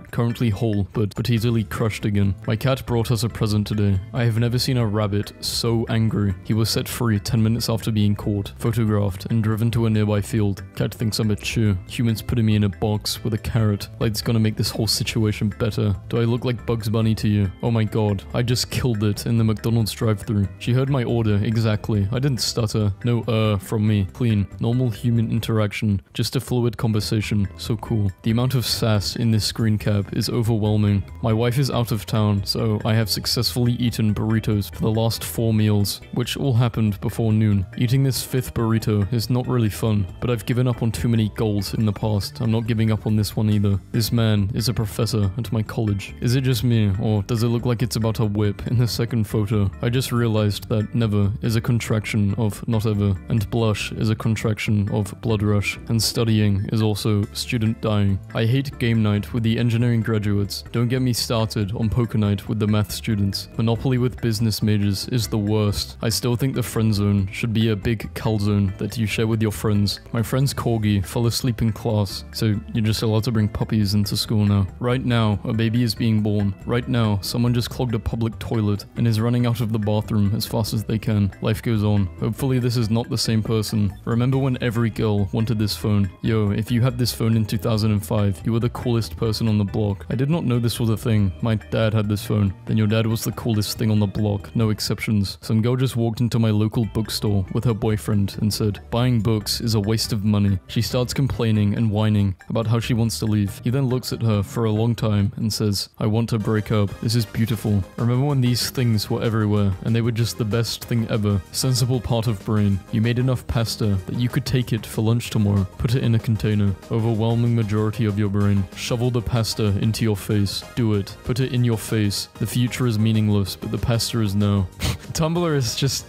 Currently whole, but easily crushed again. My cat brought us a present today. I have never seen a rabbit so angry. He was set free 10 minutes after being caught, photographed, and driven to a nearby field. Cat thinks I'm a chew. Humans putting me in a box with a carrot, like it's gonna make this whole situation better. Do I look like Bugs Bunny to you? Oh my god, I just killed it in the McDonald's drive-thru. She heard my order, exactly. I didn't stutter. No from me. Clean. Normal human interaction. Just a fluid conversation. So cool. The amount of sass in this screen cap is overwhelming. My wife is out of town, so I have successfully eaten burritos for the last 4 meals, which all happened before noon. Eating this 5th burrito is not really fun, but I've given up on too many goals in the past. I'm not giving up on this one either. This man is a professor at my college. Is it just me, or does it look like it's about to whip in the second photo? I just realized that never is a contraction of not ever, and blush is a contraction of blood rush, and studying is also student dying. I hate game night with the engineering graduates. Don't get me started on poker night with the math students. Monopoly with business majors is the worst. I still think the friend zone should be a big calzone that you share with your friends. My friend's corgi fell asleep in class, so you're just allowed to bring puppies into school now. Right now, a baby is being born. Right now, someone just clogged a public toilet and is running out of the bathroom as fast as they can. Life goes on. Hopefully this is not the same person. Remember when every girl wanted this phone? Yo, if you had this phone in 2005, you were the coolest person on the block. I did not know this was a thing. My dad had this phone. Then your dad was the coolest thing on the block. No exceptions. Some girl just walked into my local bookstore with her boyfriend and said, buying books is a waste of money. She starts complaining and whining about how she wants to leave. He then looks at her for a long time and says, I want to break up. This is beautiful. Remember when these things were everywhere and they were just the best thing ever? Sensible part of brain. You made enough pasta that you could take it for lunch tomorrow. Put it in a container. Overwhelming majority of your brain. Shovel the pasta into your face. Do it. Put it in your face. The future is meaningless, but the pasta is now. Tumblr is just...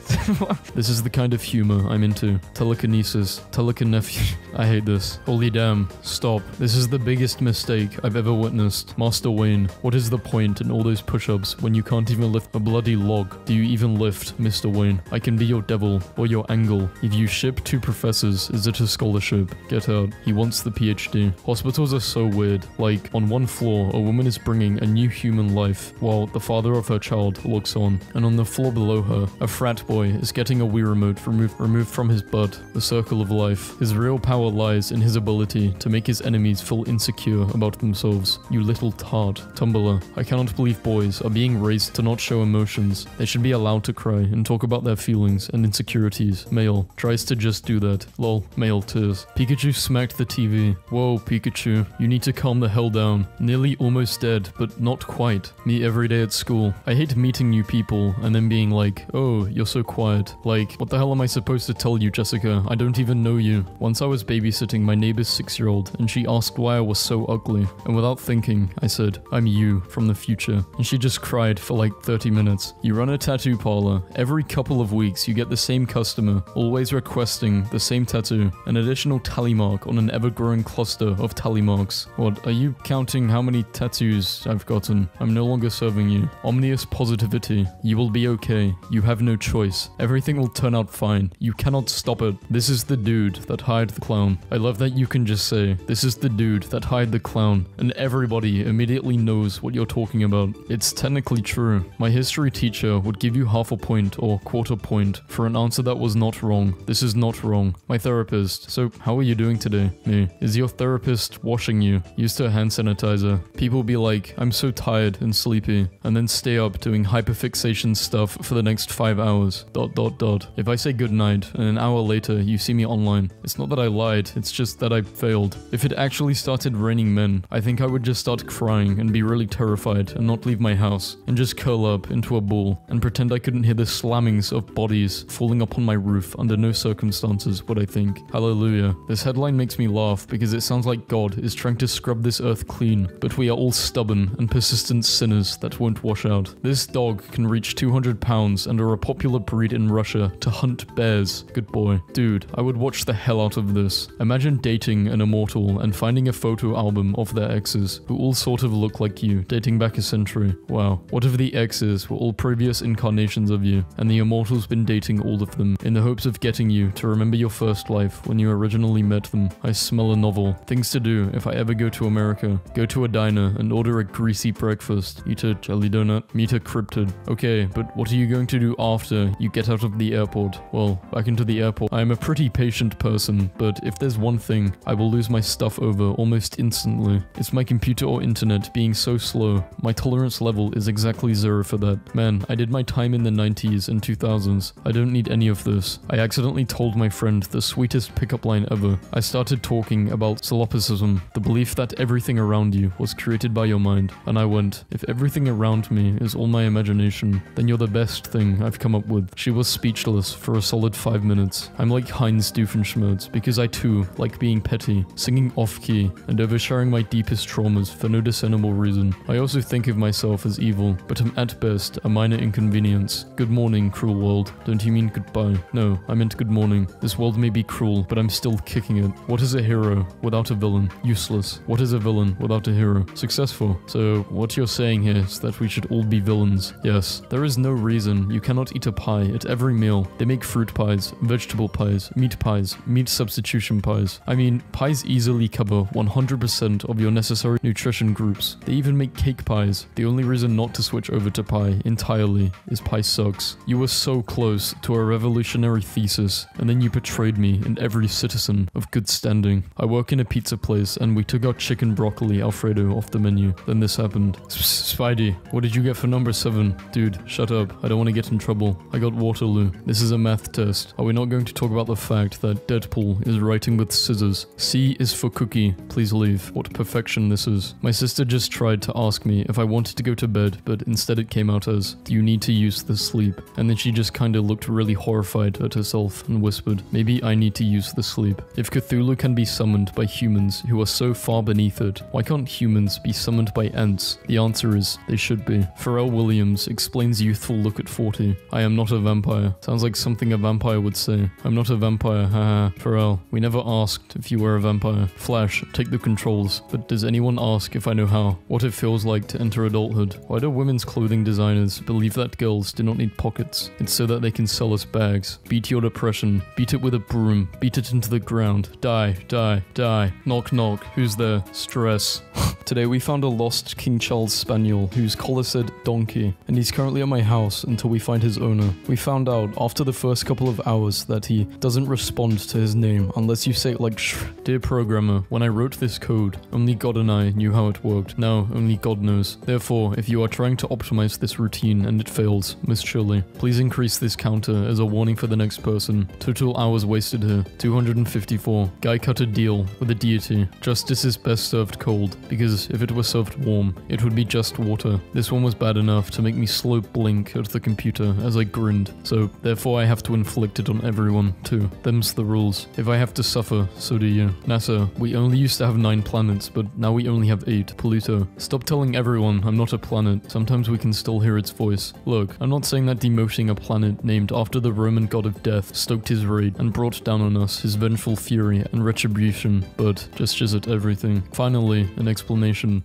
This is the kind of humor I'm into. Telekinesis. Telekinephy. I hate this. Holy damn. Stop. This is the biggest mistake I've ever witnessed. Master Wayne, what is the point in all those push-ups when you can't even lift a bloody log? Do you even lift, Mr. Wayne? I can be your devil or your angle. If you ship 2 professors, is it a scholarship? Get out. He wants the PhD. Hospitals are so weird. Like, on one floor, a woman is bringing a new human life while the father of her child looks on. And on the floor below her, a frat boy is getting a Wii remote removed from his butt. The circle of life. His real power lies in his ability to make his enemies feel insecure about themselves. You little tart. Tumblr. I cannot believe boys are being raised to not show emotions. They should be allowed to cry and talk about their feelings and insecurities. Male. Tries to just do that. Lol. Male tears. Pikachu smacked the TV. Whoa, Pikachu. You need to calm the hell down. Nearly almost dead, but not quite. Me every day at school. I hate meeting new people and then being like, oh, you're so quiet. Like, what the hell am I supposed to tell you, Jessica? I don't even know you. Once I was babysitting my neighbor's 6-year-old and she asked why I was so ugly. And without thinking, I said, I'm you from the future. And she just cried for like 30 minutes. You run a tattoo parlor. Every couple of weeks, you get the same customer, always requesting the same tattoo. An additional tally mark on an ever-growing cluster of tally marks. What, are you counting how many tattoos I've gotten? I'm no longer serving you. Omnious positivity. You will be okay. You have no choice. Everything will turn out fine. You cannot stop it. This is the dude that hired the clown. I love that you can just say, this is the dude that hired the clown, and everybody immediately knows what you're talking about. It's technically true. My history teacher would give you half a point or quarter point for an answer that was not wrong. This is not wrong. My therapist. So, how are you doing today? Me. Is your therapist washing you? Used her hand sanitizer. People be like, I'm so tired and sleepy, and then stay up doing hyperfixation stuff for the next 5 hours. ... If I say goodnight and an hour later you see me online, it's not that I lied, it's just that I failed. If it actually started raining men, I think I would just start crying and be really terrified and not leave my house and just curl up into a ball and pretend I couldn't hear the slammings of bodies falling upon my roof under no circumstances would I think. Hallelujah. This headline makes me laugh because it sounds like God is trying to scrub this earth clean, but we are all stubborn and persistent sinners that won't wash out. This dog can reach 200 pounds and a are a popular breed in Russia to hunt bears. Good boy. Dude, I would watch the hell out of this. Imagine dating an immortal and finding a photo album of their exes, who all sort of look like you, dating back a century. Wow. What if the exes were all previous incarnations of you, and the immortal's been dating all of them, in the hopes of getting you to remember your first life when you originally met them? I smell a novel. Things to do if I ever go to America. Go to a diner and order a greasy breakfast. Eat a jelly donut. Meet a cryptid. Okay, but what are you going to do after you get out of the airport? Well, back into the airport. I am a pretty patient person, but if there's one thing I will lose my stuff over almost instantly, it's my computer or internet being so slow. My tolerance level is exactly 0 for that. Man, I did my time in the 90s and 2000s. I don't need any of this. I accidentally told my friend the sweetest pickup line ever. I started talking about solipsism, the belief that everything around you was created by your mind, and I went, if everything around me is all my imagination, then you're the best thing I've come up with. She was speechless for a solid 5 minutes. I'm like Heinz Doofenshmirtz because I too like being petty, singing off-key, and oversharing my deepest traumas for no discernible reason. I also think of myself as evil, but am at best a minor inconvenience. Good morning, cruel world. Don't you mean goodbye? No, I meant good morning. This world may be cruel, but I'm still kicking it. What is a hero without a villain? Useless. What is a villain without a hero? Successful. So what you're saying here is that we should all be villains. Yes. There is no reason you cannot eat a pie at every meal. They make fruit pies, vegetable pies, meat substitution pies. I mean, pies easily cover 100% of your necessary nutrition groups. They even make cake pies. The only reason not to switch over to pie entirely is pie sucks. You were so close to a revolutionary thesis, and then you betrayed me and every citizen of good standing. I work in a pizza place and we took our chicken broccoli Alfredo off the menu. Then this happened. Spidey, what did you get for number 7? Dude, shut up. I don't want to get in trouble. I got Waterloo. This is a math test. Are we not going to talk about the fact that Deadpool is writing with scissors? C is for cookie. Please leave. What perfection this is. My sister just tried to ask me if I wanted to go to bed, but instead it came out as, do you need to use the sleep? And then she just kinda looked really horrified at herself and whispered, maybe I need to use the sleep. If Cthulhu can be summoned by humans who are so far beneath it, why can't humans be summoned by ants? The answer is, they should be. Pharrell Williams explains youthful look at 40. I am not a vampire. Sounds like something a vampire would say. I'm not a vampire, haha. Pharrell, we never asked if you were a vampire. Flash, take the controls. But does anyone ask if I know how? What it feels like to enter adulthood? Why do women's clothing designers believe that girls do not need pockets? It's so that they can sell us bags. Beat your depression. Beat it with a broom. Beat it into the ground. Die, die, die. Knock, knock. Who's there? Stress. Today we found a lost King Charles Spaniel whose collar said donkey, and he's currently at my house until we find his owner. We found out after the first couple of hours that he doesn't respond to his name unless you say it like shh. Dear programmer, when I wrote this code, only God and I knew how it worked. Now only God knows. Therefore, if you are trying to optimize this routine and it fails, most surely, please increase this counter as a warning for the next person. Total hours wasted here, 254. Guy cut a deal with a deity. Justice is best served cold, because if it were served warm, it would be just water. This one was bad enough to make me slow blink at the computer as I grinned, so therefore I have to inflict it on everyone, too. Them's the rules. If I have to suffer, so do you. NASA, we only used to have 9 planets, but now we only have 8. Pluto, stop telling everyone I'm not a planet. Sometimes we can still hear its voice. Look, I'm not saying that demoting a planet named after the Roman god of death stoked his rage and brought down on us his vengeful fury and retribution, but gestures at everything. Finally, an explanation.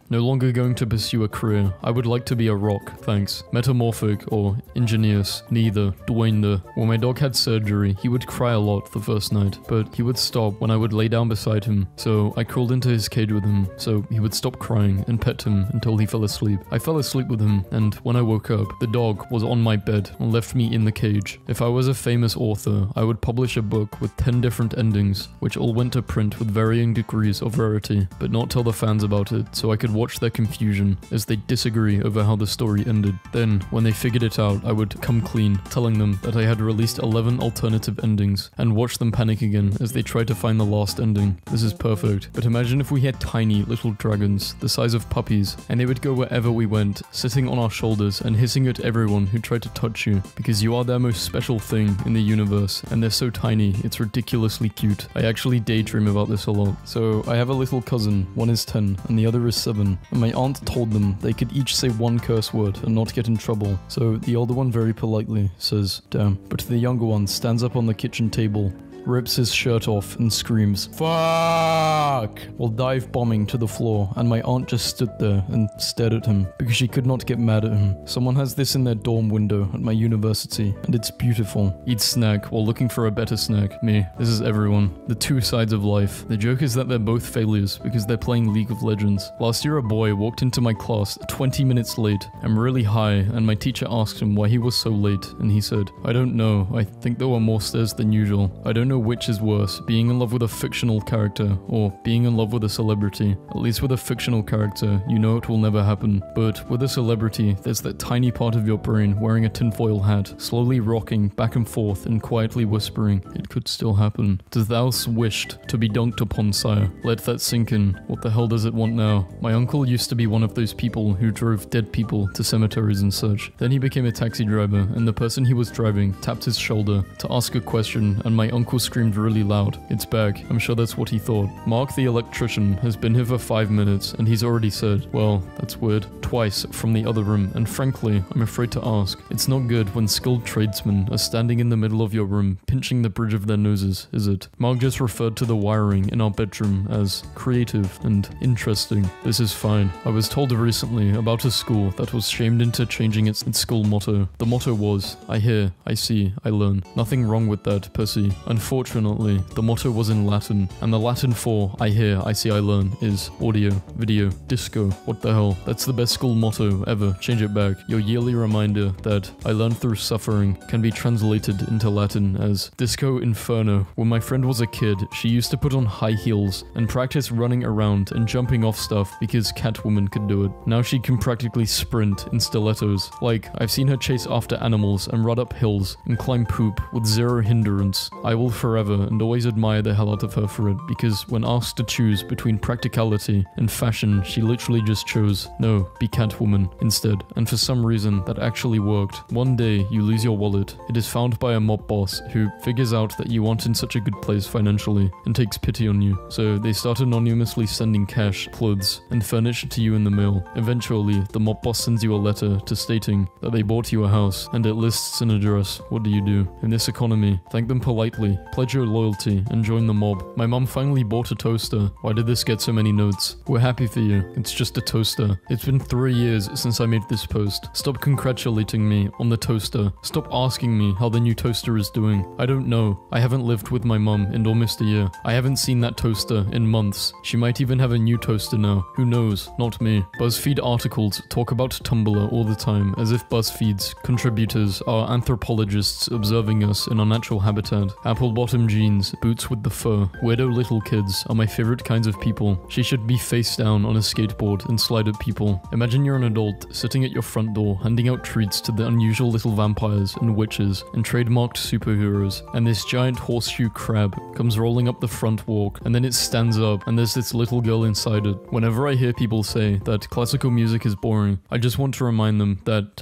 No longer going to pursue a career. I would like to be a rock, thanks. Metamorphic or ingenious, neither. Dwayne the. When my dog had surgery, he would cry a lot the first night, but he would stop when I would lay down beside him, so I crawled into his cage with him, so he would stop crying and pet him until he fell asleep. I fell asleep with him, and when I woke up, the dog was on my bed and left me in the cage. If I was a famous author, I would publish a book with 10 different endings, which all went to print with varying degrees of rarity, but not tell the fans about it, so I could watch their confusion as they disagree over how the story ended. Then, when they figured it out, I would come clean, telling them that I had released 11 alternative endings, and watch them panic again as they tried to find the last ending. This is perfect. But imagine if we had tiny little dragons, the size of puppies, and they would go wherever we went, sitting on our shoulders and hissing at everyone who tried to touch you, because you are their most special thing in the universe, and they're so tiny, it's ridiculously cute. I actually daydream about this a lot. So, I have a little cousin, one is 10, and the other brother is 7, and my aunt told them they could each say one curse word and not get in trouble. So the older one very politely says, damn. But the younger one stands up on the kitchen table, rips his shirt off and screams, "Fuck!" while dive bombing to the floor, and my aunt just stood there and stared at him because she could not get mad at him. Someone has this in their dorm window at my university, and it's beautiful. Eats snack while looking for a better snack. Me. This is everyone. The two sides of life. The joke is that they're both failures because they're playing League of Legends. Last year a boy walked into my class 20 minutes late. I'm really high, and my teacher asked him why he was so late, and he said, "I don't know. I think there were more stairs than usual. I don't know which is worse, being in love with a fictional character or being in love with a celebrity. At least with a fictional character, you know it will never happen. But with a celebrity, there's that tiny part of your brain wearing a tinfoil hat, slowly rocking back and forth and quietly whispering, it could still happen. Does thou wished to be dunked upon, sire? Let that sink in. What the hell does it want now?" My uncle used to be one of those people who drove dead people to cemeteries and such. Then he became a taxi driver, and the person he was driving tapped his shoulder to ask a question, and my uncle screamed really loud, "It's back." I'm sure that's what he thought. Mark the electrician has been here for 5 minutes, and he's already said, "Well, that's weird," twice from the other room, and frankly, I'm afraid to ask. It's not good when skilled tradesmen are standing in the middle of your room, pinching the bridge of their noses, is it? Mark just referred to the wiring in our bedroom as creative and interesting. This is fine. I was told recently about a school that was shamed into changing its school motto. The motto was, "I hear, I see, I learn." Nothing wrong with that, Percy. Unfortunately, the motto was in Latin, and the Latin for "I hear, I see, I learn" is audio, video, disco. What the hell? That's the best school motto ever. Change it back. Your yearly reminder that I learned through suffering can be translated into Latin as Disco Inferno. When my friend was a kid, she used to put on high heels and practice running around and jumping off stuff because Catwoman could do it. Now she can practically sprint in stilettos. Like, I've seen her chase after animals and run up hills and climb poop with zero hindrance. I will forever and always admire the hell out of her for it, because when asked to choose between practicality and fashion, she literally just chose, no, be Catwoman instead. And for some reason, that actually worked. One day, you lose your wallet. It is found by a mob boss who figures out that you aren't in such a good place financially and takes pity on you. So they start anonymously sending cash, clothes, and furniture to you in the mail. Eventually, the mob boss sends you a letter to stating that they bought you a house, and it lists an address. What do you do? In this economy, thank them politely, pledge your loyalty, and join the mob. My mom finally bought a toaster. Why did this get so many notes? We're happy for you. It's just a toaster. It's been 3 years since I made this post. Stop congratulating me on the toaster. Stop asking me how the new toaster is doing. I don't know. I haven't lived with my mom in almost a year. I haven't seen that toaster in months. She might even have a new toaster now. Who knows? Not me. BuzzFeed articles talk about Tumblr all the time, as if BuzzFeed's contributors are anthropologists observing us in our natural habitat. Apple bottom jeans, boots with the fur, weirdo little kids are my favorite kinds of people. She should be face down on a skateboard and slide at people. Imagine you're an adult sitting at your front door handing out treats to the unusual little vampires and witches and trademarked superheroes, and this giant horseshoe crab comes rolling up the front walk, and then it stands up and there's this little girl inside it. Whenever I hear people say that classical music is boring, I just want to remind them that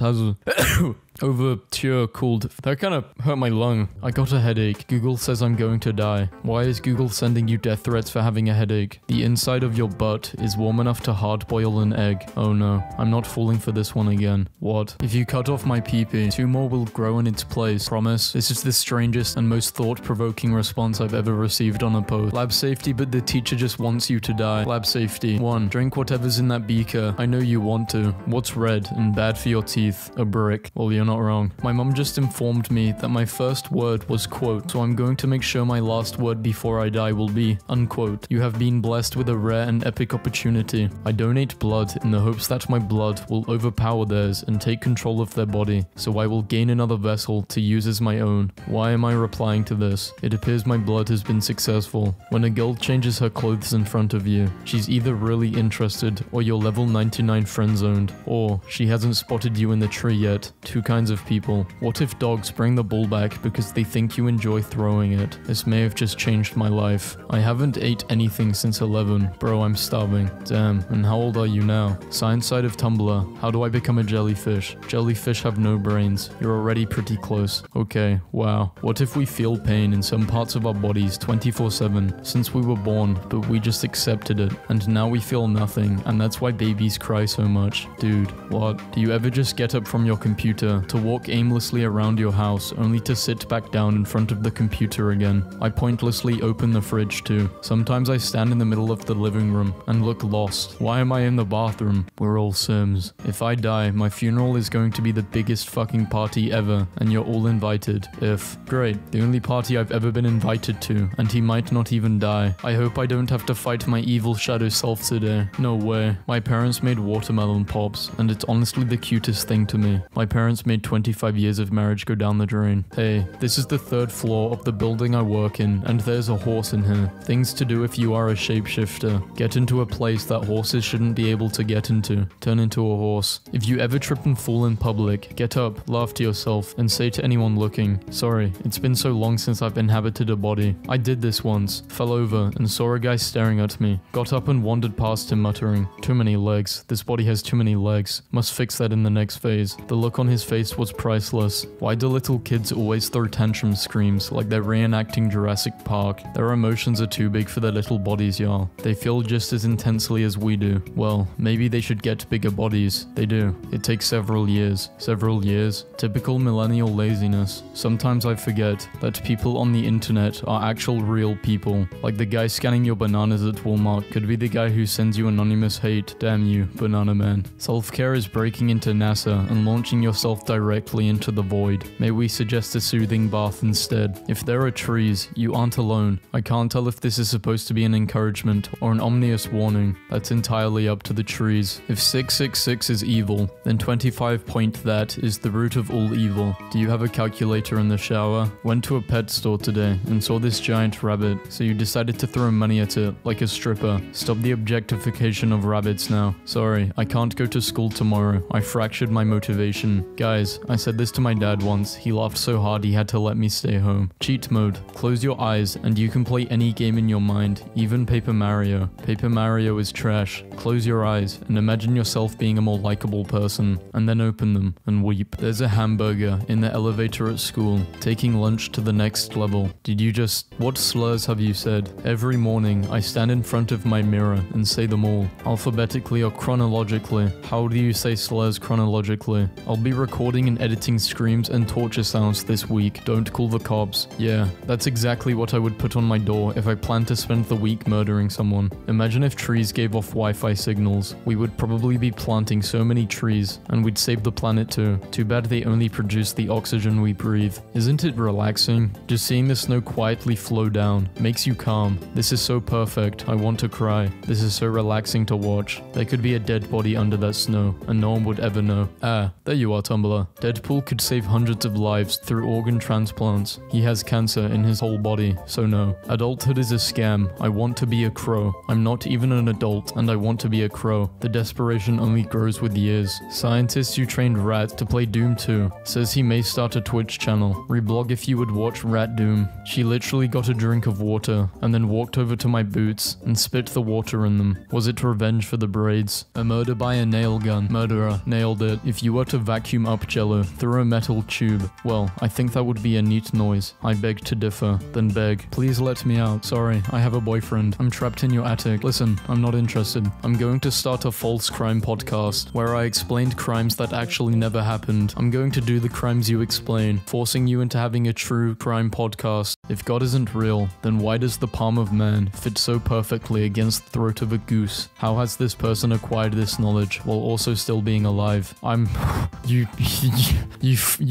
Overture called. That kind of hurt my lung. I got a headache. Google says I'm going to die. Why is Google sending you death threats for having a headache? The inside of your butt is warm enough to hard boil an egg. Oh no, I'm not falling for this one again. What? If you cut off my pee-pee, 2 more will grow in its place. Promise? This is the strangest and most thought-provoking response I've ever received on a post. Lab safety, but the teacher just wants you to die. Lab safety. 1. Drink whatever's in that beaker. I know you want to. What's red and bad for your teeth? A brick. Well, you're not wrong. My mom just informed me that my first word was quote, so I'm going to make sure my last word before I die will be unquote. You have been blessed with a rare and epic opportunity. I donate blood in the hopes that my blood will overpower theirs and take control of their body, so I will gain another vessel to use as my own. Why am I replying to this? It appears my blood has been successful. When a girl changes her clothes in front of you, she's either really interested or you're level 99 friend-zoned, or she hasn't spotted you in the tree yet. 2 kinds kinds of people. What if dogs bring the ball back because they think you enjoy throwing it? This may have just changed my life. I haven't ate anything since 11. Bro, I'm starving. Damn, and how old are you now? Science side of Tumblr. How do I become a jellyfish? Jellyfish have no brains. You're already pretty close. Okay, wow. What if we feel pain in some parts of our bodies 24/7 since we were born, but we just accepted it, and now we feel nothing, and that's why babies cry so much? Dude, what? Do you ever just get up from your computer to walk aimlessly around your house only to sit back down in front of the computer again? I pointlessly open the fridge too. Sometimes I stand in the middle of the living room and look lost. Why am I in the bathroom? We're all Sims. If I die, my funeral is going to be the biggest fucking party ever, and you're all invited. If. Great. The only party I've ever been invited to, and he might not even die. I hope I don't have to fight my evil shadow self today. No way. My parents made watermelon pops, and it's honestly the cutest thing to me. My parents made 25 years of marriage go down the drain. Hey, this is the 3rd floor of the building I work in, and there's a horse in here. Things to do if you are a shapeshifter. Get into a place that horses shouldn't be able to get into. Turn into a horse. If you ever trip and fall in public, get up, laugh to yourself, and say to anyone looking, "Sorry, it's been so long since I've inhabited a body." I did this once, fell over, and saw a guy staring at me. Got up and wandered past him muttering, "Too many legs. This body has too many legs. Must fix that in the next phase." The look on his face was priceless. Why do little kids always throw tantrum screams like they're reenacting Jurassic Park? Their emotions are too big for their little bodies, y'all. They feel just as intensely as we do. Well, maybe they should get bigger bodies. They do. It takes several years. Several years. Typical millennial laziness. Sometimes I forget that people on the internet are actual real people. Like the guy scanning your bananas at Walmart could be the guy who sends you anonymous hate. Damn you, banana man. Self-care is breaking into NASA and launching yourself directly into the void. May we suggest a soothing bath instead? If there are trees, you aren't alone. I can't tell if this is supposed to be an encouragement or an ominous warning. That's entirely up to the trees. If 666 is evil, then 25 point that is the root of all evil. Do you have a calculator in the shower? Went to a pet store today and saw this giant rabbit, so you decided to throw money at it like a stripper. Stop the objectification of rabbits now. Sorry, I can't go to school tomorrow. I fractured my motivation. Guys, I said this to my dad once. He laughed so hard he had to let me stay home. Cheat mode. Close your eyes and you can play any game in your mind, even Paper Mario. Paper Mario is trash. Close your eyes and imagine yourself being a more likable person, and then open them and weep. There's a hamburger in the elevator at school, taking lunch to the next level. Did you just... What slurs have you said? Every morning, I stand in front of my mirror and say them all, alphabetically or chronologically. How do you say slurs chronologically? I'll be recording and editing screams and torture sounds this week. Don't call the cops. Yeah, that's exactly what I would put on my door if I planned to spend the week murdering someone. Imagine if trees gave off Wi-Fi signals. We would probably be planting so many trees, and we'd save the planet too. Too bad they only produce the oxygen we breathe. Isn't it relaxing? Just seeing the snow quietly flow down makes you calm. This is so perfect. I want to cry. This is so relaxing to watch. There could be a dead body under that snow, and no one would ever know. Ah, there you are, Tumblr. Deadpool could save hundreds of lives through organ transplants. He has cancer in his whole body, so no. Adulthood is a scam. I want to be a crow. I'm not even an adult, and I want to be a crow. The desperation only grows with years. Scientist who trained Rat to play Doom 2 says he may start a Twitch channel. Reblog if you would watch Rat Doom. She literally got a drink of water, and then walked over to my boots and spit the water in them. Was it revenge for the braids? A murder by a nail gun. Murderer. Nailed it. If you were to vacuum up Jello through a metal tube, well, I think that would be a neat noise. I beg to differ. Then beg. Please let me out. Sorry, I have a boyfriend. I'm trapped in your attic. Listen, I'm not interested. I'm going to start a false crime podcast where I explained crimes that actually never happened. I'm going to do the crimes you explain, forcing you into having a true crime podcast. If God isn't real, then why does the palm of man fit so perfectly against the throat of a goose? How has this person acquired this knowledge while also still being alive? You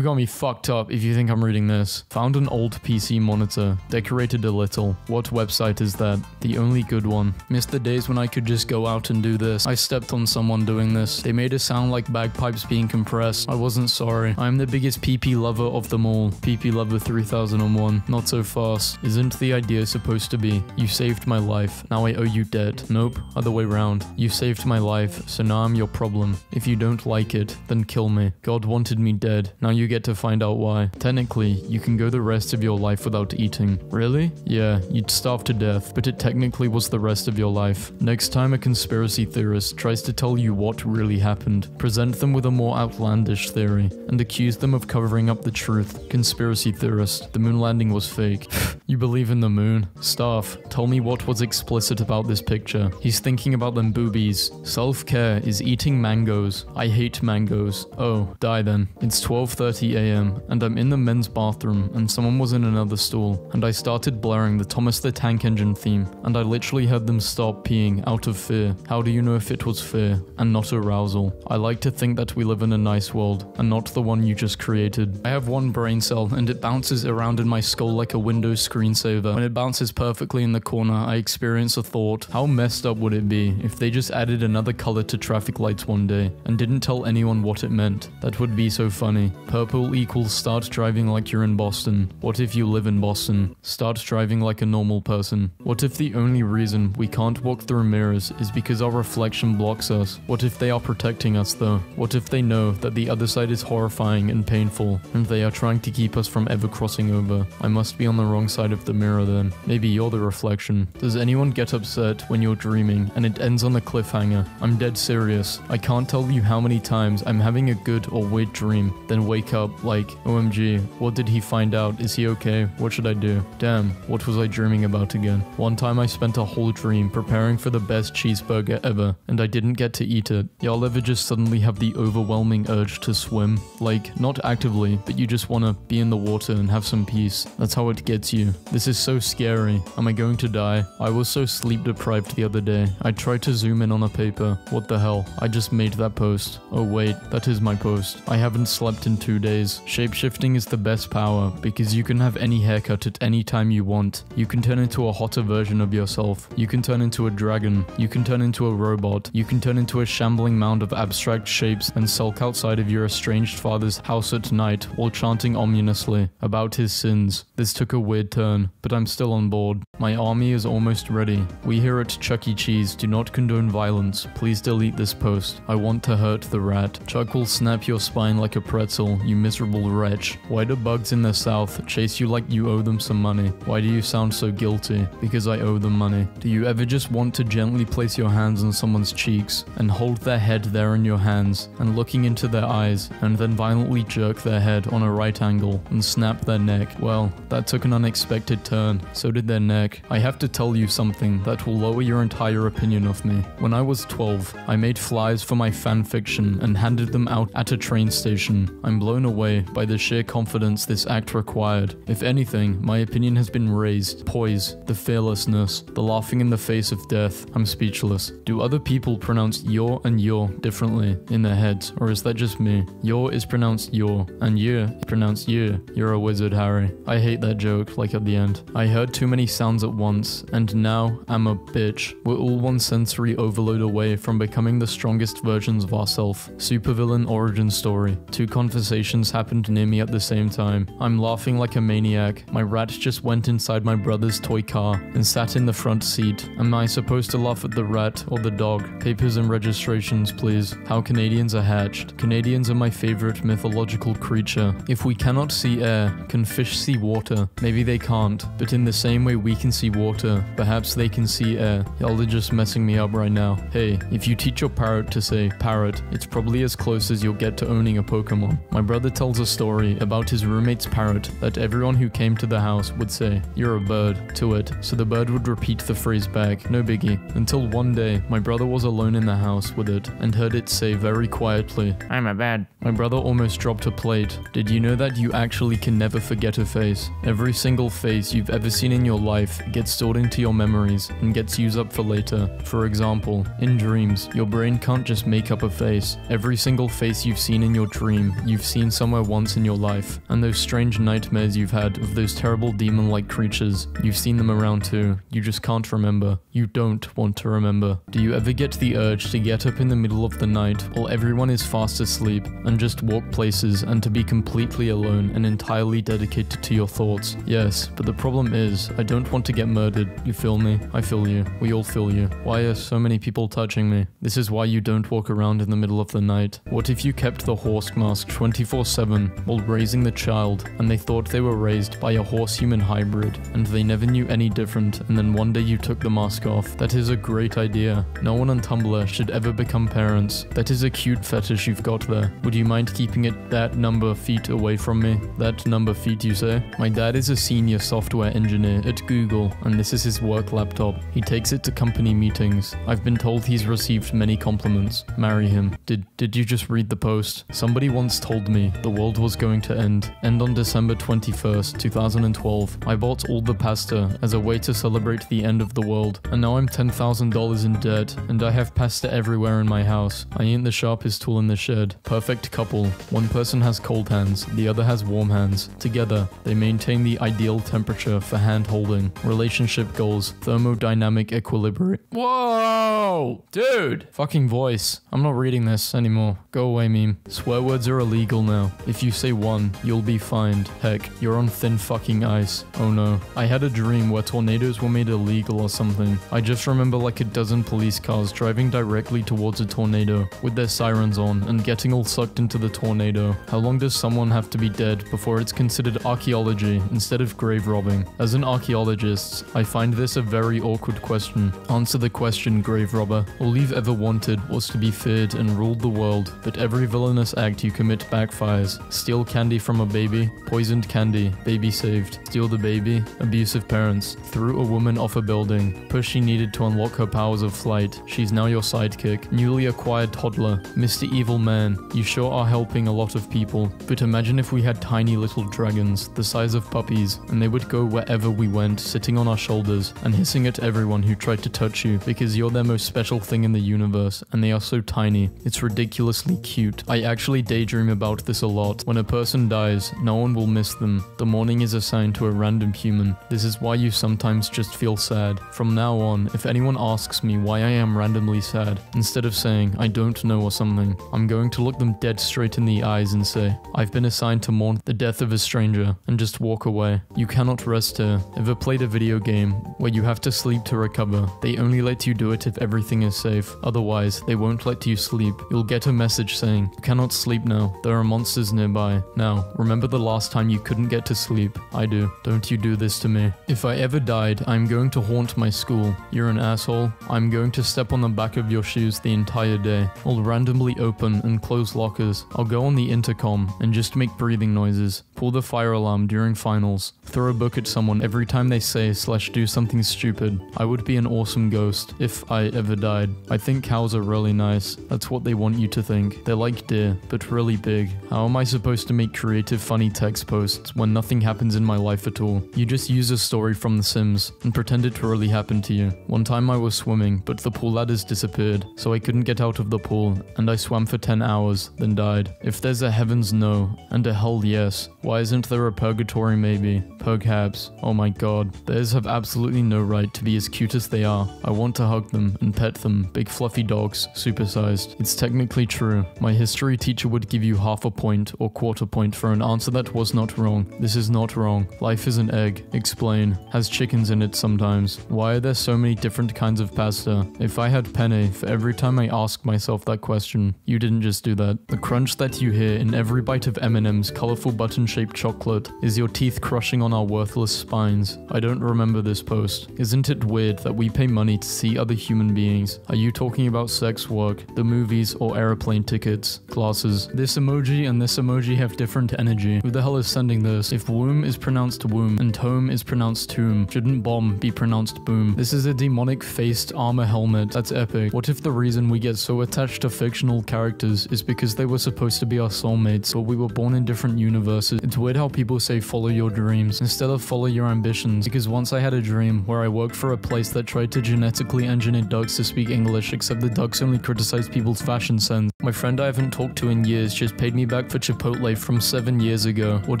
got me fucked up if you think I'm reading this. Found an old PC monitor, decorated a little. What website is that? The only good one. Missed the days when I could just go out and do this. I stepped on someone doing this. They made it sound like bagpipes being compressed. I wasn't sorry. I'm the biggest PP lover of them all. PP lover 3001. Not so so fast. Isn't the idea supposed to be, you saved my life, now I owe you debt? Nope, other way round. You saved my life, so now I'm your problem. If you don't like it, then kill me. God wanted me dead, now you get to find out why. Technically, you can go the rest of your life without eating. Really? Yeah, you'd starve to death, but it technically was the rest of your life. Next time a conspiracy theorist tries to tell you what really happened, present them with a more outlandish theory, and accuse them of covering up the truth. Conspiracy theorist, the moon landing was fake. You believe in the moon? Staff, tell me what was explicit about this picture. He's thinking about them boobies. Self-care is eating mangoes. I hate mangoes. Oh, die then. It's 12:30 a.m. and I'm in the men's bathroom and someone was in another stall and I started blaring the Thomas the Tank Engine theme and I literally heard them stop peeing out of fear. How do you know if it was fear and not arousal? I like to think that we live in a nice world and not the one you just created. I have one brain cell and it bounces around in my skull like a Windows screensaver. When it bounces perfectly in the corner, I experience a thought. How messed up would it be if they just added another color to traffic lights one day and didn't tell anyone what it meant? That would be so funny. Purple equals start driving like you're in Boston. What if you live in Boston? Start driving like a normal person. What if the only reason we can't walk through mirrors is because our reflection blocks us? What if they are protecting us though? What if they know that the other side is horrifying and painful and they are trying to keep us from ever crossing over? I must be on the wrong side of the mirror then. Maybe you're the reflection. Does anyone get upset when you're dreaming and it ends on a cliffhanger? I'm dead serious. I can't tell you how many times I'm having a good or weird dream, then wake up like, OMG, what did he find out? Is he okay? What should I do? Damn, what was I dreaming about again? One time I spent a whole dream preparing for the best cheeseburger ever, and I didn't get to eat it. Y'all ever just suddenly have the overwhelming urge to swim? Like, not actively, but you just wanna be in the water and have some peace. That's how it gets you. This is so scary. Am I going to die? I was so sleep deprived the other day. I tried to zoom in on a paper. What the hell? I just made that post. Oh wait, that is my post. I haven't slept in 2 days. Shapeshifting is the best power because you can have any haircut at any time you want. You can turn into a hotter version of yourself. You can turn into a dragon. You can turn into a robot. You can turn into a shambling mound of abstract shapes and sulk outside of your estranged father's house at night while chanting ominously about his sins. This took a weird turn, but I'm still on board. My army is almost ready. We here at Chuck E. Cheese do not condone violence. Please delete this post. I want to hurt the rat. Chuck will snap your spine like a pretzel, you miserable wretch. Why do bugs in the south chase you like you owe them some money? Why do you sound so guilty? Because I owe them money. Do you ever just want to gently place your hands on someone's cheeks and hold their head there in your hands and looking into their eyes and then violently jerk their head on a right angle and snap their neck? Well, that took an unexpected turn. So did their neck. I have to tell you something that will lower your entire opinion of me. When I was 12, I made flyers for my fanfiction and handed them out at a train station. I'm blown away by the sheer confidence this act required. If anything, my opinion has been raised. Poise, the fearlessness, the laughing in the face of death. I'm speechless. Do other people pronounce your and your differently in their heads, or is that just me? Your is pronounced your, and year is pronounced year. You're a wizard, Harry. I hate that joke, like at the end. I heard too many sounds at once, and now I'm a bitch. We're all one sensory overload away from becoming the strongest versions of ourselves. Supervillain origin story. 2 conversations happened near me at the same time. I'm laughing like a maniac. My rat just went inside my brother's toy car and sat in the front seat. Am I supposed to laugh at the rat or the dog? Papers and registrations, please. How Canadians are hatched. Canadians are my favorite mythological creature. If we cannot see air, can fish see water? Maybe they can't, but in the same way we can see water, perhaps they can see air. Y'all are just messing me up right now. Hey, if you teach your parrot to say parrot, it's probably as close as you'll get to owning a Pokemon. My brother tells a story about his roommate's parrot that everyone who came to the house would say, "You're a bird," to it, so the bird would repeat the phrase back, no biggie. Until one day, my brother was alone in the house with it and heard it say very quietly, I'm a bad. My brother almost dropped a plate. Did you know that you actually can never forget a face? Every single face you've ever seen in your life gets stored into your memories and gets used up for later. For example, in dreams, your brain can't just make up a face. Every single face you've seen in your dream, you've seen somewhere once in your life. And those strange nightmares you've had of those terrible demon-like creatures, you've seen them around too. You just can't remember. You don't want to remember. Do you ever get the urge to get up in the middle of the night while everyone is fast asleep and just walk places and to be completely alone and entirely dedicated to your thoughts? thoughts. Yes, but the problem is, I don't want to get murdered. You feel me? I feel you. We all feel you. Why are so many people touching me? This is why you don't walk around in the middle of the night. What if you kept the horse mask 24/7 while raising the child, and they thought they were raised by a horse-human hybrid, and they never knew any different, and then one day you took the mask off? That is a great idea. No one on Tumblr should ever become parents. That is a cute fetish you've got there. Would you mind keeping it that number feet away from me? That number feet, you say? My dad is a senior software engineer at Google, and this is his work laptop. He takes it to company meetings. I've been told he's received many compliments. Marry him. Did you just read the post? Somebody once told me the world was going to end on December 21st, 2012. I bought all the pasta as a way to celebrate the end of the world, and now I'm $10,000 in debt, and I have pasta everywhere in my house. I ain't the sharpest tool in the shed. Perfect couple. One person has cold hands, the other has warm hands. Together, they maintain the ideal temperature for hand-holding. Relationship goals, thermodynamic equilibrium. Whoa! Dude! Fucking voice. I'm not reading this anymore. Go away, meme. Swear words are illegal now. If you say one, you'll be fined. Heck, you're on thin fucking ice. Oh no. I had a dream where tornadoes were made illegal or something. I just remember like a dozen police cars driving directly towards a tornado with their sirens on and getting all sucked into the tornado. How long does someone have to be dead before it's considered archaeology instead of grave robbing? As an archaeologist, I find this a very awkward question. Answer the question, grave robber. All you've ever wanted was to be feared and ruled the world, but every villainous act you commit backfires. Steal candy from a baby, poisoned candy, baby saved. Steal the baby, abusive parents. Threw a woman off a building. Push she needed to unlock her powers of flight. She's now your sidekick. Newly acquired toddler. Mr. Evil Man. You sure are helping a lot of people. But imagine if we had tiny little dragons, the size of puppies, and they would go wherever we went, sitting on our shoulders, and hissing at everyone who tried to touch you, because you're their most special thing in the universe, and they are so tiny. It's ridiculously cute. I actually daydream about this a lot. When a person dies, no one will miss them. The mourning is assigned to a random human. This is why you sometimes just feel sad. From now on, if anyone asks me why I am randomly sad, instead of saying, I don't know or something, I'm going to look them dead straight in the eyes and say, I've been assigned to mourn the death of a stranger, and just walk away. You cannot rest here. Ever played a video game where you have to sleep to recover? They only let you do it if everything is safe. Otherwise, they won't let you sleep. You'll get a message saying, you cannot sleep now. There are monsters nearby. Now, remember the last time you couldn't get to sleep? I do. Don't you do this to me. If I ever died, I'm going to haunt my school. You're an asshole. I'm going to step on the back of your shoes the entire day. I'll randomly open and close lockers. I'll go on the intercom and just make breathing noises. Pull the fire alarm during finals. Throw a book at someone every time they say/do something stupid. I would be an awesome ghost if I ever died. I think cows are really nice. That's what they want you to think. They're like deer, but really big. How am I supposed to make creative funny text posts when nothing happens in my life at all? You just use a story from The Sims and pretend it really happened to you. One time I was swimming, but the pool ladders disappeared, so I couldn't get out of the pool, and I swam for 10 hours, then died. If there's a heavens no, and a hell yes, why isn't there a purgatory maybe? Perhaps. Oh my god. Bears have absolutely no right to be as cute as they are. I want to hug them and pet them. Big fluffy dogs, supersized. It's technically true. My history teacher would give you half a point or quarter point for an answer that was not wrong. This is not wrong. Life is an egg. Explain. Has chickens in it sometimes. Why are there so many different kinds of pasta? If I had penne for every time I ask myself that question. You didn't just do that. The crunch that you hear in every bite of M&M's colorful button-shaped chocolate is your teeth crushing on our worthless spines. I don't remember this post. Isn't it weird that we pay money to see other human beings? Are you talking about sex work, the movies, or airplane tickets? Glasses. This emoji and this emoji have different energy. Who the hell is sending this? If womb is pronounced womb and home is pronounced tomb, shouldn't bomb be pronounced boom? This is a demonic faced armor helmet. That's epic. What if the reason we get so attached to fictional characters is because they were supposed to be our soulmates, but we were born in different universes? It's weird how people say follow your dreams instead of follow your ambitions, because once I had a dream where I worked for a place that tried to genetically engineer ducks to speak English, except the ducks only criticized people's fashion sense. My friend I haven't talked to in years just paid me back for Chipotle from 7 years ago. What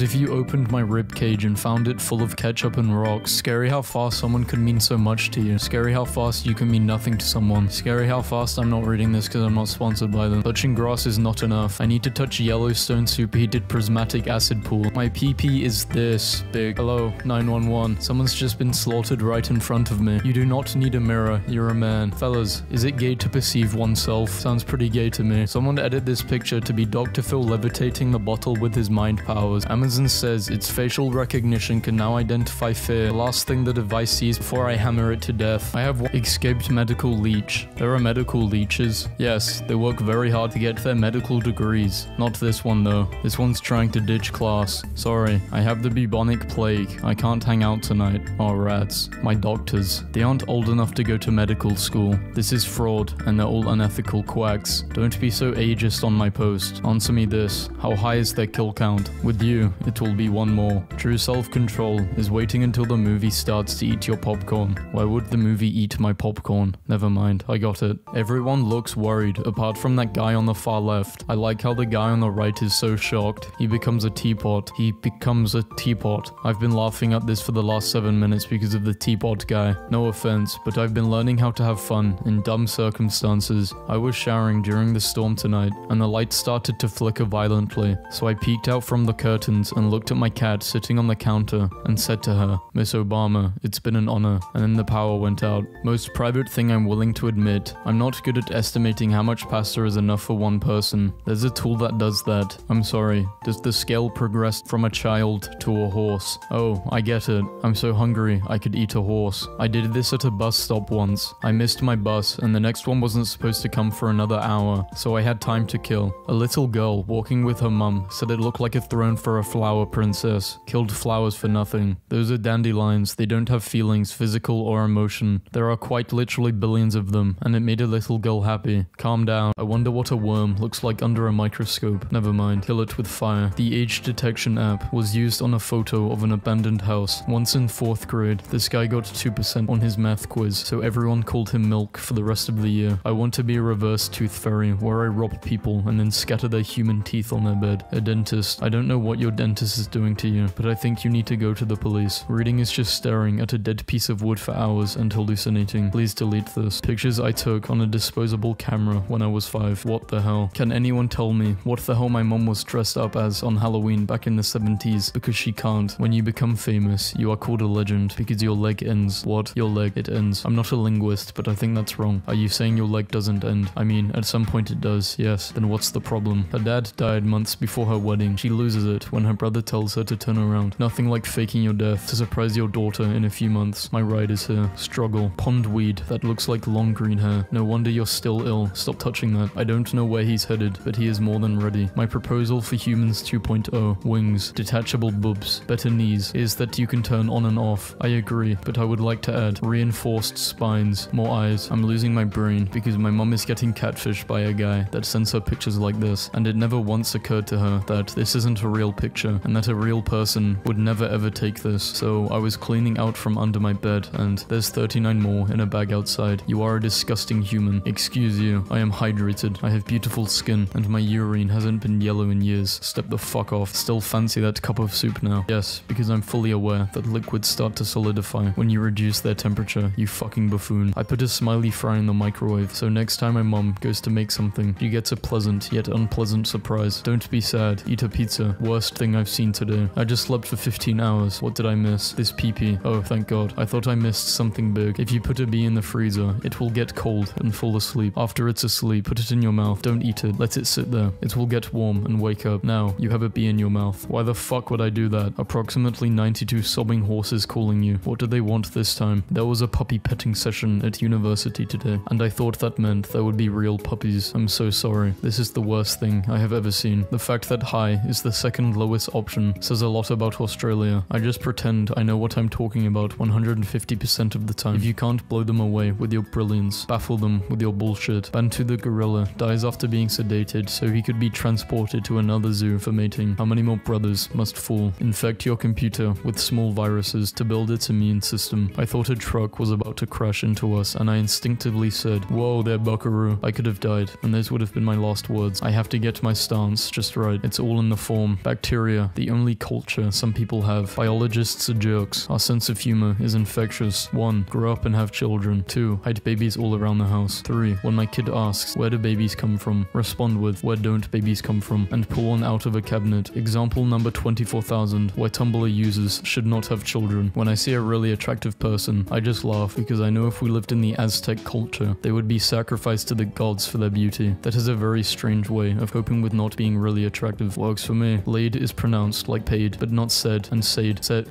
if you opened my rib cage and found it full of ketchup and rocks? Scary how fast someone could mean so much to you. Scary how fast you can mean nothing to someone. Scary how fast I'm not reading this because I'm not sponsored by them. Touching grass is not enough. I need to touch Yellowstone superheated prismatic acid pool. My PP is this big. Hello, 911. Someone's just been slaughtered right in front of me. You do not need a mirror. You're a man. Fellas, is it gay to perceive oneself? Sounds pretty gay to me. Someone edit this picture to be Dr. Phil levitating the bottle with his mind powers. Amazon says its facial recognition can now identify fear. The last thing the device sees before I hammer it to death. I have escaped medical leech. There are medical leeches. Yes, they work very hard to get their medical degrees. Not this one though. This one's trying to ditch class. Sorry, I have the bubonic plague. I can't hang out tonight. Oh rats. My doctors. They aren't old enough to go to medical school. This is fraud, and they're all unethical quacks. Don't be so ageist on my post. Answer me this. How high is their kill count? With you, it will be one more. True self-control is waiting until the movie starts to eat your popcorn. Why would the movie eat my popcorn? Never mind, I got it. Everyone looks worried, apart from that guy on the far left. I like how the guy on the right is so shocked. He becomes a teapot. He becomes a teapot. I've been laughing at this for the last 7 minutes because of the teapot guy. No offense, but I've been learning how to have fun in dumb circumstances. I was showering during the storm tonight, and the light started to flicker violently, so I peeked out from the curtains and looked at my cat sitting on the counter and said to her, "Miss Obama, it's been an honor," and then the power went out. Most private thing I'm willing to admit, I'm not good at estimating how much pasta is enough for one person. There's a tool that does that. I'm sorry, does the scale progress from a child to a horse? Oh, I get it. I'm so hungry, I could eat a horse. I did this at a bus stop once. I missed my bus, and the next one wasn't supposed to come for another hour, so I had time to kill. A little girl walking with her mum said it looked like a throne for a flower princess. Killed flowers for nothing. Those are dandelions. They don't have feelings, physical or emotion. There are quite literally billions of them, and it made a little girl happy. Calm down. I wonder what a worm looks like under a microscope. Never mind. Kill it with fire. The age detection app was used on a photo of an abandoned house. Once in 4th grade, this guy got 2% on his math quiz, so everyone called him Milk for the rest of the year. I want to be a reverse tooth fairy, where I rob people and then scatter their human teeth on their bed. A dentist. I don't know what your dentist is doing to you, but I think you need to go to the police. Reading is just staring at a dead piece of wood for hours and hallucinating. Please delete this. Pictures I took on a disposable camera when I was 5. What the hell? Can anyone tell me what the hell my mom was dressed up as on Halloween back in the 70s? Because she can't. When you become famous, you are called a legend because your leg ends. What? Your leg, it ends. I'm not a linguist, but I think that's wrong. Are you saying your leg doesn't end? I mean, at some point it does, yes. Then what's the problem? Her dad died months before her wedding. She loses it when her brother tells her to turn around. Nothing like faking your death to surprise your daughter in a few months. My ride is here. Struggle. Pondweed that looks like long green hair. No wonder you're still ill. Stop touching that. I don't know where he's headed, but he is more than ready. My proposal for Humans 2.0. Wings. Detachable boobs. Better knees. Is that you can turn on and off. I agree, but I would like to add reinforced spines. More eyes. I'm losing my brain because my mom is getting catfished by a guy that sends her pictures like this, and it never once occurred to her that this isn't a real picture and that a real person would never ever take this. So I was cleaning out from under my bed, and there's 39 more in a bag outside. You are a disgusting human. Excuse you. I am hydrated. I have beautiful skin, and my urine hasn't been yellow in years. Step the fuck off. Still fancy that cup of soup now. Yes, because I'm fully aware that liquids start to solidify when you reduce their temperature, you fucking buffoon. I put a smiley fry in the microwave, so next time my mom goes to make something, she gets a pleasant yet unpleasant surprise. Don't be sad. Eat a pizza. Worst thing I've seen today. I just slept for 15 hours. What did I miss? This pee-pee. Oh, thank God. I thought I missed something big. If you put a bee in the freezer, it will get cold and fall asleep. After it's asleep, put it in your mouth. Don't eat it. Let it sit there. It will get warm and wake up. Now, you have a bee in your mouth. Why the fuck would I do that? Approximately 92 sobbing horses calling you. What do they want this time? There was a puppy petting session at university today, and I thought that meant there would be real puppies. I'm so sorry. This is the worst thing I have ever seen. The fact that high is the second lowest option says a lot about Australia. I just pretend I know what I'm talking about 150% of the time. If you can't blow them away with your brilliance, baffle them with your bullshit. Bantu the gorilla dies after being sedated so he could be transported to another zoo for mating. How many more brothers must fall? Infect your computer with small viruses to build its immune system. I thought a truck was about to crash into us, and I instinctively said, "Whoa there, buckaroo." I could have died, and this would would have been my last words. I have to get my stance just right. It's all in the form. Bacteria, the only culture some people have. Biologists are jerks. Our sense of humor is infectious. 1. Grow up and have children. 2. Hide babies all around the house. 3. When my kid asks, where do babies come from? Respond with, where don't babies come from? And pull one out of a cabinet. Example number 24,000, where Tumblr users should not have children. When I see a really attractive person, I just laugh because I know if we lived in the Aztec culture, they would be sacrificed to the gods for their beauty. That is a very strange way of coping with not being really attractive. Works for me. Laid is pronounced like paid, but not said, and said. Said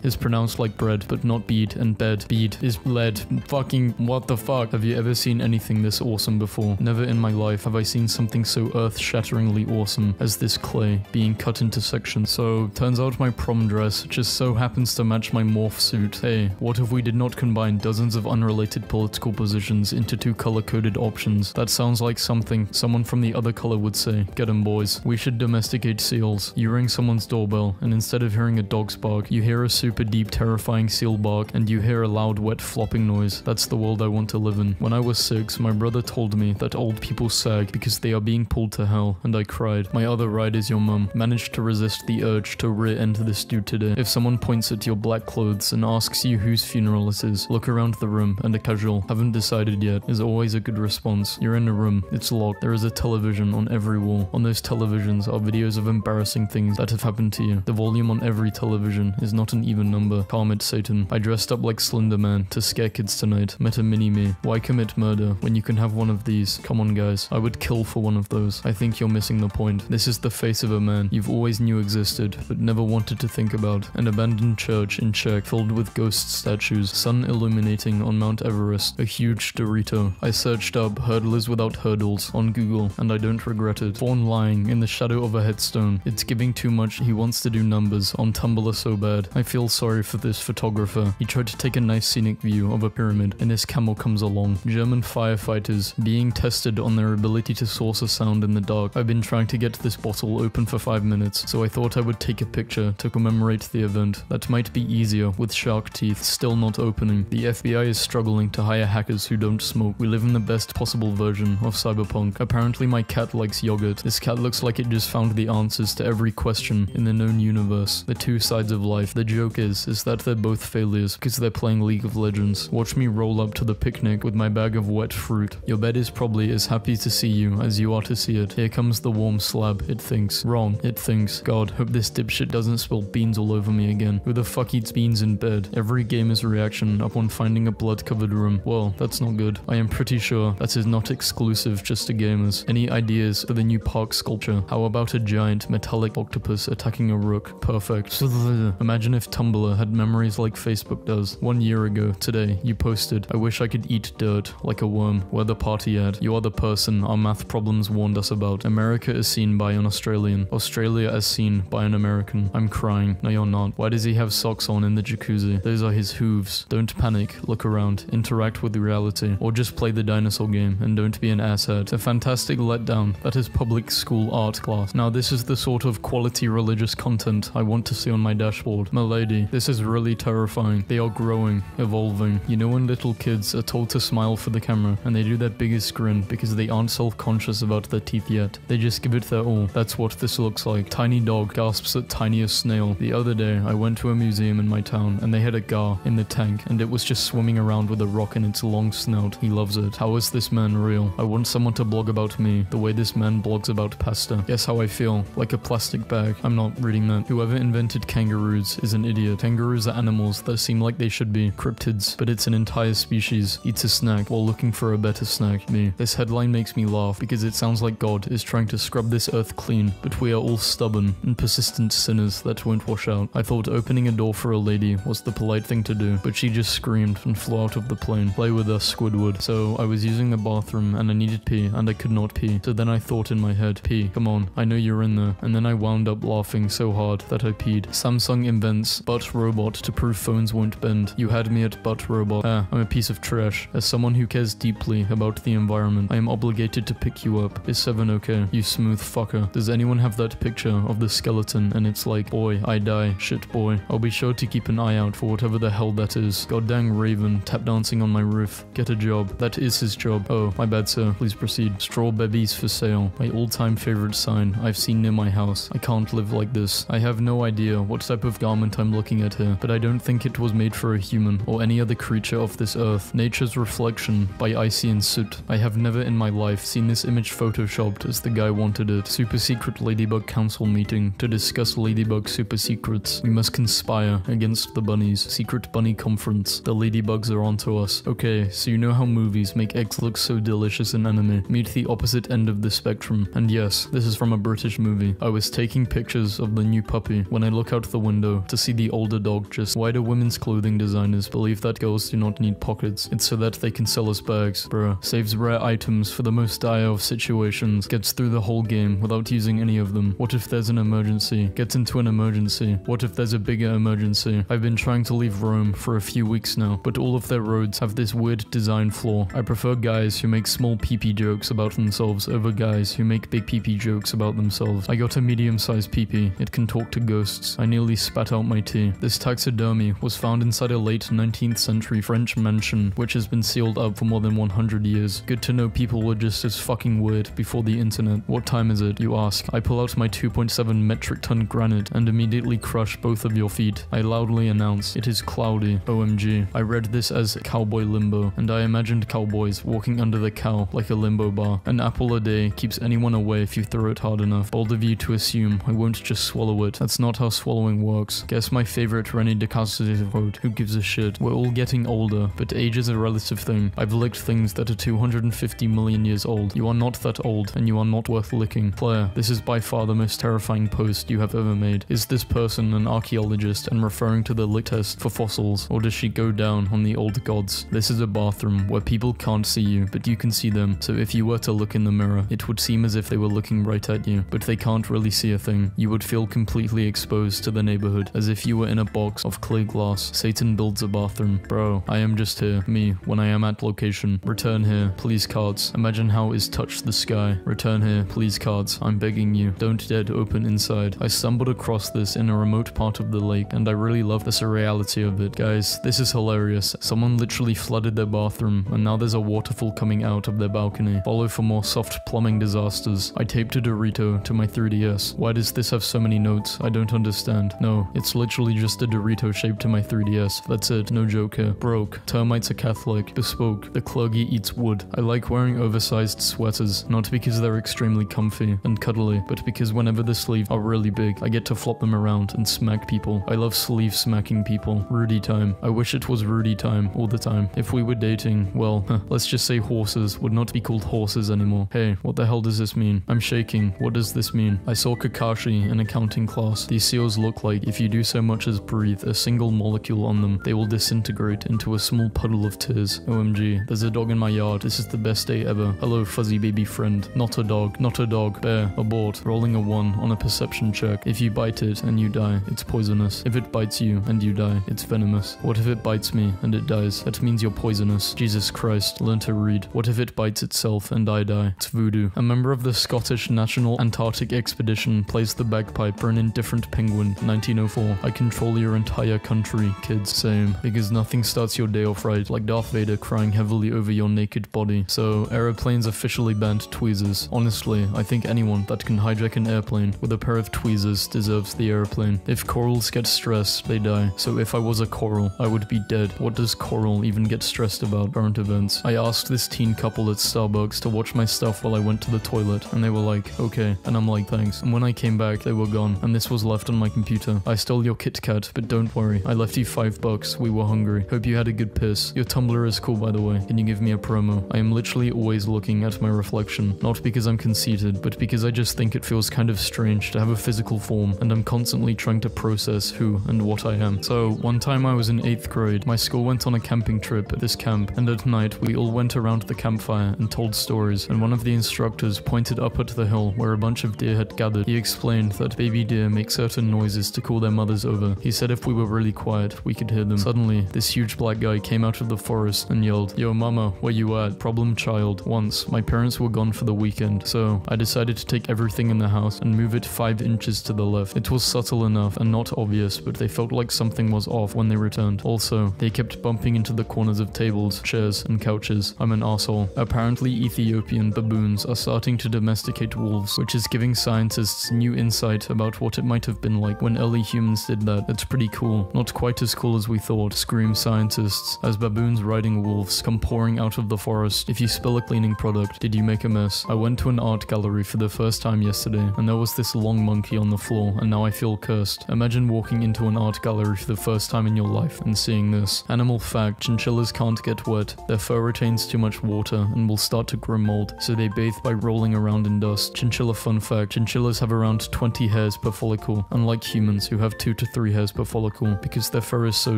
is pronounced like bread, but not bead, and bed. Bead is lead. Fucking what the fuck? Have you ever seen anything this awesome before? Never in my life have I seen something so earth-shatteringly awesome as this clay being cut into sections. So, turns out my prom dress just so happens to match my morph suit. Hey, what if we did not combine dozens of unrelated political positions into 2 color-coded options? That sounds like something someone from the other color would say. Get 'em, boys. We should domesticate seals. You ring someone's doorbell, and instead of hearing a dog's bark, you hear a super deep, terrifying seal bark, and you hear a loud, wet flopping noise. That's the world I want to live in. When I was 6, my brother told me that old people sag because they are being pulled to hell, and I cried. My other ride is your mum. Managed to resist the urge to rear-end this dude today. If someone points at your black clothes and asks you whose funeral it is, look around the room, and a casual, haven't decided yet, is always a good response. You're in a room, it's locked, there is a television on every wall. On those televisions are videos of embarrassing things that have happened to you. The volume on every television is not an even number. Calm it, Satan. I dressed up like Slender Man to scare kids tonight. Met a mini-me. Why commit murder when you can have one of these? Come on, guys. I would kill for one of those. I think you're missing the point. This is the face of a man you've always knew existed, but never wanted to think about. An abandoned church in Czech filled with ghost statues. Sun illuminating on Mount Everest. A huge Dorito. I searched up hurdlers without hurdles on Google, and I don't regret it. Fawn lying in the shadow of a headstone. It's giving too much. He wants to do numbers on Tumblr so bad. I feel sorry for this photographer. He tried to take a nice scenic view of a pyramid, and his camel comes along. German firefighters being tested on their ability to source a sound in the dark. I've been trying to get this bottle open for 5 minutes, so I thought I would take a picture to commemorate the event. That might be easier with shark teeth still not opening. The FBI is struggling to hire hackers who don't smoke. We live in the best possible version of cyberpunk. Apparently my cat likes yogurt. This cat looks like it just found the answers to every question in the known universe. The 2 sides of life. The joke is that they're both failures because they're playing League of Legends. Watch me roll up to the picnic with my bag of wet fruit. Your bed is probably as happy to see you as you are to see it. Here comes the warm slab, it thinks. Wrong, it thinks. God, hope this dipshit doesn't spill beans all over me again. Who the fuck eats beans in bed? Every gamer's reaction upon finding a blood-covered room. Well, that's not good. I am pretty sure that is not exclusive just to gamers. Any ideas for the new park sculpture? How about a giant metallic octopus attacking a rook? Perfect. Imagine if Tumblr had memories like Facebook does. 1 year ago, today, you posted, I wish I could eat dirt like a worm. Where the party at? You are the person our math problems warned us about. America is seen by an Australian. Australia as seen by an American. I'm crying. No, you're not. Why does he have socks on in the jacuzzi? Those are his hooves. Don't panic. Look around. Interact with reality. Or just play the dinosaur game and don't be an asshat. A fantastic letdown. That is public school art class. Now this is the sort of quality religious content I want to see on my dashboard. Milady, this is really terrifying. They are growing, evolving. You know when little kids are told to smile for the camera and they do that biggest grin because they aren't self-conscious about their teeth yet. They just give it their all. That's what this looks like. Tiny dog gasps at tiniest snail. The other day I went to a museum in my town and they had a gar in the tank and it was just swimming around with a rock in its long snout. He loves it. How is this man real? I want someone to blog about me the way this man blogs about pasta. Guess how I feel? Like a plastic bag. I'm not reading that. Whoever invented kangaroos is an idiot. Kangaroos are animals that seem like they should be cryptids, but it's an entire species. Eats a snack while looking for a better snack. Me. This headline makes me laugh because it sounds like God is trying to scrub this earth clean, but we are all stubborn and persistent sinners that won't wash out. I thought opening a door for a lady was the polite thing to do, but she just screamed and flew out of the plane. Play with us, Squidward. So I was using the bathroom and I needed pee and I could not pee. So then I thought in my head, pee, come on, I know you're in there. And then I wound up laughing so hard that I peed. Samsung invents butt robot to prove phones won't bend. You had me at butt robot. I'm a piece of trash. As someone who cares deeply about the environment, I am obligated to pick you up. Is 7 okay? You smooth fucker. Does anyone have that picture of the skeleton and it's like, boy, I die, shit boy. I'll be sure to keep an eye out for whatever the hell that is. God dang Raven, tap dancing on my roof. Get a job. That is his job. Oh, my bad sir, please proceed. Straw babies for sale. My all-time favorite sign I've seen near my house. I can't live like this. I have no idea what type of garment I'm looking at here, but I don't think it was made for a human or any other creature of this earth. Nature's Reflection by Icy and Soot. I have never in my life seen this image photoshopped as the guy wanted it. Super secret Ladybug Council meeting to discuss Ladybug super secrets. We must conspire against the bunnies. Secret bunny conference. The ladybugs are onto us. Okay, so you know how movies make eggs look so delicious in anime. Meet the opposite end of the spectrum. And yes, this is from a British movie. I was taking pictures of the new puppy when I look out the window to see the older dog. Just why do women's clothing designers believe that girls do not need pockets? It's so that they can sell us bags. Bruh. Saves rare items for the most dire of situations. Gets through the whole game without using any of them. What if there's an emergency? Gets into an emergency. What if there's a bigger emergency? I've been trying to leave Rome for a few weeks now, but all of their roads have this weird design flaw. I prefer guys who make small pee-pee jokes about themselves over guys who make big pee-pee jokes about themselves. I got a medium-sized pee-pee. It can talk to ghosts. I nearly spat out my tea. This taxidermy was found inside a late 19th century French mansion, which has been sealed up for more than 100 years. Good to know people were just as fucking weird before the internet. What time is it, you ask? I pull out my 2.7 metric ton granite and immediately crush both of your feet. I loudly announce, it is cloudy. OMG. I read this as cowboy limbo, and I imagined cowboys walking under the cow like a limbo bar. An apple a day keeps anyone away if you throw it hard enough. Bold of you to assume I won't just swallow it. That's not how swallowing works. Guess my favorite Rene Descartes quote, who gives a shit? We're all getting older, but age is a relative thing. I've licked things that are 250 million years old. You are not that old, and you are not worth licking. Claire, this is by far the most terrifying post you have ever made. Is this person an archaeologist and referring to the lick test for fossils, or does she go down on the old gods? This is a bathroom where people can't see you, but you can see them, so if you were to look in the mirror, it would seem as if they were looking right at you, but they can't really see a thing. You would feel completely exposed to the neighborhood, as if you were in a box of clear glass. Satan builds a bathroom. Bro, I am just here. Me, when I am at location. Return here, please cards. Imagine how is touch the sky. Return here, please cards. I'm begging you. Don't dead open inside. I stumbled across this in a remote part of the lake, and I really love the surreality of it. Guys, this is hilarious. Someone literally flooded their bathroom, and now there's a waterfall coming out of their balcony. Follow for more soft plumbing disasters. I taped a Dorito to my 3DS. Why does this have so many notes? I don't understand. No, it's literally just a Dorito shaped to my 3DS. That's it. No joke here. Broke. Termites are Catholic. Bespoke. The clergy eats wood. I like wearing oversized sweaters, not because they're extremely comfy and cuddly, but because whenever the sleeves are really big, I get to flop them around and smack people. I love sleeve smacking people. Rudy time. I wish it was Rudy time all the time. If we were dating, well, let's just say horses would not be called horses anymore. Hey, what the hell does this mean? I'm shaking. What does this mean? I saw Kakashi in accounting class. These seals look like if you do so much as breathe a single molecule on them, they will disintegrate into a small puddle of tears. OMG, there's a dog in my yard. This is the best day ever. Hello, fuzzy baby friend. Not a dog. Not a dog. Bear. Abort. Rolling a 1 on a perception check. If you bite it and you die, it's poisonous. If it bites you and you die, it's venomous. What if it bites me and it dies? That means you're poisonous. Jesus Christ, learn to read. What if it bites itself and I die? It's voodoo. A member of the Scottish National Antarctic Expedition plays the bagpipe for an indifferent penguin. 1904. I control your entire country, kids. Same. Because nothing starts your day off right like Darth Vader crying heavily over your naked body. So, aeroplanes officially banned tweezers. Honestly, I think anyone that can hijack an airplane with a pair of tweezers deserves the airplane. If corals get stressed, they die. So if I was a coral, I would be dead. What does coral even get stressed about? Current events. I asked this teen couple at Starbucks to watch my stuff while I went to the toilet, and they were like, okay. And I'm like, thanks. And when I came back, they were gone, and this was left on my computer. I stole your Kit Kat, but don't worry. I left you $5. We were hungry. Hope you had a good piss. Your Tumblr is cool, by the way. Can you give me a promo? I am literally always looking at my reflection. Not because I'm conceited, but because I just think it feels kind of strange to have a physical form, and I'm constantly trying to process who and what I am. So, one time I was in 8th grade, my school went on a camping trip at this camp, and at night we all went around the campfire and told stories, and one of the instructors pointed up at the hill where a bunch of deer had gathered. He explained that baby deer make certain noises to call their mothers over. He said if we were really quiet, we could hear them. Suddenly, this huge black guy came out of the forest and yelled, "Yo mama, where you at? Problem child." Once, my parents were gone for the weekend, so I decided to take everything in the house and move it 5 inches to the left. It was subtle enough and not obvious, but they felt like something was off when they returned. Also, they kept bumping into the corners of tables, chairs, and couches. I'm an asshole. Apparently early Ethiopian baboons are starting to domesticate wolves, which is giving scientists new insight about what it might have been like when early humans did that. It's pretty cool. Not quite as cool as we thought, scream scientists, as baboons riding wolves come pouring out of the forest. If you spill a cleaning product, did you make a mess? I went to an art gallery for the first time yesterday, and there was this long monkey on the floor, and now I feel cursed. Imagine walking into an art gallery for the first time in your life and seeing this. Animal fact, chinchillas can't get wet. Their fur retains too much water and will start to grow mold, so they bathe by rolling around in dust. Chinchilla fun fact, chinchillas have around 20 hairs per follicle, unlike humans who have 2 to 3 hairs per follicle. Because their fur is so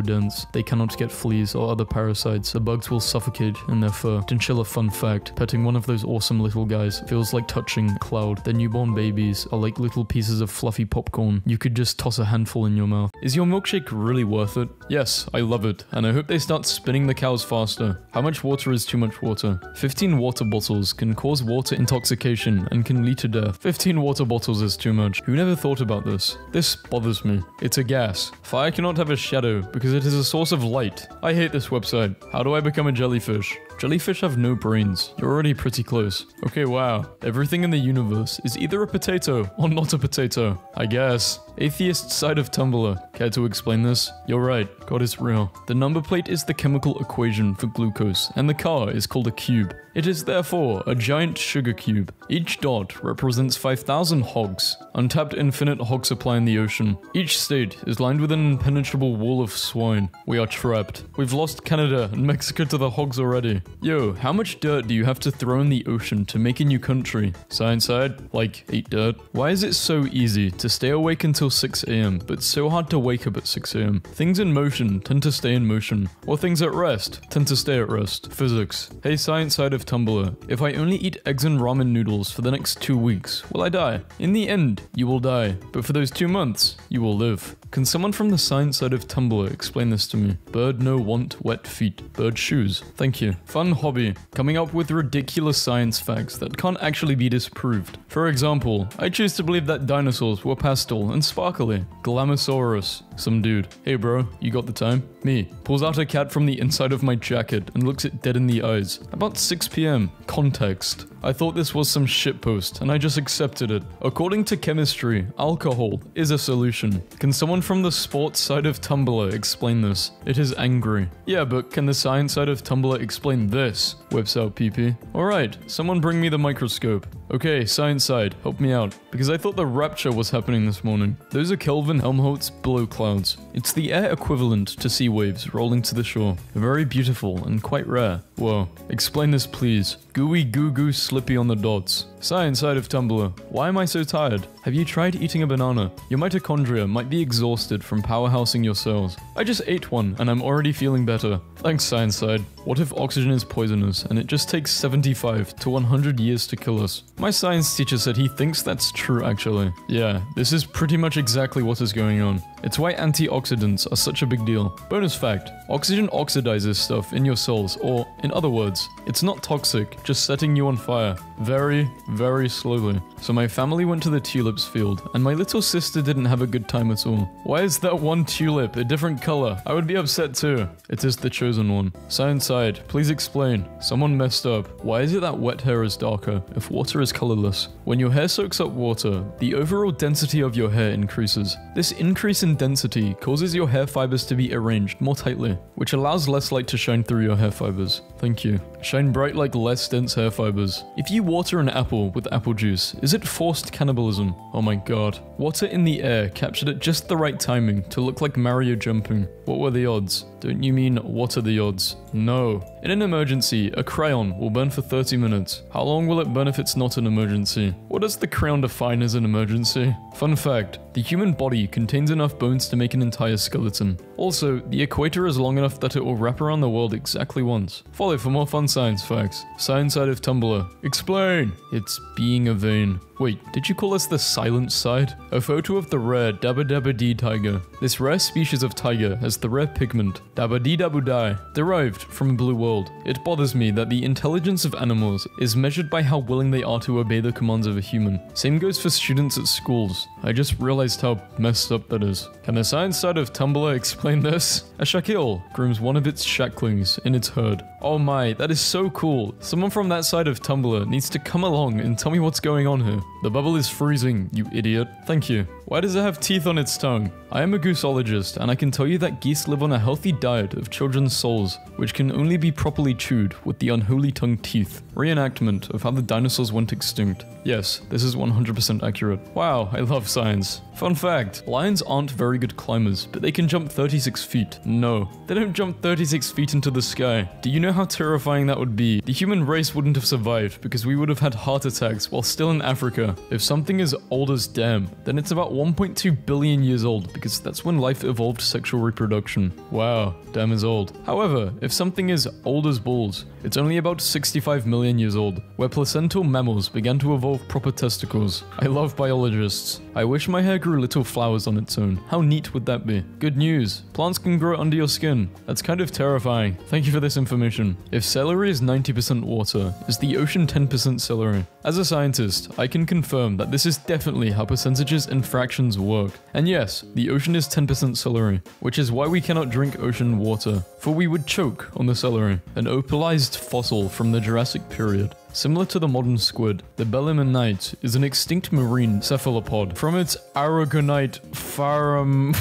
dense, they cannot get fleas or other parasites. The bugs will suffocate in their fur. Chinchilla fun fact, petting one of those awesome little guys feels like touching a cloud. Their newborn babies are like little pieces of fluffy popcorn. You could just toss a handful in your mouth. Is your milkshake really worth it? Yes, I love it, and I hope they start spinning the cows faster. How much water is too much water? 15 water bottles can cause water intoxication and can lead to death. 15 water bottles is too much. Who never thought about this? This bothers me. It's a gas. Fire cannot have a shadow because it is a source of light. I hate this website. How do I become a jellyfish? Jellyfish have no brains. You're already pretty close. Okay, wow. Everything in the universe is either a potato or not a potato. I guess. Atheist side of Tumblr. Care to explain this? You're right. God is real. The number plate is the chemical equation for glucose, and the car is called a cube. It is therefore a giant sugar cube. Each dot represents 5,000 hogs. Untapped infinite hog supply in the ocean. Each state is lined with an impenetrable wall of swine. We are trapped. We've lost Canada and Mexico to the hogs already. Yo, how much dirt do you have to throw in the ocean to make a new country? Science side, like, eat dirt. Why is it so easy to stay awake until 6 AM, but so hard to wake up at 6 AM? Things in motion tend to stay in motion, or things at rest tend to stay at rest. Physics. Hey, science side of Tumblr, if I only eat eggs and ramen noodles for the next 2 weeks, will I die? In the end, you will die, but for those 2 months, you will live. Can someone from the science side of Tumblr explain this to me? Bird no want wet feet. Bird shoes. Thank you. Fun hobby. Coming up with ridiculous science facts that can't actually be disproved. For example, I choose to believe that dinosaurs were pastel and sparkly. Glamosaurus. Some dude. Hey bro, you got the time? Me. Pulls out a cat from the inside of my jacket and looks it dead in the eyes. About 6 PM. Context. I thought this was some shitpost and I just accepted it. According to chemistry, alcohol is a solution. Can someone from the sports side of Tumblr explain this? It is angry. Yeah, but can the science side of Tumblr explain this? Whips out PP. Alright, someone bring me the microscope. Okay, science side, help me out. Because I thought the rapture was happening this morning. Those are Kelvin Helmholtz blow clouds. It's the air equivalent to sea waves rolling to the shore. Very beautiful and quite rare. Whoa. Explain this please. Gooey goo goo slippy on the dots. Science side of Tumblr. Why am I so tired? Have you tried eating a banana? Your mitochondria might be exhausted from powerhousing your cells. I just ate one and I'm already feeling better. Thanks science side. What if oxygen is poisonous and it just takes 75 to 100 years to kill us? My science teacher said he thinks that's true actually. Yeah, this is pretty much exactly what is going on. It's why antioxidants are such a big deal. Bonus fact, oxygen oxidizes stuff in your cells, or in other words, it's not toxic, just setting you on fire. Very, very slowly. So my family went to the tulips field, and my little sister didn't have a good time at all. Why is that one tulip a different color? I would be upset too. It is the chosen one. Science side, please explain. Someone messed up. Why is it that wet hair is darker if water is colorless? When your hair soaks up water, the overall density of your hair increases. This increase in density causes your hair fibers to be arranged more tightly, which allows less light to shine through your hair fibers. Thank you. Shine bright like less dense hair fibers. If you water an apple with apple juice, is it forced cannibalism? Oh my god. Water in the air captured at just the right timing to look like Mario jumping. What were the odds? Don't you mean what are the odds? No. In an emergency, a crayon will burn for 30 minutes. How long will it burn if it's not an emergency? What does the crayon define as an emergency? Fun fact, the human body contains enough bones to make an entire skeleton. Also, the equator is long enough that it will wrap around the world exactly once. Follow for more fun science facts. Science side of Tumblr. Explain! It's being a vein. Wait, did you call us the silent side? A photo of the rare Dabba Dabba Dee tiger. This rare species of tiger has the rare pigment Dabba Dee Dabba Die, derived from a blue world. It bothers me that the intelligence of animals is measured by how willing they are to obey the commands of a human. Same goes for students at schools. I just realized realized how messed up that is. Can the science side of Tumblr explain this? A shakil grooms one of its shacklings in its herd. Oh my, that is so cool. Someone from that side of Tumblr needs to come along and tell me what's going on here. The bubble is freezing, you idiot. Thank you. Why does it have teeth on its tongue? I am a gooseologist, and I can tell you that geese live on a healthy diet of children's souls, which can only be properly chewed with the unholy tongue teeth. Reenactment of how the dinosaurs went extinct. Yes, this is 100% accurate. Wow, I love science. Fun fact, lions aren't very good climbers, but they can jump 36 feet. No, they don't jump 36 feet into the sky. Do you know how terrifying that would be? The human race wouldn't have survived because we would have had heart attacks while still in Africa. If something is old as damn, then it's about 1.2 billion years old because that's when life evolved sexual reproduction. Wow, damn is old. However, if something is old as balls, it's only about 65 million years old, where placental mammals began to evolve proper testicles. I love biologists. I wish my hair grew little flowers on its own. How neat would that be? Good news. Plants can grow under your skin. That's kind of terrifying. Thank you for this information. If celery is 90% water, is the ocean 10% celery? As a scientist, I can confirm that this is definitely how percentages and fractions work. And yes, the ocean is 10% celery, which is why we cannot drink ocean water, for we would choke on the celery. An opalized fossil from the Jurassic period. Similar to the modern squid, the belemnite is an extinct marine cephalopod. From its aragonite pharum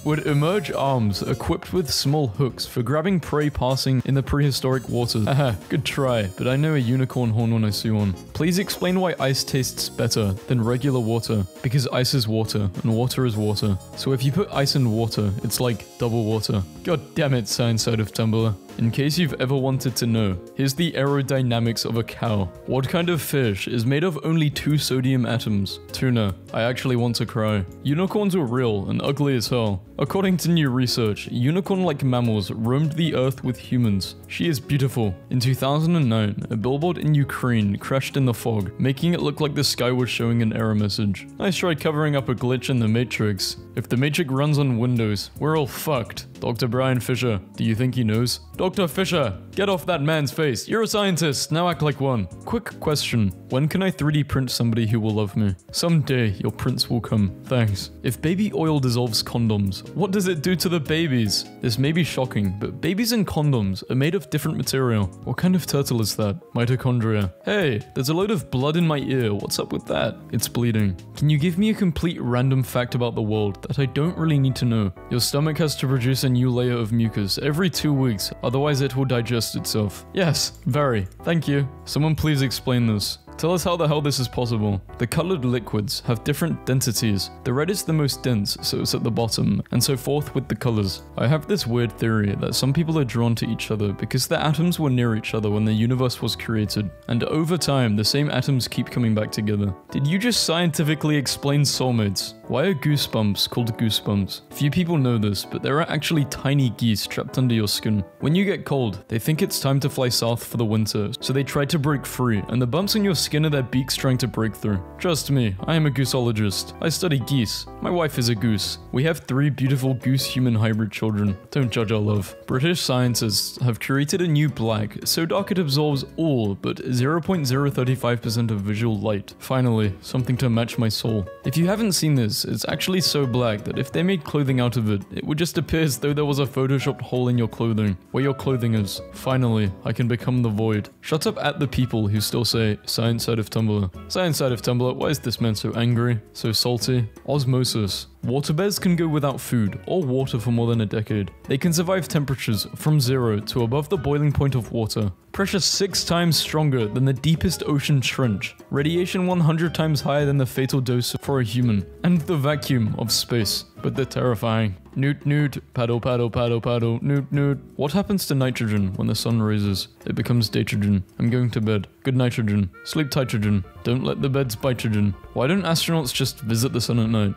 would emerge arms equipped with small hooks for grabbing prey passing in the prehistoric waters. Haha, good try, but I know a unicorn horn when I see one. Please explain why ice tastes better than regular water. Because ice is water, and water is water. So if you put ice in water, it's like double water. God damn it, science side of Tumblr. In case you've ever wanted to know, here's the aerodynamics of a cow. What kind of fish is made of only 2 sodium atoms? Tuna. I actually want to cry. Unicorns were real and ugly as hell. According to new research, unicorn-like mammals roamed the earth with humans. She is beautiful. In 2009, a billboard in Ukraine crashed in the fog, making it look like the sky was showing an error message. Nice try covering up a glitch in the Matrix. If the Matrix runs on Windows, we're all fucked. Dr. Brian Fisher, do you think he knows? Dr. Fisher, get off that man's face. You're a scientist, now act like one. Quick question, when can I 3D print somebody who will love me? Someday your prince will come, thanks. If baby oil dissolves condoms, what does it do to the babies? This may be shocking, but babies and condoms are made of different material. What kind of turtle is that? Mitochondria. Hey, there's a load of blood in my ear, what's up with that? It's bleeding. Can you give me a complete random fact about the world that I don't really need to know? Your stomach has to produce a new layer of mucus every 2 weeks, otherwise it will digest itself. Yes, very. Thank you. Someone please explain this. Tell us how the hell this is possible. The colored liquids have different densities. The red is the most dense, so it's at the bottom, and so forth with the colors. I have this weird theory that some people are drawn to each other because the atoms were near each other when the universe was created, and over time the same atoms keep coming back together. Did you just scientifically explain soulmates? Why are goosebumps called goosebumps? Few people know this, but there are actually tiny geese trapped under your skin. When you get cold, they think it's time to fly south for the winter, so they try to break free, and the bumps on your skin are their beaks trying to break through. Trust me, I am a gooseologist. I study geese. My wife is a goose. We have 3 beautiful goose-human hybrid children. Don't judge our love. British scientists have created a new black, so dark it absorbs all but 0.035% of visual light. Finally, something to match my soul. If you haven't seen this, it's actually so black that if they made clothing out of it, it would just appear as though there was a photoshopped hole in your clothing, where your clothing is. Finally, I can become the void. Shut up at the people who still say, science side of Tumblr. Science side of Tumblr, why is this man so angry? So salty? Osmosis. Water bears can go without food or water for more than a decade. They can survive temperatures from 0 to above the boiling point of water. Pressure 6 times stronger than the deepest ocean trench. Radiation 100 times higher than the fatal dose for a human. And the vacuum of space. But they're terrifying. Newt newt, paddle paddle paddle paddle, newt newt. What happens to nitrogen when the sun rises? It becomes datrogen. I'm going to bed. Good nitrogen. Sleep titrogen. Don't let the beds bitogen. Why don't astronauts just visit the sun at night?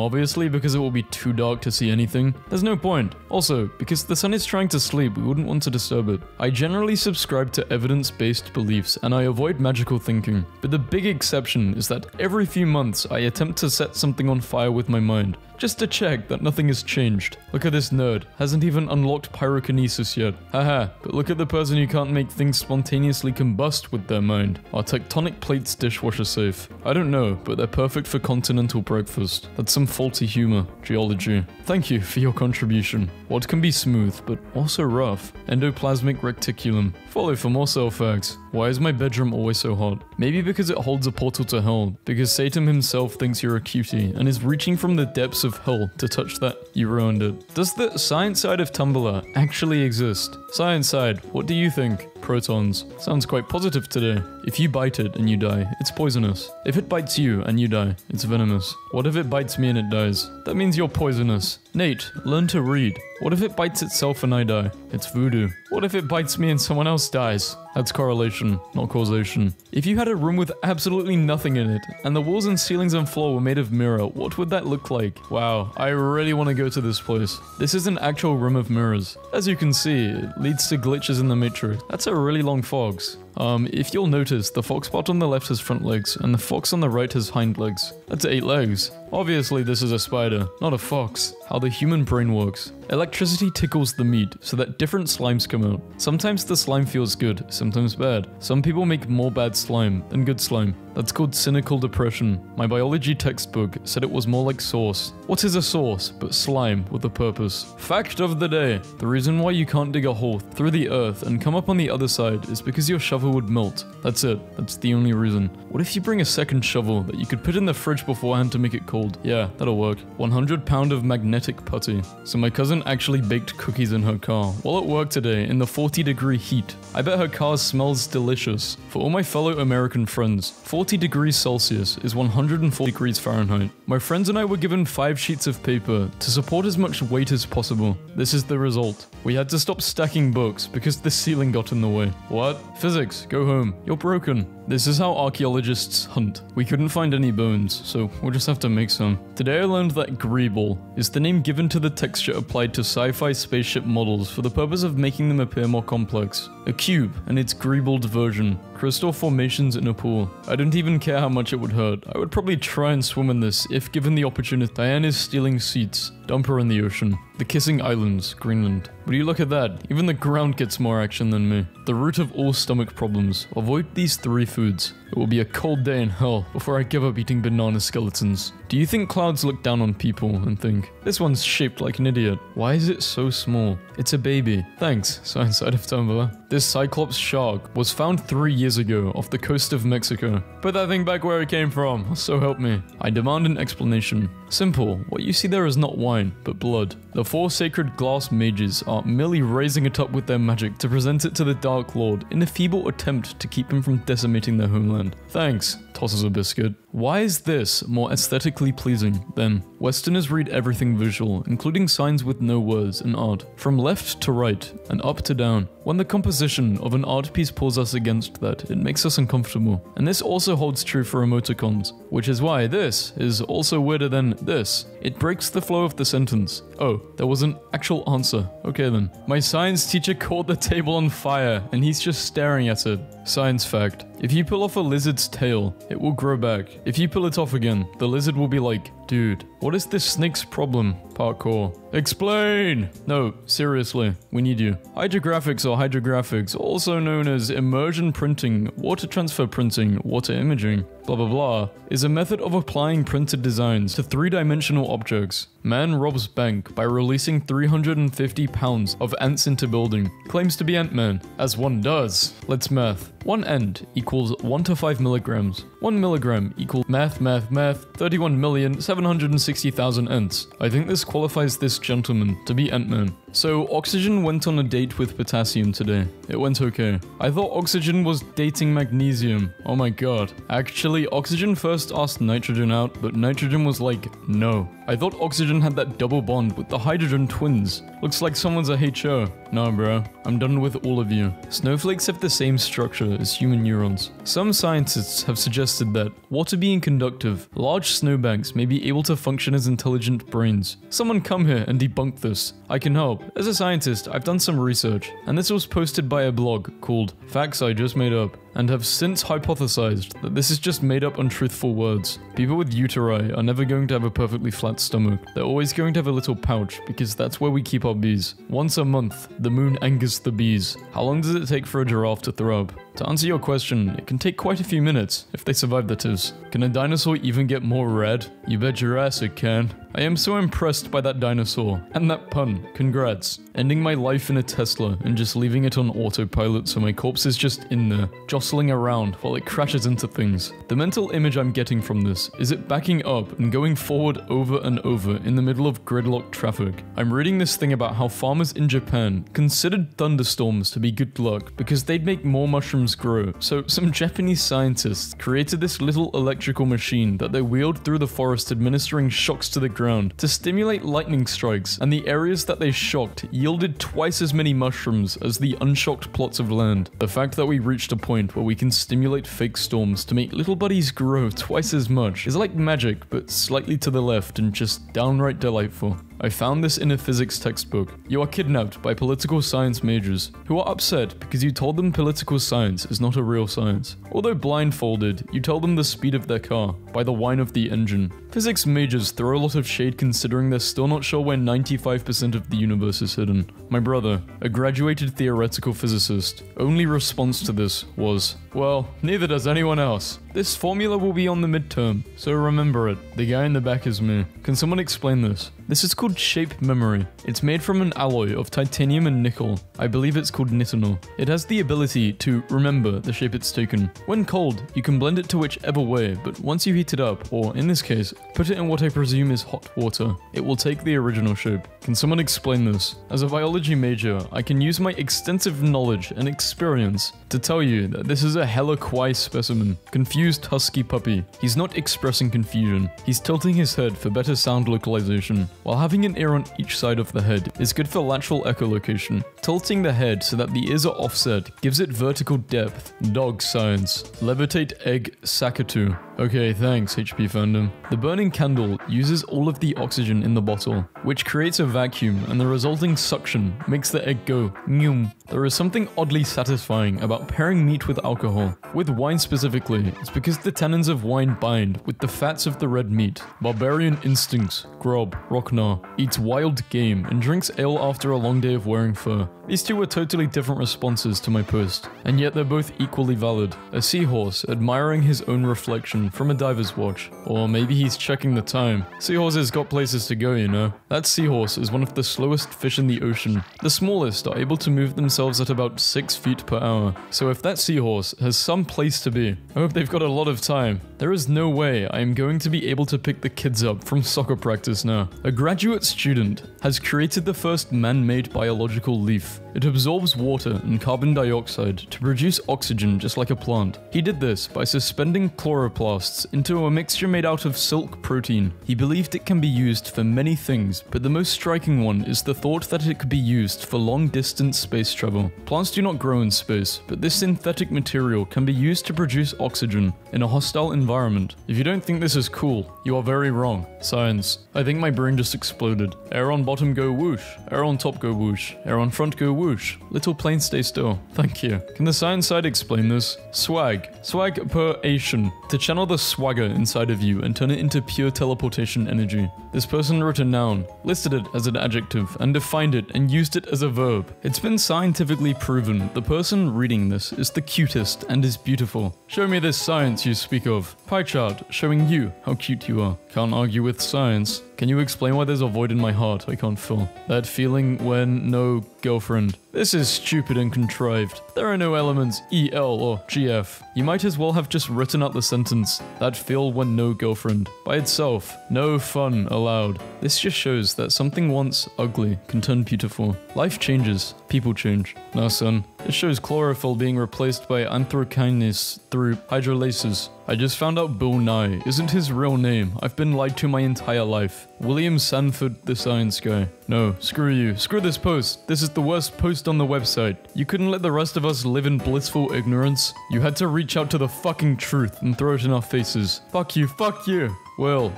Obviously because it will be too dark to see anything. There's no point. Also, because the sun is trying to sleep, we wouldn't want to disturb it. I generally subscribe to evidence-based beliefs and I avoid magical thinking. But the big exception is that every few months I attempt to set something on fire with my mind. just to check that nothing has changed. Look at this nerd, hasn't even unlocked pyrokinesis yet. Haha, but look at the person who can't make things spontaneously combust with their mind. Are tectonic plates dishwasher safe? I don't know, but they're perfect for continental breakfast. That's some faulty humor. Geology. Thank you for your contribution. What can be smooth, but also rough? Endoplasmic reticulum. Follow for more cell facts. Why is my bedroom always so hot? Maybe because it holds a portal to hell. Because Satan himself thinks you're a cutie and is reaching from the depths of hell to touch that. You ruined it. Does the science side of Tumblr actually exist? Science side, what do you think? Protons. Sounds quite positive today. If you bite it and you die, it's poisonous. If it bites you and you die, it's venomous. What if it bites me and it dies? That means you're poisonous. Nate, learn to read. What if it bites itself and I die? It's voodoo. What if it bites me and someone else dies? That's correlation, not causation. If you had a room with absolutely nothing in it, and the walls and ceilings and floor were made of mirror, what would that look like? Wow, I really want to go to this place. This is an actual room of mirrors. As you can see, it leads to glitches in the matrix. That's a really long fox. If you'll notice, the fox spot on the left has front legs, and the fox on the right has hind legs. That's 8 legs. Obviously this is a spider, not a fox. How the human brain works. Electricity tickles the meat, so that different slimes come out. Sometimes the slime feels good, sometimes bad. Some people make more bad slime than good slime. That's called cynical depression. My biology textbook said it was more like sauce. What is a sauce but slime with a purpose? Fact of the day. The reason why you can't dig a hole through the earth and come up on the other side is because your shovel would melt. That's it. That's the only reason. What if you bring a second shovel that you could put in the fridge beforehand to make it cold? Yeah, that'll work. 100 pound of magnetic putty. So my cousin actually baked cookies in her car while at work today in the 40-degree heat. I bet her car smells delicious. For all my fellow American friends, 40 degrees Celsius is 104 degrees Fahrenheit. My friends and I were given 5 sheets of paper to support as much weight as possible. This is the result. We had to stop stacking books because the ceiling got in the way. What? Physics, go home. You're broken. This is how archaeologists hunt. We couldn't find any bones, so we'll just have to make some. Today I learned that greeble is the name given to the texture applied to sci-fi spaceship models for the purpose of making them appear more complex. A cube and its greebled version. Crystal formations in a pool. I don't even care how much it would hurt. I would probably try and swim in this if given the opportunity. Diane is stealing seats. Dump her in the ocean. The Kissing Islands, Greenland. Would you look at that? Even the ground gets more action than me. The root of all stomach problems. Avoid these 3 foods. It will be a cold day in hell before I give up eating banana skeletons. Do you think clouds look down on people and think, this one's shaped like an idiot? Why is it so small? It's a baby. Thanks, science side of Tumblr. This Cyclops shark was found 3 years ago off the coast of Mexico. Put that thing back where it came from, so help me. I demand an explanation. Simple, what you see there is not wine, but blood. The 4 sacred glass mages are merely raising it up with their magic to present it to the Dark Lord in a feeble attempt to keep him from decimating their homeland. Thanks, tosses a biscuit. Why is this more aesthetically pleasing than Westerners read everything visual, including signs with no words and art, from left to right and up to down. When the composition of an art piece pulls us against that, it makes us uncomfortable. And this also holds true for emoticons, which is why this is also weirder than this. It breaks the flow of the sentence. Oh, there was an actual answer. Okay then. My science teacher caught the table on fire and he's just staring at it. Science fact. If you pull off a lizard's tail, it will grow back. If you pull it off again, the lizard will be like, dude, what is this snake's problem? Parkour. Explain! No, seriously, we need you. Hydrographics or hydrographics, also known as immersion printing, water transfer printing, water imaging, blah blah blah, is a method of applying printed designs to 3-dimensional objects. Man robs bank by releasing 350 pounds of ants into building. Claims to be Ant-Man, as one does. Let's math. 1 ant equals 1 to 5 milligrams. 1 milligram equals math 31,760,000 ants. I think this qualifies this gentleman to be Ant-Man. So oxygen went on a date with potassium today. It went okay. I thought oxygen was dating magnesium. Oh my god. Actually, oxygen first asked nitrogen out, but nitrogen was like, no. I thought oxygen had that double bond with the hydrogen twins. Looks like someone's a HO. Nah bro, I'm done with all of you. Snowflakes have the same structure as human neurons. Some scientists have suggested that, water being conductive, large snowbanks may be able to function as intelligent brains. Someone come here and debunk this. I can help. As a scientist, I've done some research, and this was posted by a blog called Facts I Just Made Up. and have since hypothesized that this is just made up untruthful words. People with uteri are never going to have a perfectly flat stomach. They're always going to have a little pouch, because that's where we keep our bees. Once a month, the moon angers the bees. How long does it take for a giraffe to throw up? To answer your question, it can take quite a few minutes, if they survive that is. Can a dinosaur even get more red? You bet your ass it can. I am so impressed by that dinosaur, and that pun, congrats. Ending my life in a Tesla and just leaving it on autopilot so my corpse is just in there, jostling around while it crashes into things. The mental image I'm getting from this is it backing up and going forward over and over in the middle of gridlocked traffic. I'm reading this thing about how farmers in Japan considered thunderstorms to be good luck because they'd make more mushrooms grow, so some Japanese scientists created this little electrical machine that they wheeled through the forest administering shocks to the ground to stimulate lightning strikes, and the areas that they shocked yielded twice as many mushrooms as the unshocked plots of land. The fact that we reached a point where we can stimulate fake storms to make little buddies grow twice as much is like magic, but slightly to the left and just downright delightful. I found this in a physics textbook. You are kidnapped by political science majors who are upset because you told them political science is not a real science. Although blindfolded, you tell them the speed of their car by the whine of the engine. Physics majors throw a lot of shade considering they're still not sure where 95% of the universe is hidden. My brother, a graduated theoretical physicist, only response to this was, well, neither does anyone else. This formula will be on the midterm, so remember it. The guy in the back is me. Can someone explain this? This is called shape memory. It's made from an alloy of titanium and nickel. I believe it's called nitinol. It has the ability to remember the shape it's taken. When cold, you can blend it to whichever way, but once you heat it up, or in this case, put it in what I presume is hot water, it will take the original shape. Can someone explain this? As a biology major, I can use my extensive knowledge and experience to tell you that this is a hella kwai specimen. Confused husky puppy. He's not expressing confusion. He's tilting his head for better sound localization. While having an ear on each side of the head is good for lateral echolocation. Tilting the head so that the ears are offset gives it vertical depth. Dog science. Levitate egg Sakatu. Okay, thanks HP fandom. The burning candle uses all of the oxygen in the bottle, which creates a vacuum, and the resulting suction makes the egg go nyum. There is something oddly satisfying about pairing meat with alcohol. With wine specifically, it's because the tannins of wine bind with the fats of the red meat. Barbarian instincts, Grob, Rocknar, eats wild game and drinks ale after a long day of wearing fur. These two were totally different responses to my post, and yet they're both equally valid. A seahorse admiring his own reflection from a diver's watch. Or maybe he's checking the time. Seahorses got places to go, you know. That seahorse is one of the slowest fish in the ocean. The smallest are able to move themselves at about 6 feet per hour. So if that seahorse has some place to be, I hope they've got a lot of time. There is no way I am going to be able to pick the kids up from soccer practice now. A graduate student has created the first man-made biological leaf. It absorbs water and carbon dioxide to produce oxygen just like a plant. He did this by suspending chloroplasts into a mixture made out of silk protein. He believed it can be used for many things, but the most striking one is the thought that it could be used for long-distance space travel. Plants do not grow in space, but this synthetic material can be used to produce oxygen in a hostile environment. If you don't think this is cool, you are very wrong. Science. I think my brain just exploded. Air on bottom go whoosh, air on top go whoosh, air on front go whoosh. Little plane stay still. Thank you. Can the science side explain this? Swag. Swag per Asian. To channel the swagger inside of you and turn it into pure teleportation energy. This person wrote a noun, listed it as an adjective, and defined it and used it as a verb. It's been scientifically proven the person reading this is the cutest and is beautiful. Show me this science you speak of. Pie chart showing you how cute you are. Can't argue with science. Can you explain why there's a void in my heart I can't fill? That feeling when no girlfriend. This is stupid and contrived. There are no elements EL or GF. You might as well have just written out the sentence, that feel when no girlfriend. By itself, no fun allowed. This just shows that something once ugly can turn beautiful. Life changes, people change. Now son, it shows chlorophyll being replaced by anthrakinase through hydrolases. I just found out Bill Nye isn't his real name. I've been lied to my entire life. William Sanford, the science guy. No, screw you. Screw this post. This is the worst post on the website. You couldn't let the rest of us live in blissful ignorance. You had to reach out to the fucking truth and throw it in our faces. Fuck you, fuck you. Well.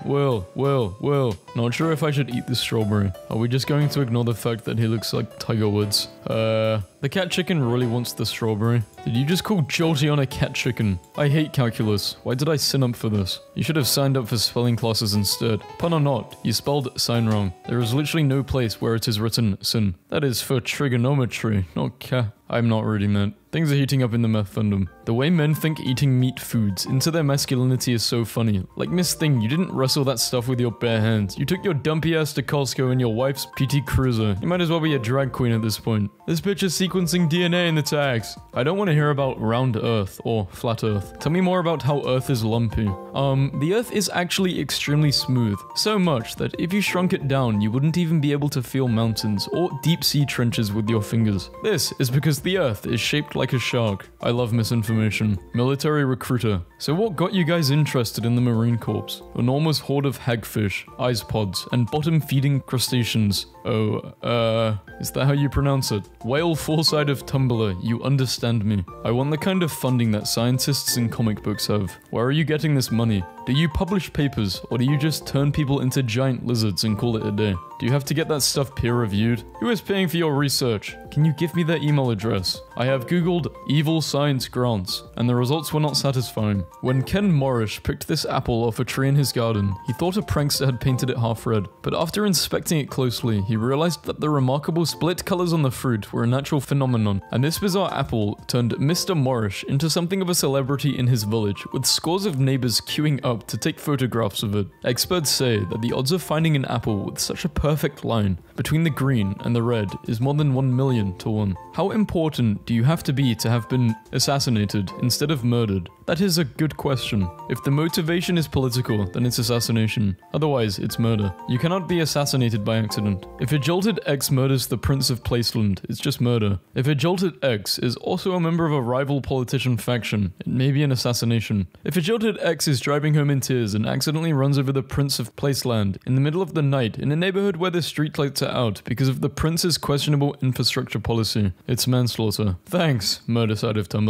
Not sure if I should eat this strawberry. Are we just going to ignore the fact that he looks like Tiger Woods? The cat chicken really wants the strawberry. Did you just call Jolteon a cat chicken? I hate calculus. Why did I sign up for this? You should have signed up for spelling classes instead. Pun or not, you spelled sign wrong. There is literally no place where it is written sin. That is for trigonometry, not cat. I'm not reading that. Things are heating up in the meth fandom. The way men think eating meat foods into their masculinity is so funny. Like Miss Thing, you didn't wrestle that stuff with your bare hands. You took your dumpy ass to Costco in your wife's PT Cruiser. You might as well be a drag queen at this point. This bitch is sequencing DNA in the tags. I don't want to hear about round Earth or flat Earth. Tell me more about how Earth is lumpy. The Earth is actually extremely smooth. So much that if you shrunk it down, you wouldn't even be able to feel mountains or deep sea trenches with your fingers. This is because the Earth is shaped like a shark. I love misinformation. Military recruiter. So what got you guys interested in the Marine Corps? Enormous horde of hagfish, isopods, and bottom-feeding crustaceans. Is that how you pronounce it? Whale foresight of Tumblr, you understand me. I want the kind of funding that scientists in comic books have. Where are you getting this money? Do you publish papers, or do you just turn people into giant lizards and call it a day? Do you have to get that stuff peer-reviewed? Who is paying for your research? Can you give me their email address? I have googled evil science grants, and the results were not satisfying. When Ken Morrish picked this apple off a tree in his garden, he thought a prankster had painted it half red, but after inspecting it closely, he realized that the remarkable split colors on the fruit were a natural phenomenon, and this bizarre apple turned Mr. Morrish into something of a celebrity in his village, with scores of neighbors queuing up to take photographs of it. Experts say that the odds of finding an apple with such a perfect line between the green and the red is more than 1,000,000 to 1. How important do you have to be to have been assassinated instead of murdered? That is a good question. If the motivation is political, then it's assassination. Otherwise, it's murder. You cannot be assassinated by accident. If a jolted X murders the Prince of Placeland, it's just murder. If a jolted X is also a member of a rival politician faction, it may be an assassination. If a jolted X is driving home in tears and accidentally runs over the Prince of Placeland in the middle of the night in a neighborhood where the streetlights are out because of the prince's questionable infrastructure policy, it's manslaughter. Thanks, murder side of Tumblr.